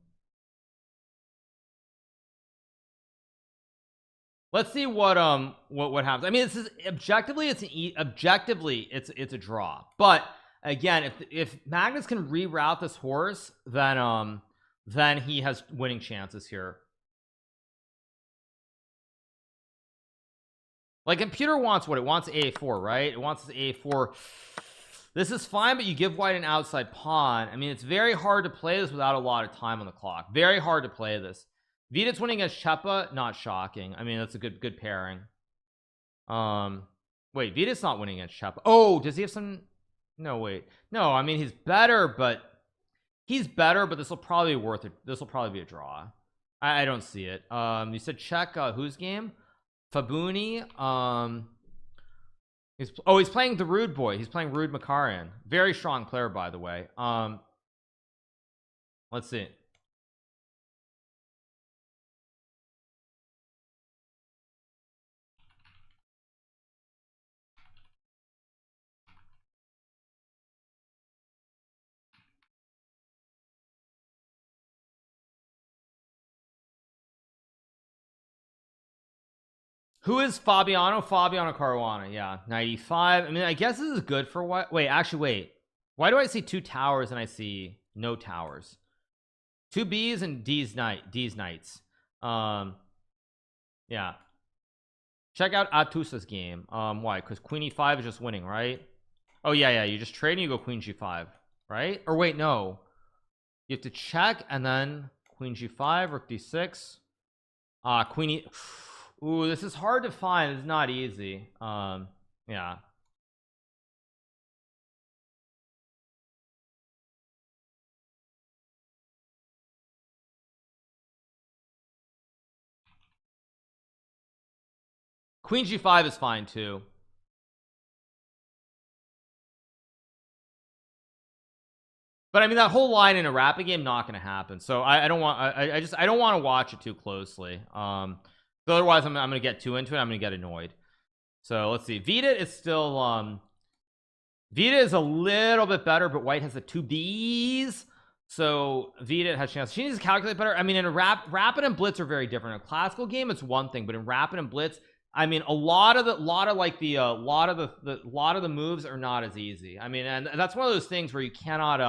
Let's see what happens. I mean, this is objectively it's a draw, but again, if Magnus can reroute this horse, then he has winning chances here. Like computer wants what it wants, a4, right? It wants a4. This is fine, but you give white an outside pawn. I mean, it's very hard to play this without a lot of time on the clock. Very hard to play this. Vidit's winning against Chepa, not shocking. I mean, that's a good pairing. Wait, Vidit's not winning against Chepa. Oh, does he have some? No, wait. No, I mean he's better, but this will probably be worth it. This will probably be a draw. I don't see it. You said check whose game? Fabuni. He's playing the Rude Boy. He's playing Rude Makarian. Very strong player, by the way. Let's see. Who is Fabiano Caruana? Yeah, 95. I mean, I guess this is good for what? Wait, actually, wait. Why do I see two towers and I see no towers? Two B's and D's knights. Yeah. Check out Atusa's game. Why? Because Queen E5 is just winning, right? Oh yeah. You just trade and you go Queen G5, right? Or wait, no. You have to check and then Queen G5, Rook D6. Queen E. Ooh, this is hard to find. It's not easy. Yeah. Queen G5 is fine too. But I mean that whole line in a rapid game not going to happen. So I don't want I don't want to watch it too closely. So otherwise I'm going to get too into it. I'm going to get annoyed. So let's see. Vida is still Vida is a little bit better, but white has the two B's. So Vida has a chance. She needs to calculate better. I mean, in a rapid and blitz are very different. In a classical game, it's one thing, but in rapid and blitz, I mean, a lot of the lot of the moves are not as easy. I mean, and that's one of those things where you cannot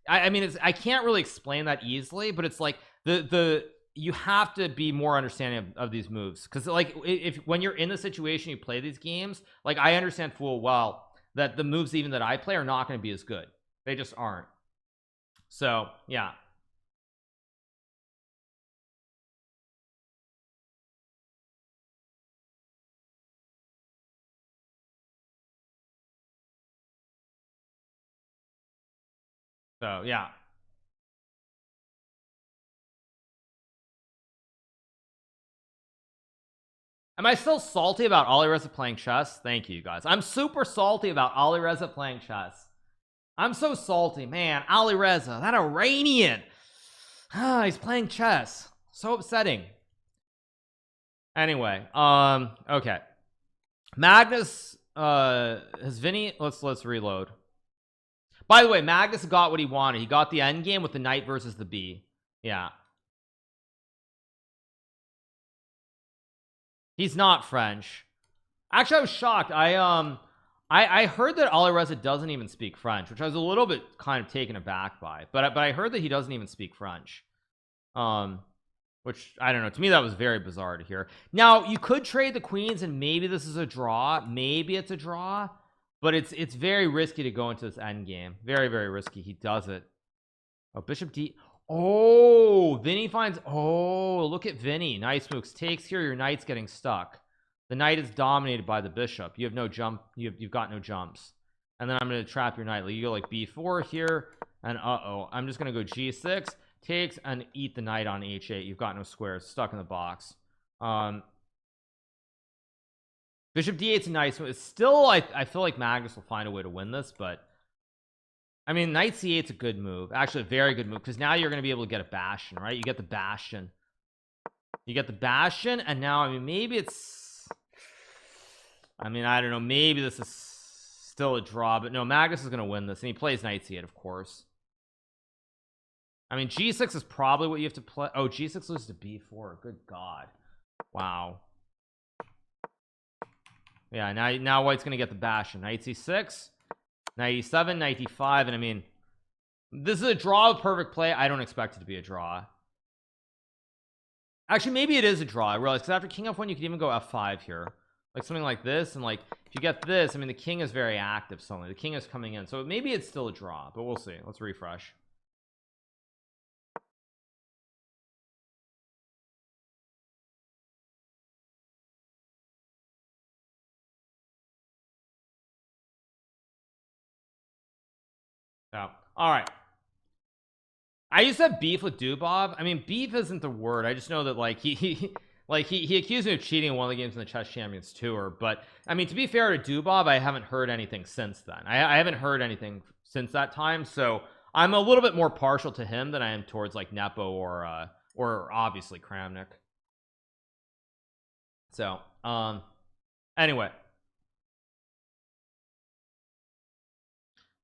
I mean, I can't really explain that easily, but it's like the you have to be more understanding of these moves, because like if when you're in the situation you play these games, like I understand full well that the moves even that I play are not going to be as good. They just aren't. So yeah. So yeah. Am I still salty about Alireza playing chess? Thank you guys. I'm super salty about Alireza playing chess. I'm so salty, man. Alireza, that Iranian. He's playing chess. So upsetting. Anyway, okay. Magnus has Vinny. Let's reload. By the way, Magnus got what he wanted. He got the end game with the knight versus the b. Yeah. He's not French. Actually, I was shocked. I heard that Alireza doesn't even speak French, which I was a little bit kind of taken aback by. But I heard that he doesn't even speak French. Which I don't know. To me, that was very bizarre to hear. Now, you could trade the queens, and maybe this is a draw. Maybe it's a draw, but it's very risky to go into this end game. Very, very risky. He does it. Oh, Bishop D. Oh, Vinny finds. Oh, look at Vinny. Nice moves. Takes here. Your knight's getting stuck. The knight is dominated by the bishop. You have no jump. You've got no jumps. And then I'm going to trap your knight. You go like b4 here, and I'm just going to go g6. Takes and eat the knight on h8. You've got no squares. Stuck in the box. Bishop d8's nice. It's still, I feel like Magnus will find a way to win this, but I mean, knight c8's a good move. Actually, a very good move, because now you're going to be able to get a bastion, right? You get the bastion. You get the bastion, and now, I mean, maybe it's... I mean, I don't know. Maybe this is still a draw, but no, Magnus is going to win this, and he plays knight c8, of course. I mean, g6 is probably what you have to play. Oh, g6 loses to b4. Good God. Wow. Yeah, now white's gonna get the bastion. Knight c6, knight e7, knight e5, and I mean, this is a draw with perfect play. I don't expect it to be a draw. Actually, maybe it is a draw. I realize, because after king f1 you could even go f5 here, like something like this, and like if you get this, I mean, the king is very active suddenly. The king is coming in, so maybe it's still a draw, but we'll see. Let's refresh. So, all right. I used to have beef with Dubov. I mean, beef isn't the word. I just know that like he accused me of cheating in one of the games in the Chess Champions Tour. But I mean, to be fair to Dubov, I haven't heard anything since then. I haven't heard anything since that time. So I'm a little bit more partial to him than I am towards like Nepo or obviously Kramnik. So anyway.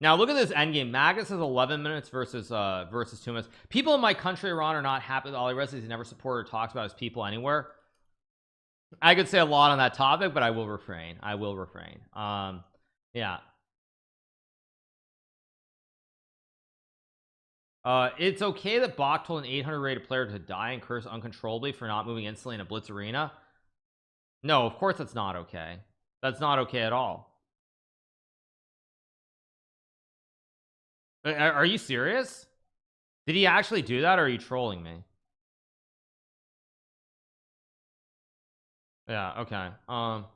Now look at this endgame. Magnus has 11 minutes versus 2 minutes. People in my country, Iran, are not happy with Alireza. He's never supported or talks about his people anywhere. I could say a lot on that topic, but I will refrain. Yeah. It's okay that Bach told an 800 rated player to die and curse uncontrollably for not moving instantly in a blitz arena. No, of course that's not okay. That's not okay at all. Are you serious? Did he actually do that, or are you trolling me? Yeah, okay. Now,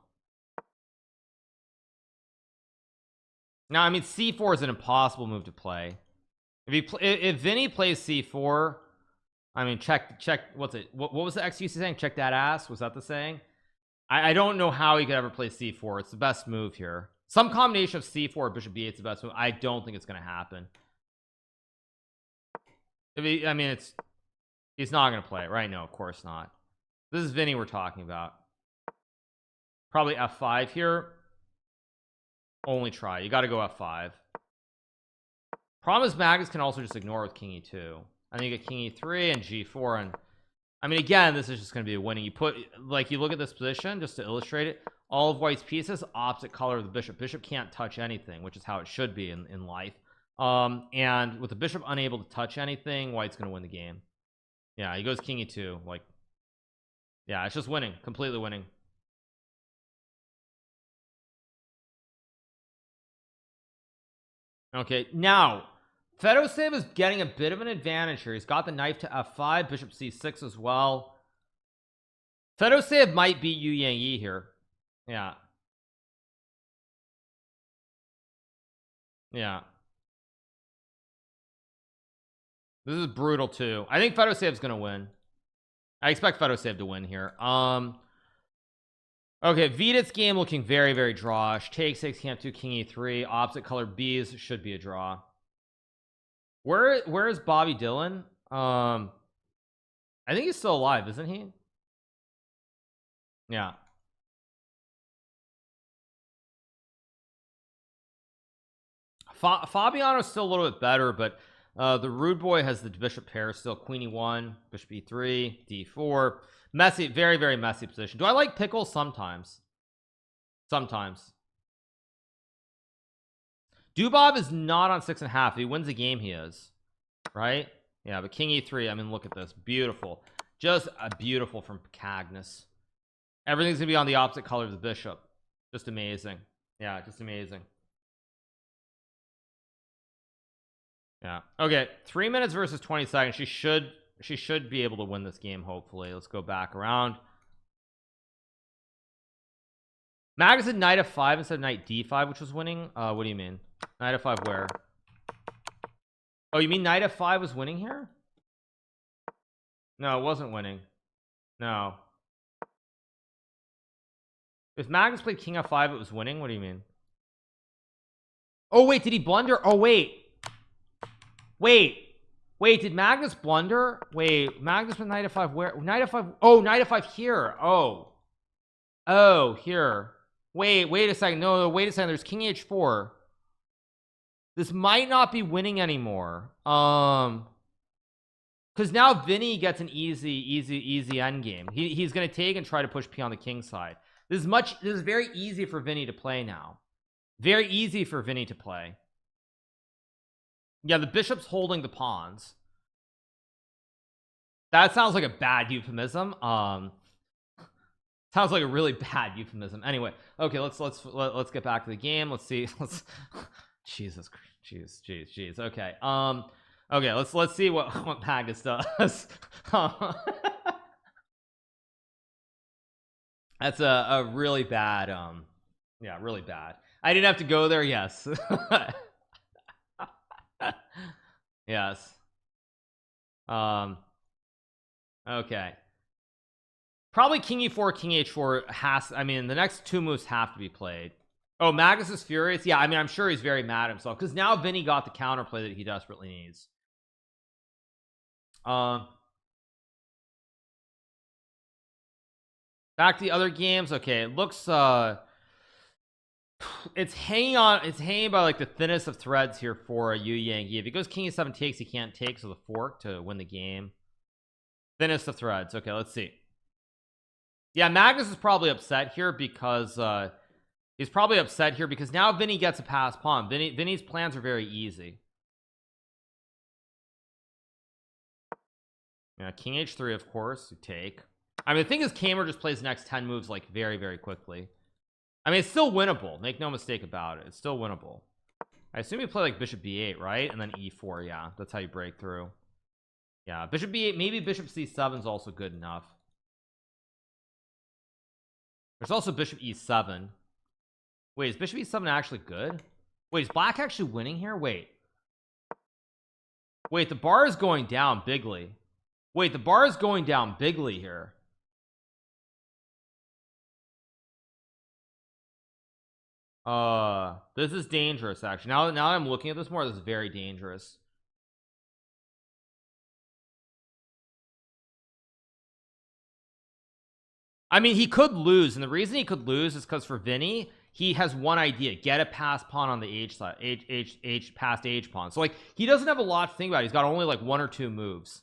I mean, c4 is an impossible move to play. If Vinny plays c4, I mean, check what's it, what was the excuse saying? Check that ass, was that the saying? I don't know how he could ever play c4. It's the best move here. Some combination of c4 bishop b8 is the best move. I don't think it's going to happen. I mean, he's not going to play it, right? No, of course not. This is Vinny we're talking about. Probably f5 here. Only try. You got to go f5. Problem is Magnus can also just ignore with king e2, and then you get king e3 and g4, and I mean, again, this is just going to be a winning. You put, like, you look at this position just to illustrate it. All of white's pieces, opposite color of the bishop. Bishop can't touch anything, which is how it should be in life. And with the bishop unable to touch anything, white's going to win the game. Yeah, he goes king e2. Like, yeah, it's just winning, completely winning. Okay, now Fedosev is getting a bit of an advantage here. He's got the knight to f5, bishop c6 as well. Fedosev might beat Yu Yang Yi here. Yeah. Yeah. This is brutal too. I think Fedosev's gonna win. I expect Fedosev to win here. Okay, Vidit's game looking very, very drawish. Take 6, can't do king e3. Opposite color B's should be a draw. Where is Bobby Dylan? I think he's still alive, isn't he? Yeah. Fabiano's still a little bit better, but the rude boy has the bishop pair still. Queen e1, bishop e3, d4. Messy, very, very messy position. Do I like pickles? Sometimes. Dubov is not on 6.5. If he wins the game, he is, right? Yeah, but king e3. I mean, look at this, beautiful, just a beautiful from CAGNUS. Everything's gonna be on the opposite color of the bishop. Just amazing. Yeah, just amazing. Yeah. Okay, 3 minutes versus 20 seconds. She should be able to win this game, hopefully. Let's go back around. Magnus had knight f5 instead of knight d5, which was winning. What do you mean? Knight f5 where? Oh, you mean knight f5 was winning here? No, it wasn't winning. No. If Magnus played king f5, it was winning. What do you mean? Oh wait, did he blunder? Oh wait, did Magnus blunder? Wait, Magnus with knight f5 where? Knight f5. Oh, knight f5 here. Oh, here. Wait a second. No, wait a second. There's king h4. This might not be winning anymore. Because now Vinny gets an easy end game. He's gonna take and try to push p on the king side. This is very easy for Vinny to play now. Very easy for Vinny to play. Yeah, the bishop's holding the pawns. That sounds like a bad euphemism. Sounds like a really bad euphemism. Anyway, okay, let's get back to the game. Let's see. Jesus Christ. Jeez. Okay. Okay, let's see what Magnus does. That's a really bad yeah, really bad. I didn't have to go there. Yes. Yes. Okay, probably king e4, king h4 has, I mean, the next two moves have to be played. Oh, Magnus is furious. Yeah, I mean, I'm sure he's very mad at himself because now Vinny got the counterplay that he desperately needs. Back to the other games. Okay, it looks it's hanging by like the thinnest of threads here for Yu Yang Yi. If he goes king e7 takes, he can't take, so the fork to win the game. Thinnest of threads. Okay, let's see. Yeah, Magnus is probably upset here because he's probably upset here because now Vinny gets a pass pawn. Vinny's plans are very easy. Yeah, king h3, of course, you take. I mean, the thing is, Kamer just plays the next 10 moves like very, very quickly. I mean, it's still winnable. Make no mistake about it. It's still winnable. I assume you play like bishop b8, right? And then e4. Yeah, that's how you break through. Yeah, bishop b8. Maybe bishop c7 is also good enough. There's also bishop e7. Wait, is bishop e7 actually good? Wait, is black actually winning here? Wait, the bar is going down bigly. Wait, the bar is going down bigly here. This is dangerous actually. Now that I'm looking at this more, this is very dangerous. I mean, he could lose, and the reason he could lose is because for Vinny, he has one idea: get a pass pawn on the H side, past H pawn. So like, he doesn't have a lot to think about. He's got only like 1 or 2 moves.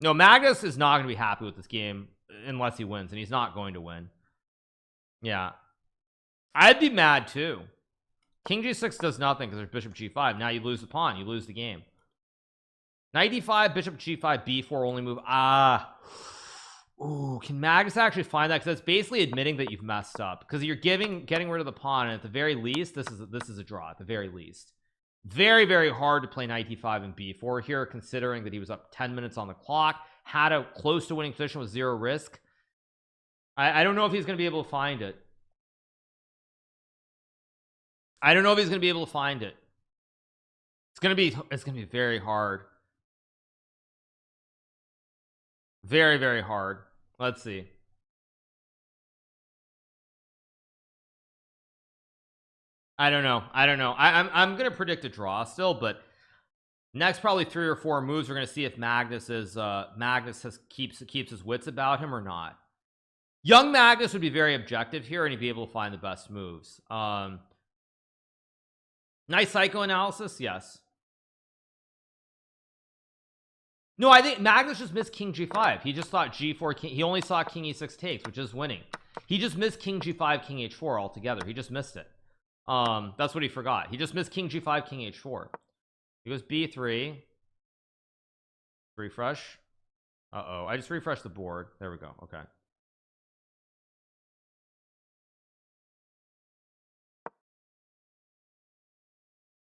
No, Magnus is not going to be happy with this game unless he wins, and he's not going to win. Yeah, I'd be mad too. King g6 does nothing because there's bishop g5. Now you lose the pawn, you lose the game. Knight d5, bishop g5, b4 only move. Ooh, can Magnus actually find that? Because that's basically admitting that you've messed up, because you're getting rid of the pawn, and at the very least this is a draw at the very least. Very hard to play knight d5 and b4 here, considering that he was up 10 minutes on the clock, had a close to winning position with 0 risk. I don't know if he's going to be able to find it. I don't know if he's going to be able to find it. It's going to be very hard. Very hard. Let's see. I don't know. I'm gonna predict a draw still, but next probably 3 or 4 moves we're gonna see if Magnus keeps his wits about him or not. Young Magnus would be very objective here, and he'd be able to find the best moves. Nice psychoanalysis. Yes. No, I think Magnus just missed king g5. He just thought g4 king. He only saw king e6 takes, which is winning. He just missed king g5 king h4 altogether. He just missed it. That's what he forgot. He just missed king g5 king h4. He goes b3. Refresh. I just refreshed the board. There we go. Okay.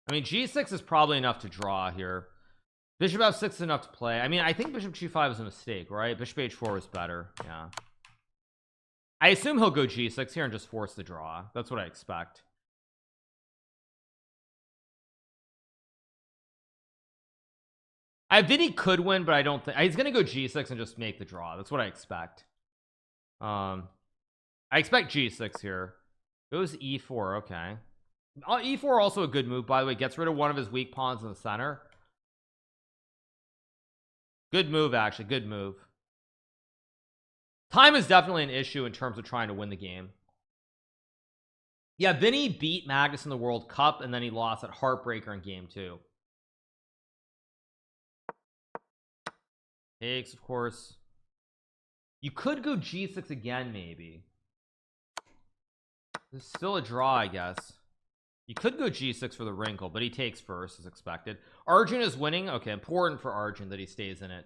I mean, g6 is probably enough to draw here. Bishop f6 is enough to play. I mean, I think bishop g5 is a mistake, right? Bishop h4 is better. Yeah, I assume he'll go g6 here and just force the draw. That's what I expect. Vinny could win, but I don't think he's gonna go g6 and just make the draw. That's what I expect. I expect g6 here. Goes e4. Okay. E4 also a good move, by the way. Gets rid of one of his weak pawns in the center. Good move, actually. Good move. Time is definitely an issue in terms of trying to win the game. Yeah, Vinny beat Magnus in the World Cup, and then he lost at Heartbreaker in game 2. Takes, of course. You could go g6 again, maybe. There's still a draw, I guess. You could go g6 for the wrinkle, but he takes first as expected. Arjun is winning. Okay, important for Arjun that he stays in it.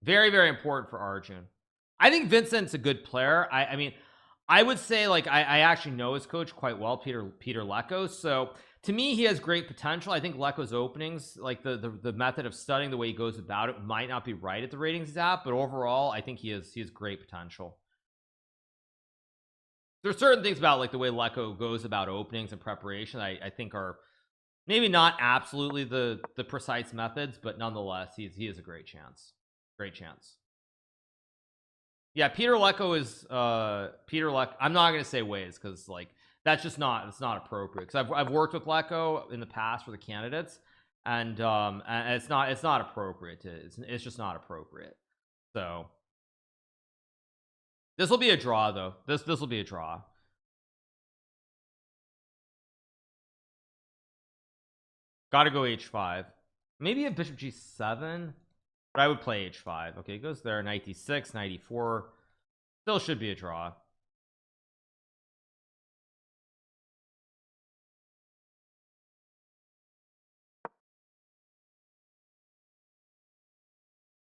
Very important for Arjun. I think Vincent's a good player. I mean, I would say, like, I actually know his coach quite well, Peter Lecco. So to me, he has great potential. I think Lecco's openings, like the method of studying, the way he goes about it, might not be right at the ratings he's at, but overall I think he has great potential. There's certain things about, like, the way Lecco goes about openings and preparation I think are maybe not absolutely the precise methods, but nonetheless he is a great chance. Yeah, Peter Lecco is Peter Lecco. I'm not gonna say ways, because, like, that's just not, it's not appropriate, because I've worked with Lecco in the past for the candidates, and it's not appropriate. It's just not appropriate. So this will be a draw, though. This will be a draw. Gotta go h5. Maybe a bishop g7, but I would play h5. Okay, it goes there. Knight d6, knight e4. Still should be a draw.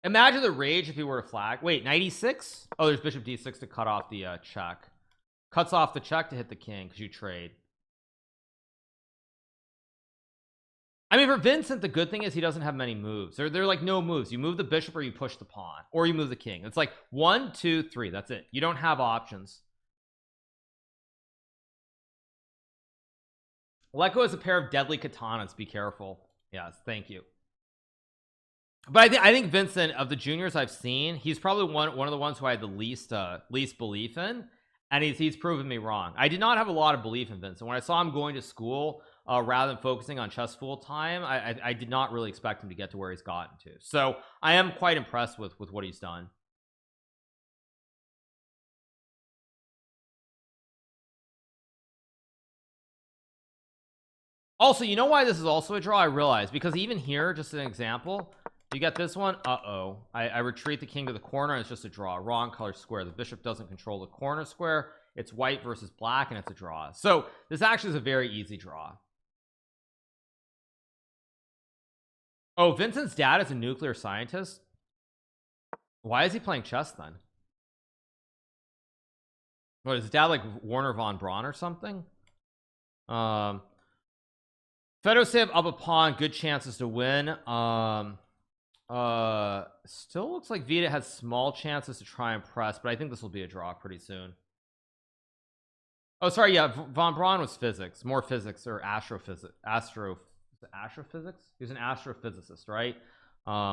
Imagine the rage if he were to flag. Wait, knight e6? Oh, there's bishop d6 to cut off the check. Cuts off the check to hit the king because you trade. I mean, for Vincent, the good thing is he doesn't have many moves. They're like no moves. You move the bishop, or you push the pawn, or you move the king. It's like 1, 2, 3. That's it. You don't have options. Lecco has a pair of deadly katanas. Be careful. Yes, thank you. But I think Vincent, of the juniors I've seen, he's probably one of the ones who I had the least belief in, and he's proven me wrong. I did not have a lot of belief in Vincent. When I saw him going to school, rather than focusing on chess full time, I did not really expect him to get to where he's gotten to. So I am quite impressed with what he's done. Also, you know why this is also a draw? I realize, because even here, just an example, You got this one. Uh-oh. I retreat the king to the corner and it's just a draw. Wrong color square. The bishop doesn't control the corner square. It's white versus black and it's a draw. So this actually is a very easy draw. Oh, Vincent's dad is a nuclear scientist. Why is he playing chess then? What is his dad, like Warner von Braun or something? Fedosev up a pawn, good chances to win. Still looks like Vida has small chances to try and press, but I think this will be a draw pretty soon. Oh, sorry, yeah, von Braun was physics, more physics or astrophysics. Astrophysics. He was an astrophysicist, right?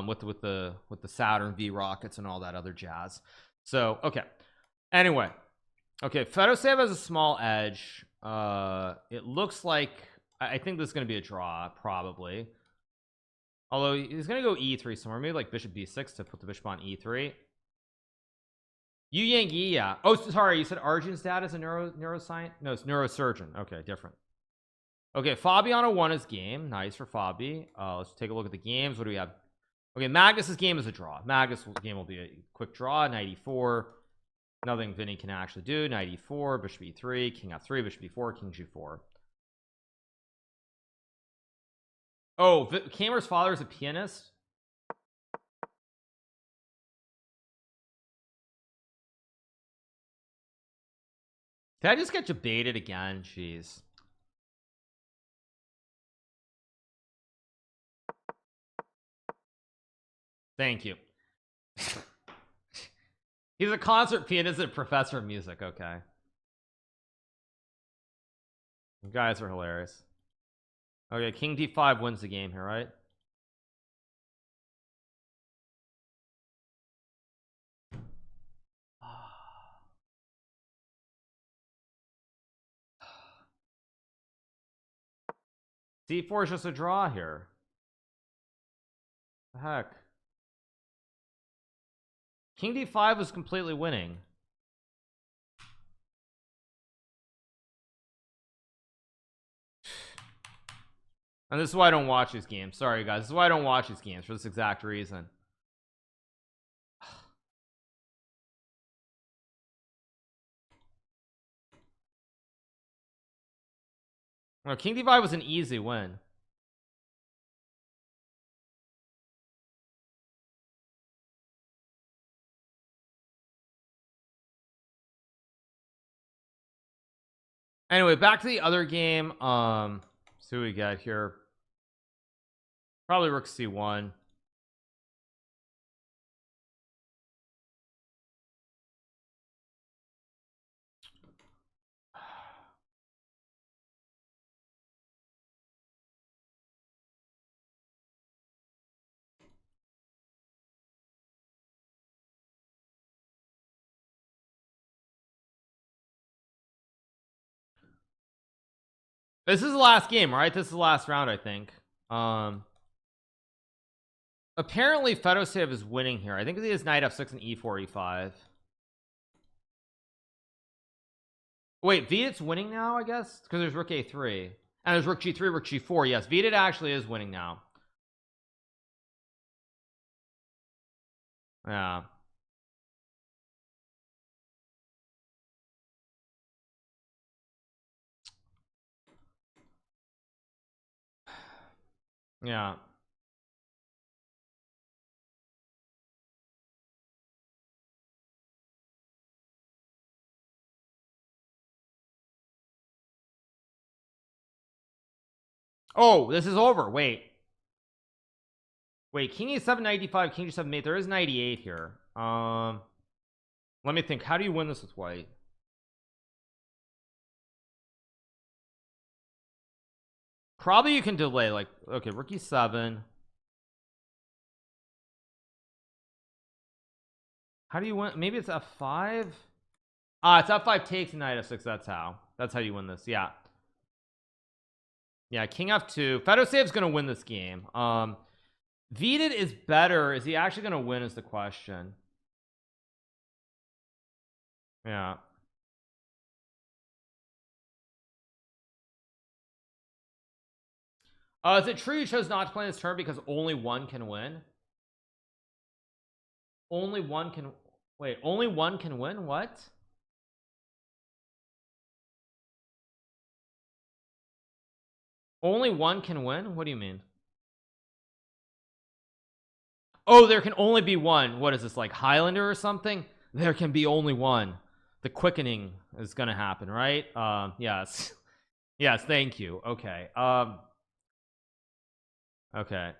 With the Saturn V rockets and all that other jazz. So okay. Anyway, okay, Fedosev has a small edge. It looks like I think this is going to be a draw probably. Although he's going to go e3 somewhere, maybe like bishop b6 to put the bishop on e3. Yu Yang Yi, yeah. Oh, sorry, you said Arjun's dad is a neuroscience? No, it's neurosurgeon. Okay, different. Okay, Fabiano won his game. Nice for Fabi. Let's take a look at the games. What do we have? Okay, Magnus's game is a draw. Magnus' game will be a quick draw. 94. Nothing Vinny can actually do. 94. Bishop e3. King f3. Bishop b4. King g4. Oh, Kamer's father is a pianist. Did I just get debated again? Jeez. Thank you. He's a concert pianist and professor of music. Okay. You guys are hilarious. Okay, king d5 wins the game here, right? c4 is just a draw here. The heck. King d5 was completely winning. And this is why I don't watch these games. Sorry guys, this is why I don't watch these games, for this exact reason. Well, king d5 was an easy win. Anyway, back to the other game. See what we got here. Probably rook c1. This is the last game, right? This is the last round, I think. Apparently Fedosev is winning here. I think he has knight f6 and e4 e5. Wait, Vidit's winning now, I guess, because there's rook a3 and there's rook g3, rook g4. Yes, Vidit actually is winning now. Yeah. Yeah. Oh, this is over. Wait, king e7 knight d5, king g7 mate. There is knight e8 here. Let me think. How do you win this with white? Probably you can delay, like, okay, rook e7. How do you win? Maybe it's f5. It's f5 takes and knight f6. That's how you win this. Yeah, king f2. Fedosev's gonna win this game. Vidit is better. Is he actually gonna win is the question. Yeah. Is it true you chose not to play this turn because only one can win? only one can wait, only one can win? What? Only one can win? What do you mean? Oh, there can only be one. What is this, like Highlander or something? There can be only one. The quickening is gonna happen, right? Yes. Yes, thank you. Okay. Okay.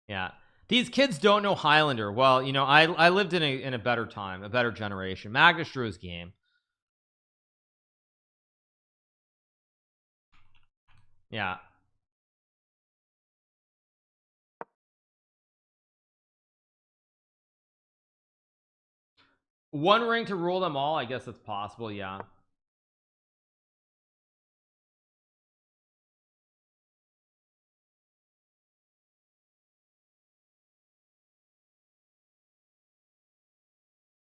Yeah. These kids don't know Highlander. Well, you know, I lived in a better time, a better generation. Magnus drew his game. Yeah. One ring to rule them all. I guess it's possible. Yeah.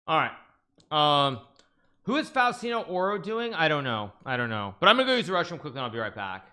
All right. Who is Faustino Oro doing? I don't know. I don't know. But I'm gonna go use the restroom quickly and I'll be right back.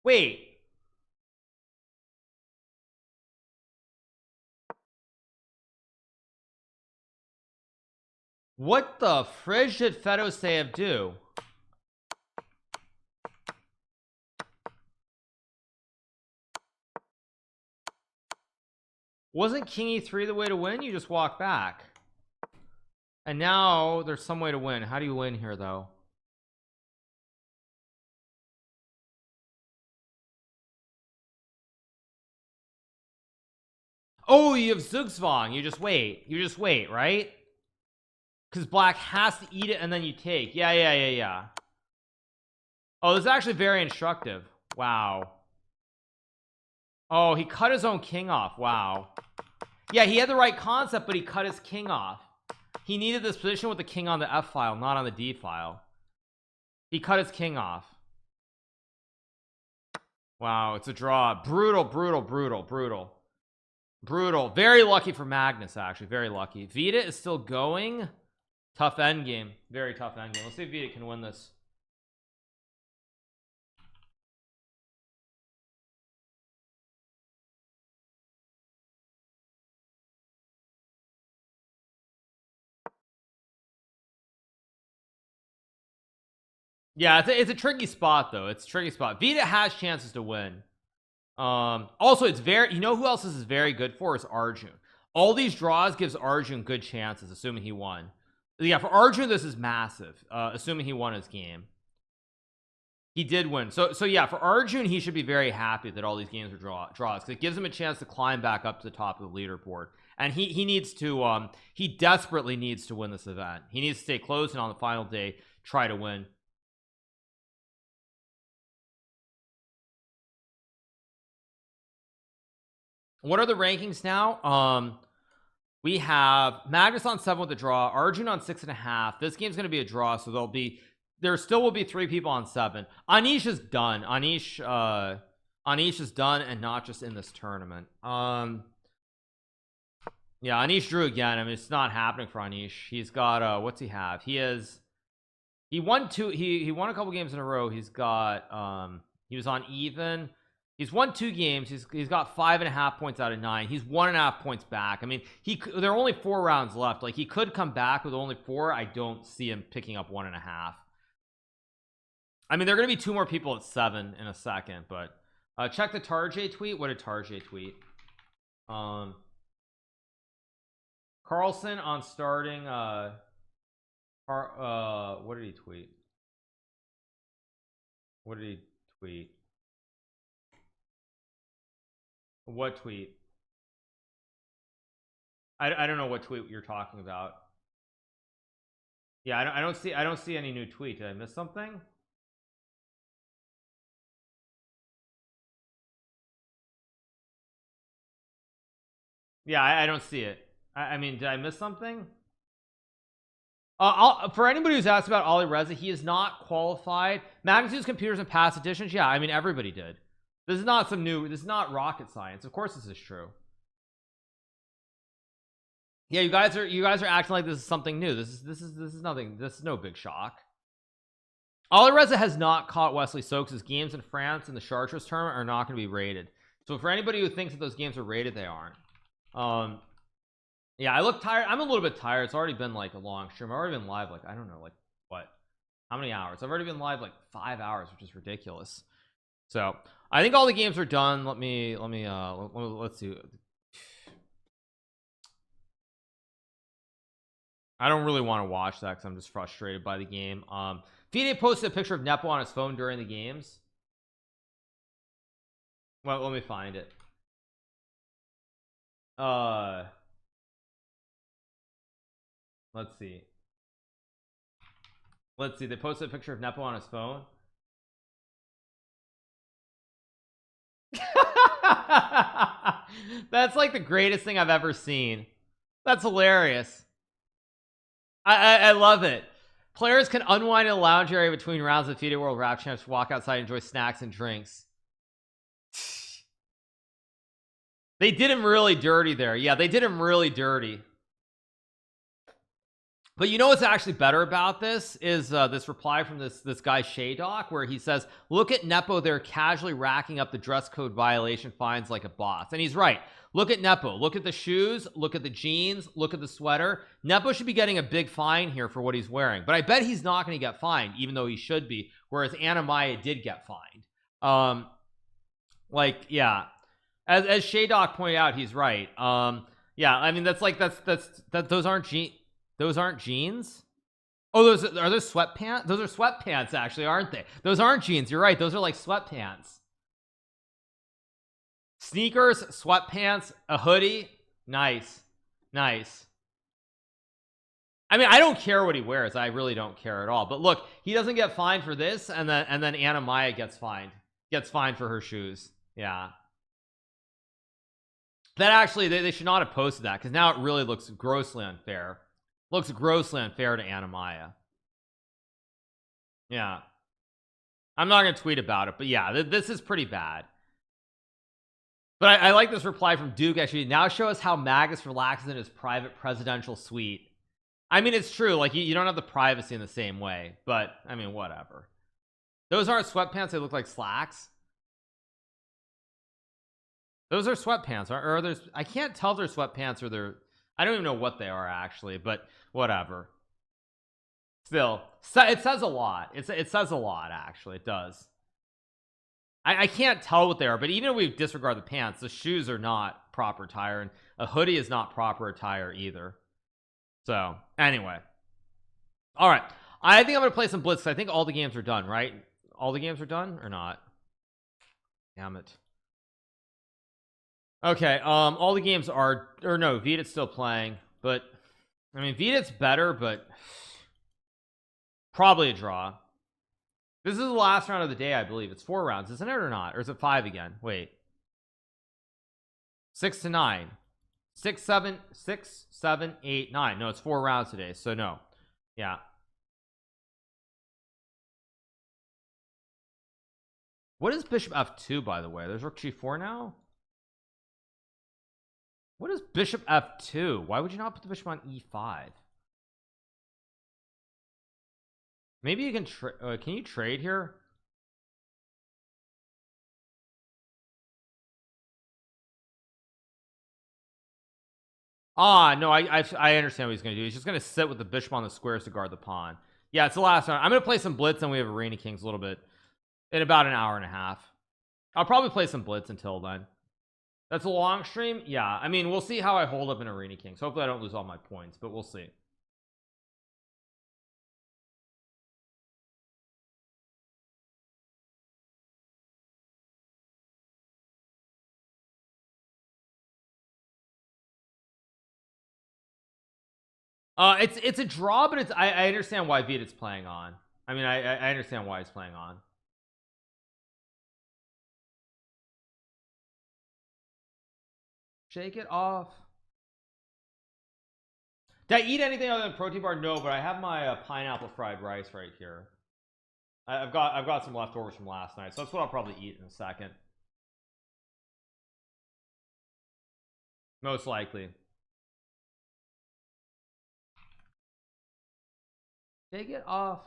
Wait. What the fridge did Fedoseev do? Wasn't King E3 the way to win? You just walk back. And now there's some way to win. How do you win here though? Oh, you have Zugzwang. You just wait, right? Because black has to eat it and then you take. Yeah. Oh, this is actually very instructive. Wow. Oh, he cut his own king off. Wow. Yeah, he had the right concept, but he cut his king off. He needed this position with the king on the F file, not on the D file. He cut his king off. Wow, it's a draw. Brutal. Very lucky for Magnus, actually. Very lucky. Vita is still going. Tough end game. Very tough end game. Let's see if Vita can win this. Yeah, it's a tricky spot though. It's a tricky spot. Vita has chances to win. Also, it's very, you know who else this is very good for is Arjun. All these draws gives Arjun good chances, assuming he won. Yeah, for Arjun this is massive, assuming he won his game. He did win. So yeah, for Arjun, he should be very happy that all these games are draws, because it gives him a chance to climb back up to the top of the leaderboard. And he needs to he desperately needs to win this event. He needs to stay close and on the final day try to win. What are the rankings now? We have Magnus on 7 with a draw, Arjun on 6.5. This game's going to be a draw, so there still will be 3 people on 7. Anish is done. Anish is done, and not just in this tournament. Yeah, Anish drew again. I mean, it's not happening for Anish. He's got what's he have? He won a couple games in a row. He's got he was on even. He's won 2 games. He's got 5.5 points out of 9. He's 1.5 points back. I mean, there are only 4 rounds left. Like, he could come back with only 4. I don't see him picking up 1.5. I mean, there are going to be 2 more people at 7 in a second, but check the Tarjay tweet. What did Tarjay tweet? Carlson on starting what did he tweet? What did he tweet? What tweet? I don't know what tweet you're talking about. Yeah, I don't see any new tweet. Did I miss something? Yeah, I don't see it. I mean, did I miss something? For anybody who's asked about Ali Reza, he is not qualified. Magnitude's computers and past editions. Yeah, I mean, everybody did. This is not this is not rocket science. Of course this is true. Yeah, you guys are acting like this is something new. This is nothing. This is no big shock. Ali Reza has not caught Wesley Soaks' games in France in the Chartreuse tournament are not going to be rated. So for anybody who thinks that those games are rated, they aren't. Yeah, I look tired. I'm a little bit tired. It's already been like a long stream. I've already been live like, I don't know, like what, how many hours? I've already been live like 5 hours, which is ridiculous. So I think all the games are done. Let's see. I don't really want to watch that because I'm just frustrated by the game. Fide posted a picture of Nepo on his phone during the games. Well, let me find it. Let's see. They posted a picture of Nepo on his phone. That's like the greatest thing I've ever seen. That's hilarious. I love it. Players can unwind in the lounge area between rounds of FIDE World Rap Champs, walk outside, enjoy snacks and drinks. They did him really dirty there. Yeah, they did him really dirty. But you know what's actually better about this is this reply from this guy Shaydoc, where he says, look at Nepo there casually racking up the dress code violation fines like a boss. And he's right. Look at Nepo. Look at the shoes. Look at the jeans. Look at the sweater. Nepo should be getting a big fine here for what he's wearing. But I bet he's not going to get fined, even though he should be. Whereas Anamaya did get fined. Like, yeah. As Shaydoc pointed out, he's right. Yeah, I mean, those aren't jeans. Oh, are those sweatpants? Those are sweatpants, actually, aren't they? Those aren't jeans. You're right. Those are like sweatpants. Sneakers, sweatpants, a hoodie. Nice. I mean, I don't care what he wears. I really don't care at all. But look, he doesn't get fined for this, and then Anna Maya gets fined for her shoes. Yeah. That actually, they should not have posted that, because now it really looks grossly unfair. Looks grossly unfair to Anna Maya. Yeah. I'm not going to tweet about it, but yeah, this is pretty bad. But I like this reply from Duke, actually. Now show us how Magus relaxes in his private presidential suite. I mean, it's true. Like, you don't have the privacy in the same way, but I mean, whatever. Those aren't sweatpants. They look like slacks. Those are sweatpants. Or there's, I can't tell if they're sweatpants or they're, I don't even know what they are actually, but whatever. Still, it says a lot. It says a lot, actually. It does. I can't tell what they are, but even if we disregard the pants, the shoes are not proper attire, and a hoodie is not proper attire either. So, anyway. All right. I think I'm going to play some Blitz. I think all the games are done, right? all the games are done or not? Damn it. Okay, all the games are, or no, Vita's still playing, but I mean Vita's better, but probably a draw. This is the last round of the day, I believe. It's 4 rounds, isn't it, or not? Or is it 5 again? Wait. 6 to 9. 6, 7, 6, 7, 8, 9. No, it's 4 rounds today, so no. Yeah. What is bishop f2, by the way? There's rook g4 now? What is bishop f2? Why would you not put the bishop on e5? Maybe you can can you trade here? Ah, no, I understand what he's gonna do. He's just gonna sit with the bishop on the squares to guard the pawn. Yeah, it's the last round. I'm gonna play some blitz, and we have Arena Kings a little bit in about an hour and a half. I'll probably play some blitz until then. That's a long stream. Yeah, I mean, we'll see how I hold up in Arena Kings. Hopefully I don't lose all my points, but we'll see. It's a draw, but I understand why Vita's playing on. I mean, I understand why he's playing on. Shake it off. Did I eat anything other than protein bar? No, but I have my pineapple fried rice right here. I've got some leftovers from last night, so that's what I'll probably eat in a second. Most likely. Take it off.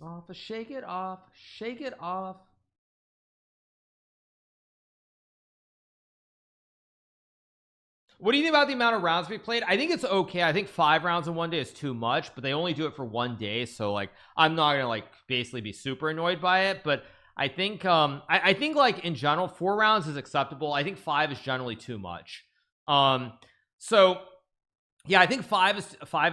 Off, shake it off. Shake it off. What do you think about the amount of rounds we played? I think it's okay. I think 5 rounds in one day is too much, but they only do it for 1 day, so like I'm not gonna like basically be super annoyed by it. But I think I think like in general 4 rounds is acceptable. I think 5 is generally too much. So yeah, I think 5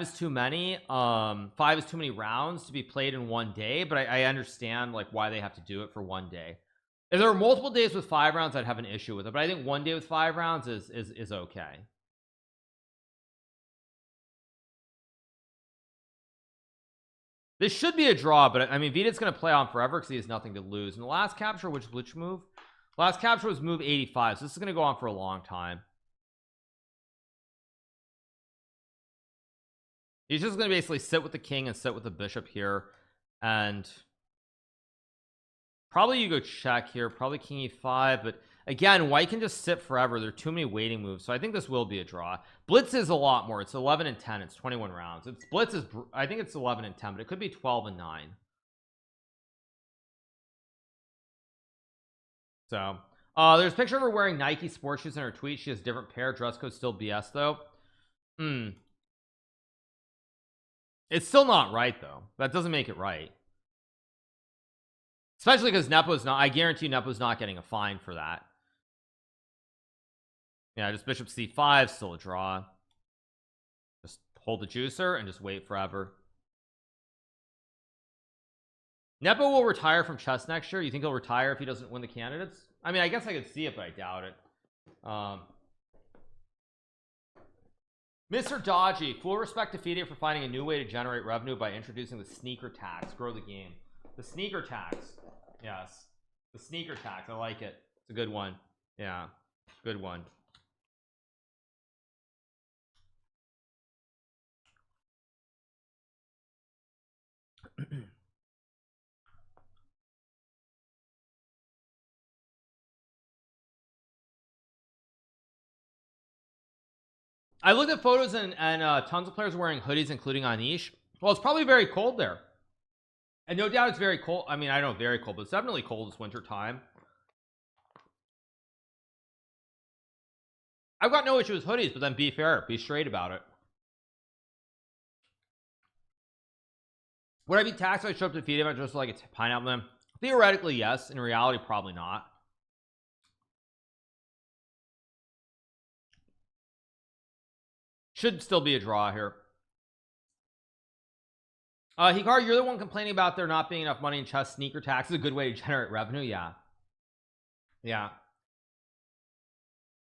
is too many. 5 is too many rounds to be played in 1 day, but I understand like why they have to do it for 1 day. If there were multiple days with 5 rounds, I'd have an issue with it, but I think 1 day with 5 rounds is okay. This should be a draw, but I mean Vita's gonna play on forever because he has nothing to lose. And the last capture, which move? Last capture was move 85, so this is gonna go on for a long time. He's just gonna basically sit with the king and sit with the bishop here, and probably you go check here, probably king e5, but again white can just sit forever. There are too many waiting moves, so I think this will be a draw. Blitz is a lot more. It's 11 and 10. It's 21 rounds. It's blitz is, I think it's 11 and 10, but it could be 12 and 9. So there's a picture of her wearing Nike sports shoes in her tweet. She has different pair. Dress code still BS though. It's still not right though. That doesn't make it right, especially because Nepo's not, I guarantee Nepo's not getting a fine for that. Yeah, just bishop c5, still a draw. Just hold the juicer and just wait forever. Nepo will retire from chess next year. You think he'll retire if he doesn't win the candidates? I mean, I guess I could see it, but I doubt it. Mr. Dodgy, full respect to FIDE for finding a new way to generate revenue by introducing the sneaker tax. Grow the game. The sneaker tax. Yes, the sneaker tax. I like it. It's a good one. Yeah, good one. I looked at photos and tons of players wearing hoodies, including Anish. Well, it's probably very cold there, and no doubt it's very cold. I mean, I know very cold, but it's definitely cold. It's winter time. I've got no issue with hoodies, but then be fair, be straight about it. Would I be taxed if I showed up to feed event just like a pineapple man? Theoretically, yes. In reality, probably not. Should still be a draw here. Hikaru, you're the one complaining about there not being enough money in chess. Sneaker tax is a good way to generate revenue. Yeah. Yeah.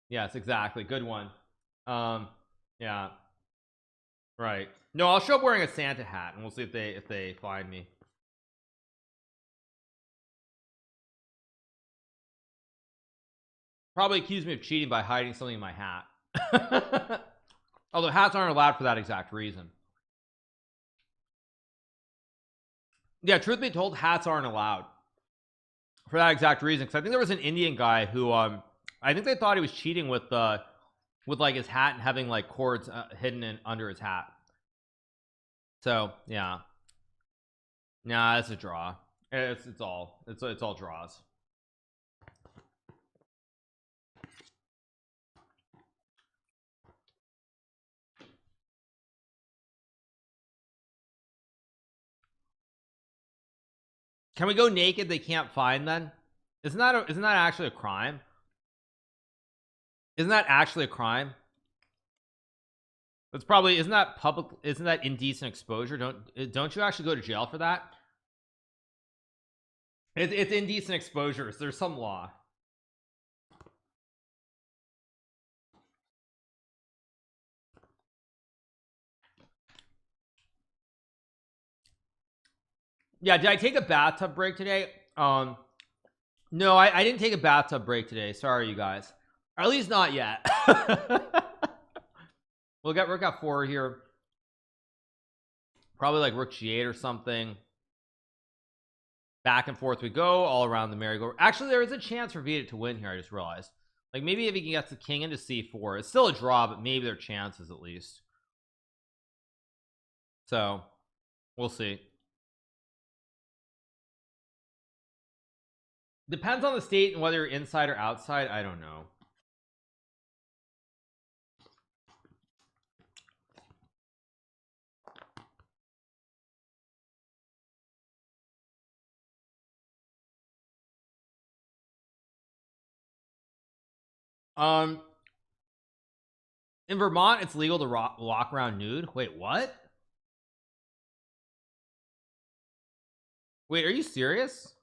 Yes, exactly. Good one. Yeah. Right. No, I'll show up wearing a Santa hat and we'll see if they find me. Probably accuse me of cheating by hiding something in my hat. Although hats aren't allowed for that exact reason. Yeah, truth be told, hats aren't allowed for that exact reason. Because I think there was an Indian guy who I think they thought he was cheating with like his hat and having like cords hidden in under his hat. So yeah, nah, it's a draw. It's all draws. Can we go naked? They can't find then. Isn't that actually a crime? Isn't that actually a crime? It's probably, isn't that public, isn't that indecent exposure? Don't you actually go to jail for that? It's indecent exposure. So there's some law. Yeah, did I take a bathtub break today? No, I didn't take a bathtub break today. Sorry, you guys. Or at least not yet. We'll get rook f4 here. Probably like rook g8 or something. Back and forth we go, all around the merry-go. Actually, there is a chance for Vita to win here. I just realized. Like maybe if he gets the king into c4, it's still a draw, but maybe there are chances at least. So we'll see. Depends on the state and whether you're inside or outside. I don't know. In Vermont it's legal to walk around nude. Wait, what? Wait, are you serious?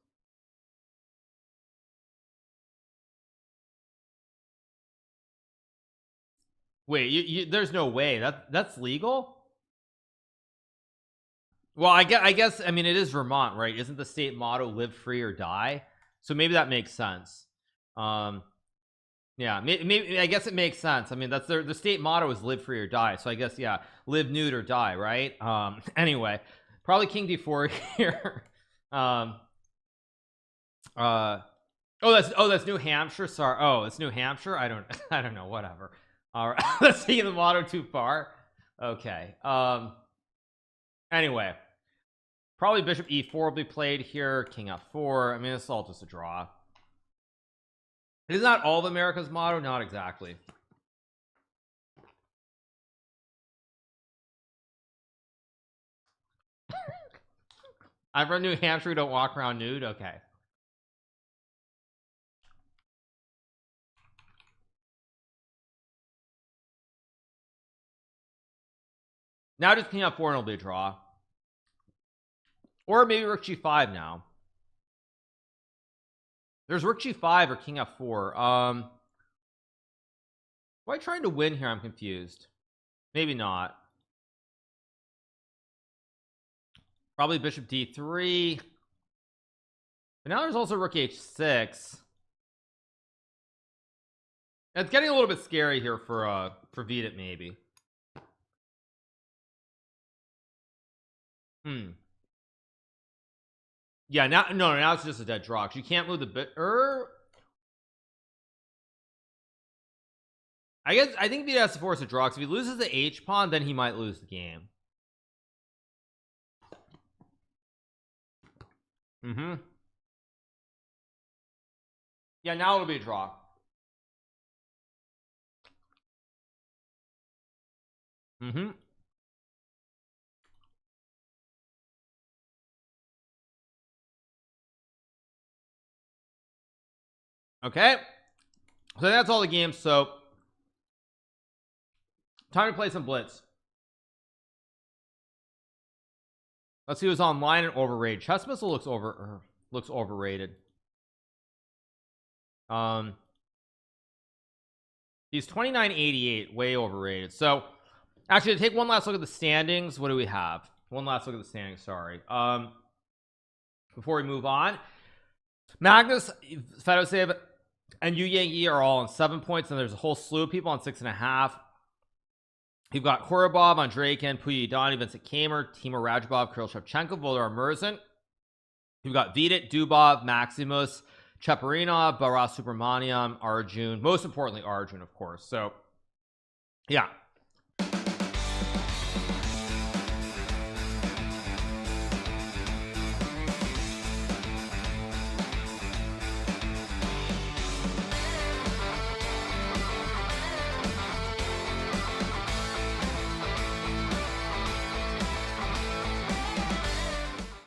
Wait, you there's no way that's legal. Well, I guess I mean it is Vermont, right? Isn't the state motto live free or die? So maybe that makes sense. Yeah, maybe I guess it makes sense. I mean, that's the state motto is live free or die. So I guess yeah, live nude or die, right? Anyway, probably king d4 here. Oh, that's New Hampshire. Sorry. Oh, it's New Hampshire. I don't know. Whatever. All right. Let's take the motto too far. Okay. Anyway, probably bishop e4 will be played here. King f4. I mean, it's all just a draw. Isn't that all of America's motto? Not exactly. I'm from New Hampshire. We don't walk around nude. Okay. Now just king f4 and it'll be a draw. Or maybe rook g5 now. There's rook g5 or king f4. Why trying to win here? I'm confused. Maybe not. Probably bishop d3. But now there's also rook h6. It's getting a little bit scary here for Vidit maybe. Yeah, now it's just a dead draw. You can't move the bit. I think Vidit has to force a draw. If he loses the h pawn, then he might lose the game. Yeah, now it'll be a draw. Okay, so that's all the games. So time to play some blitz. Let's see who's online and overrated. Chess Missile looks overrated. He's 2988, way overrated. So actually, to take one last look at the standings, what do we have? One last look at the standings, sorry. Before we move on, Magnus, Fedosev, and Yu Yang are all on 7 points, and there's a whole slew of people on 6.5. You've got Korobov, Andreikin, Puyi Donnie, Vincent Kamer, Timur Rajabov, Kirill Shevchenko, Voldemar Merzen. You've got Vidit, Dubov, Maximus, Cheparinov, Baras Subramaniam, Arjun, most importantly Arjun, of course. So yeah,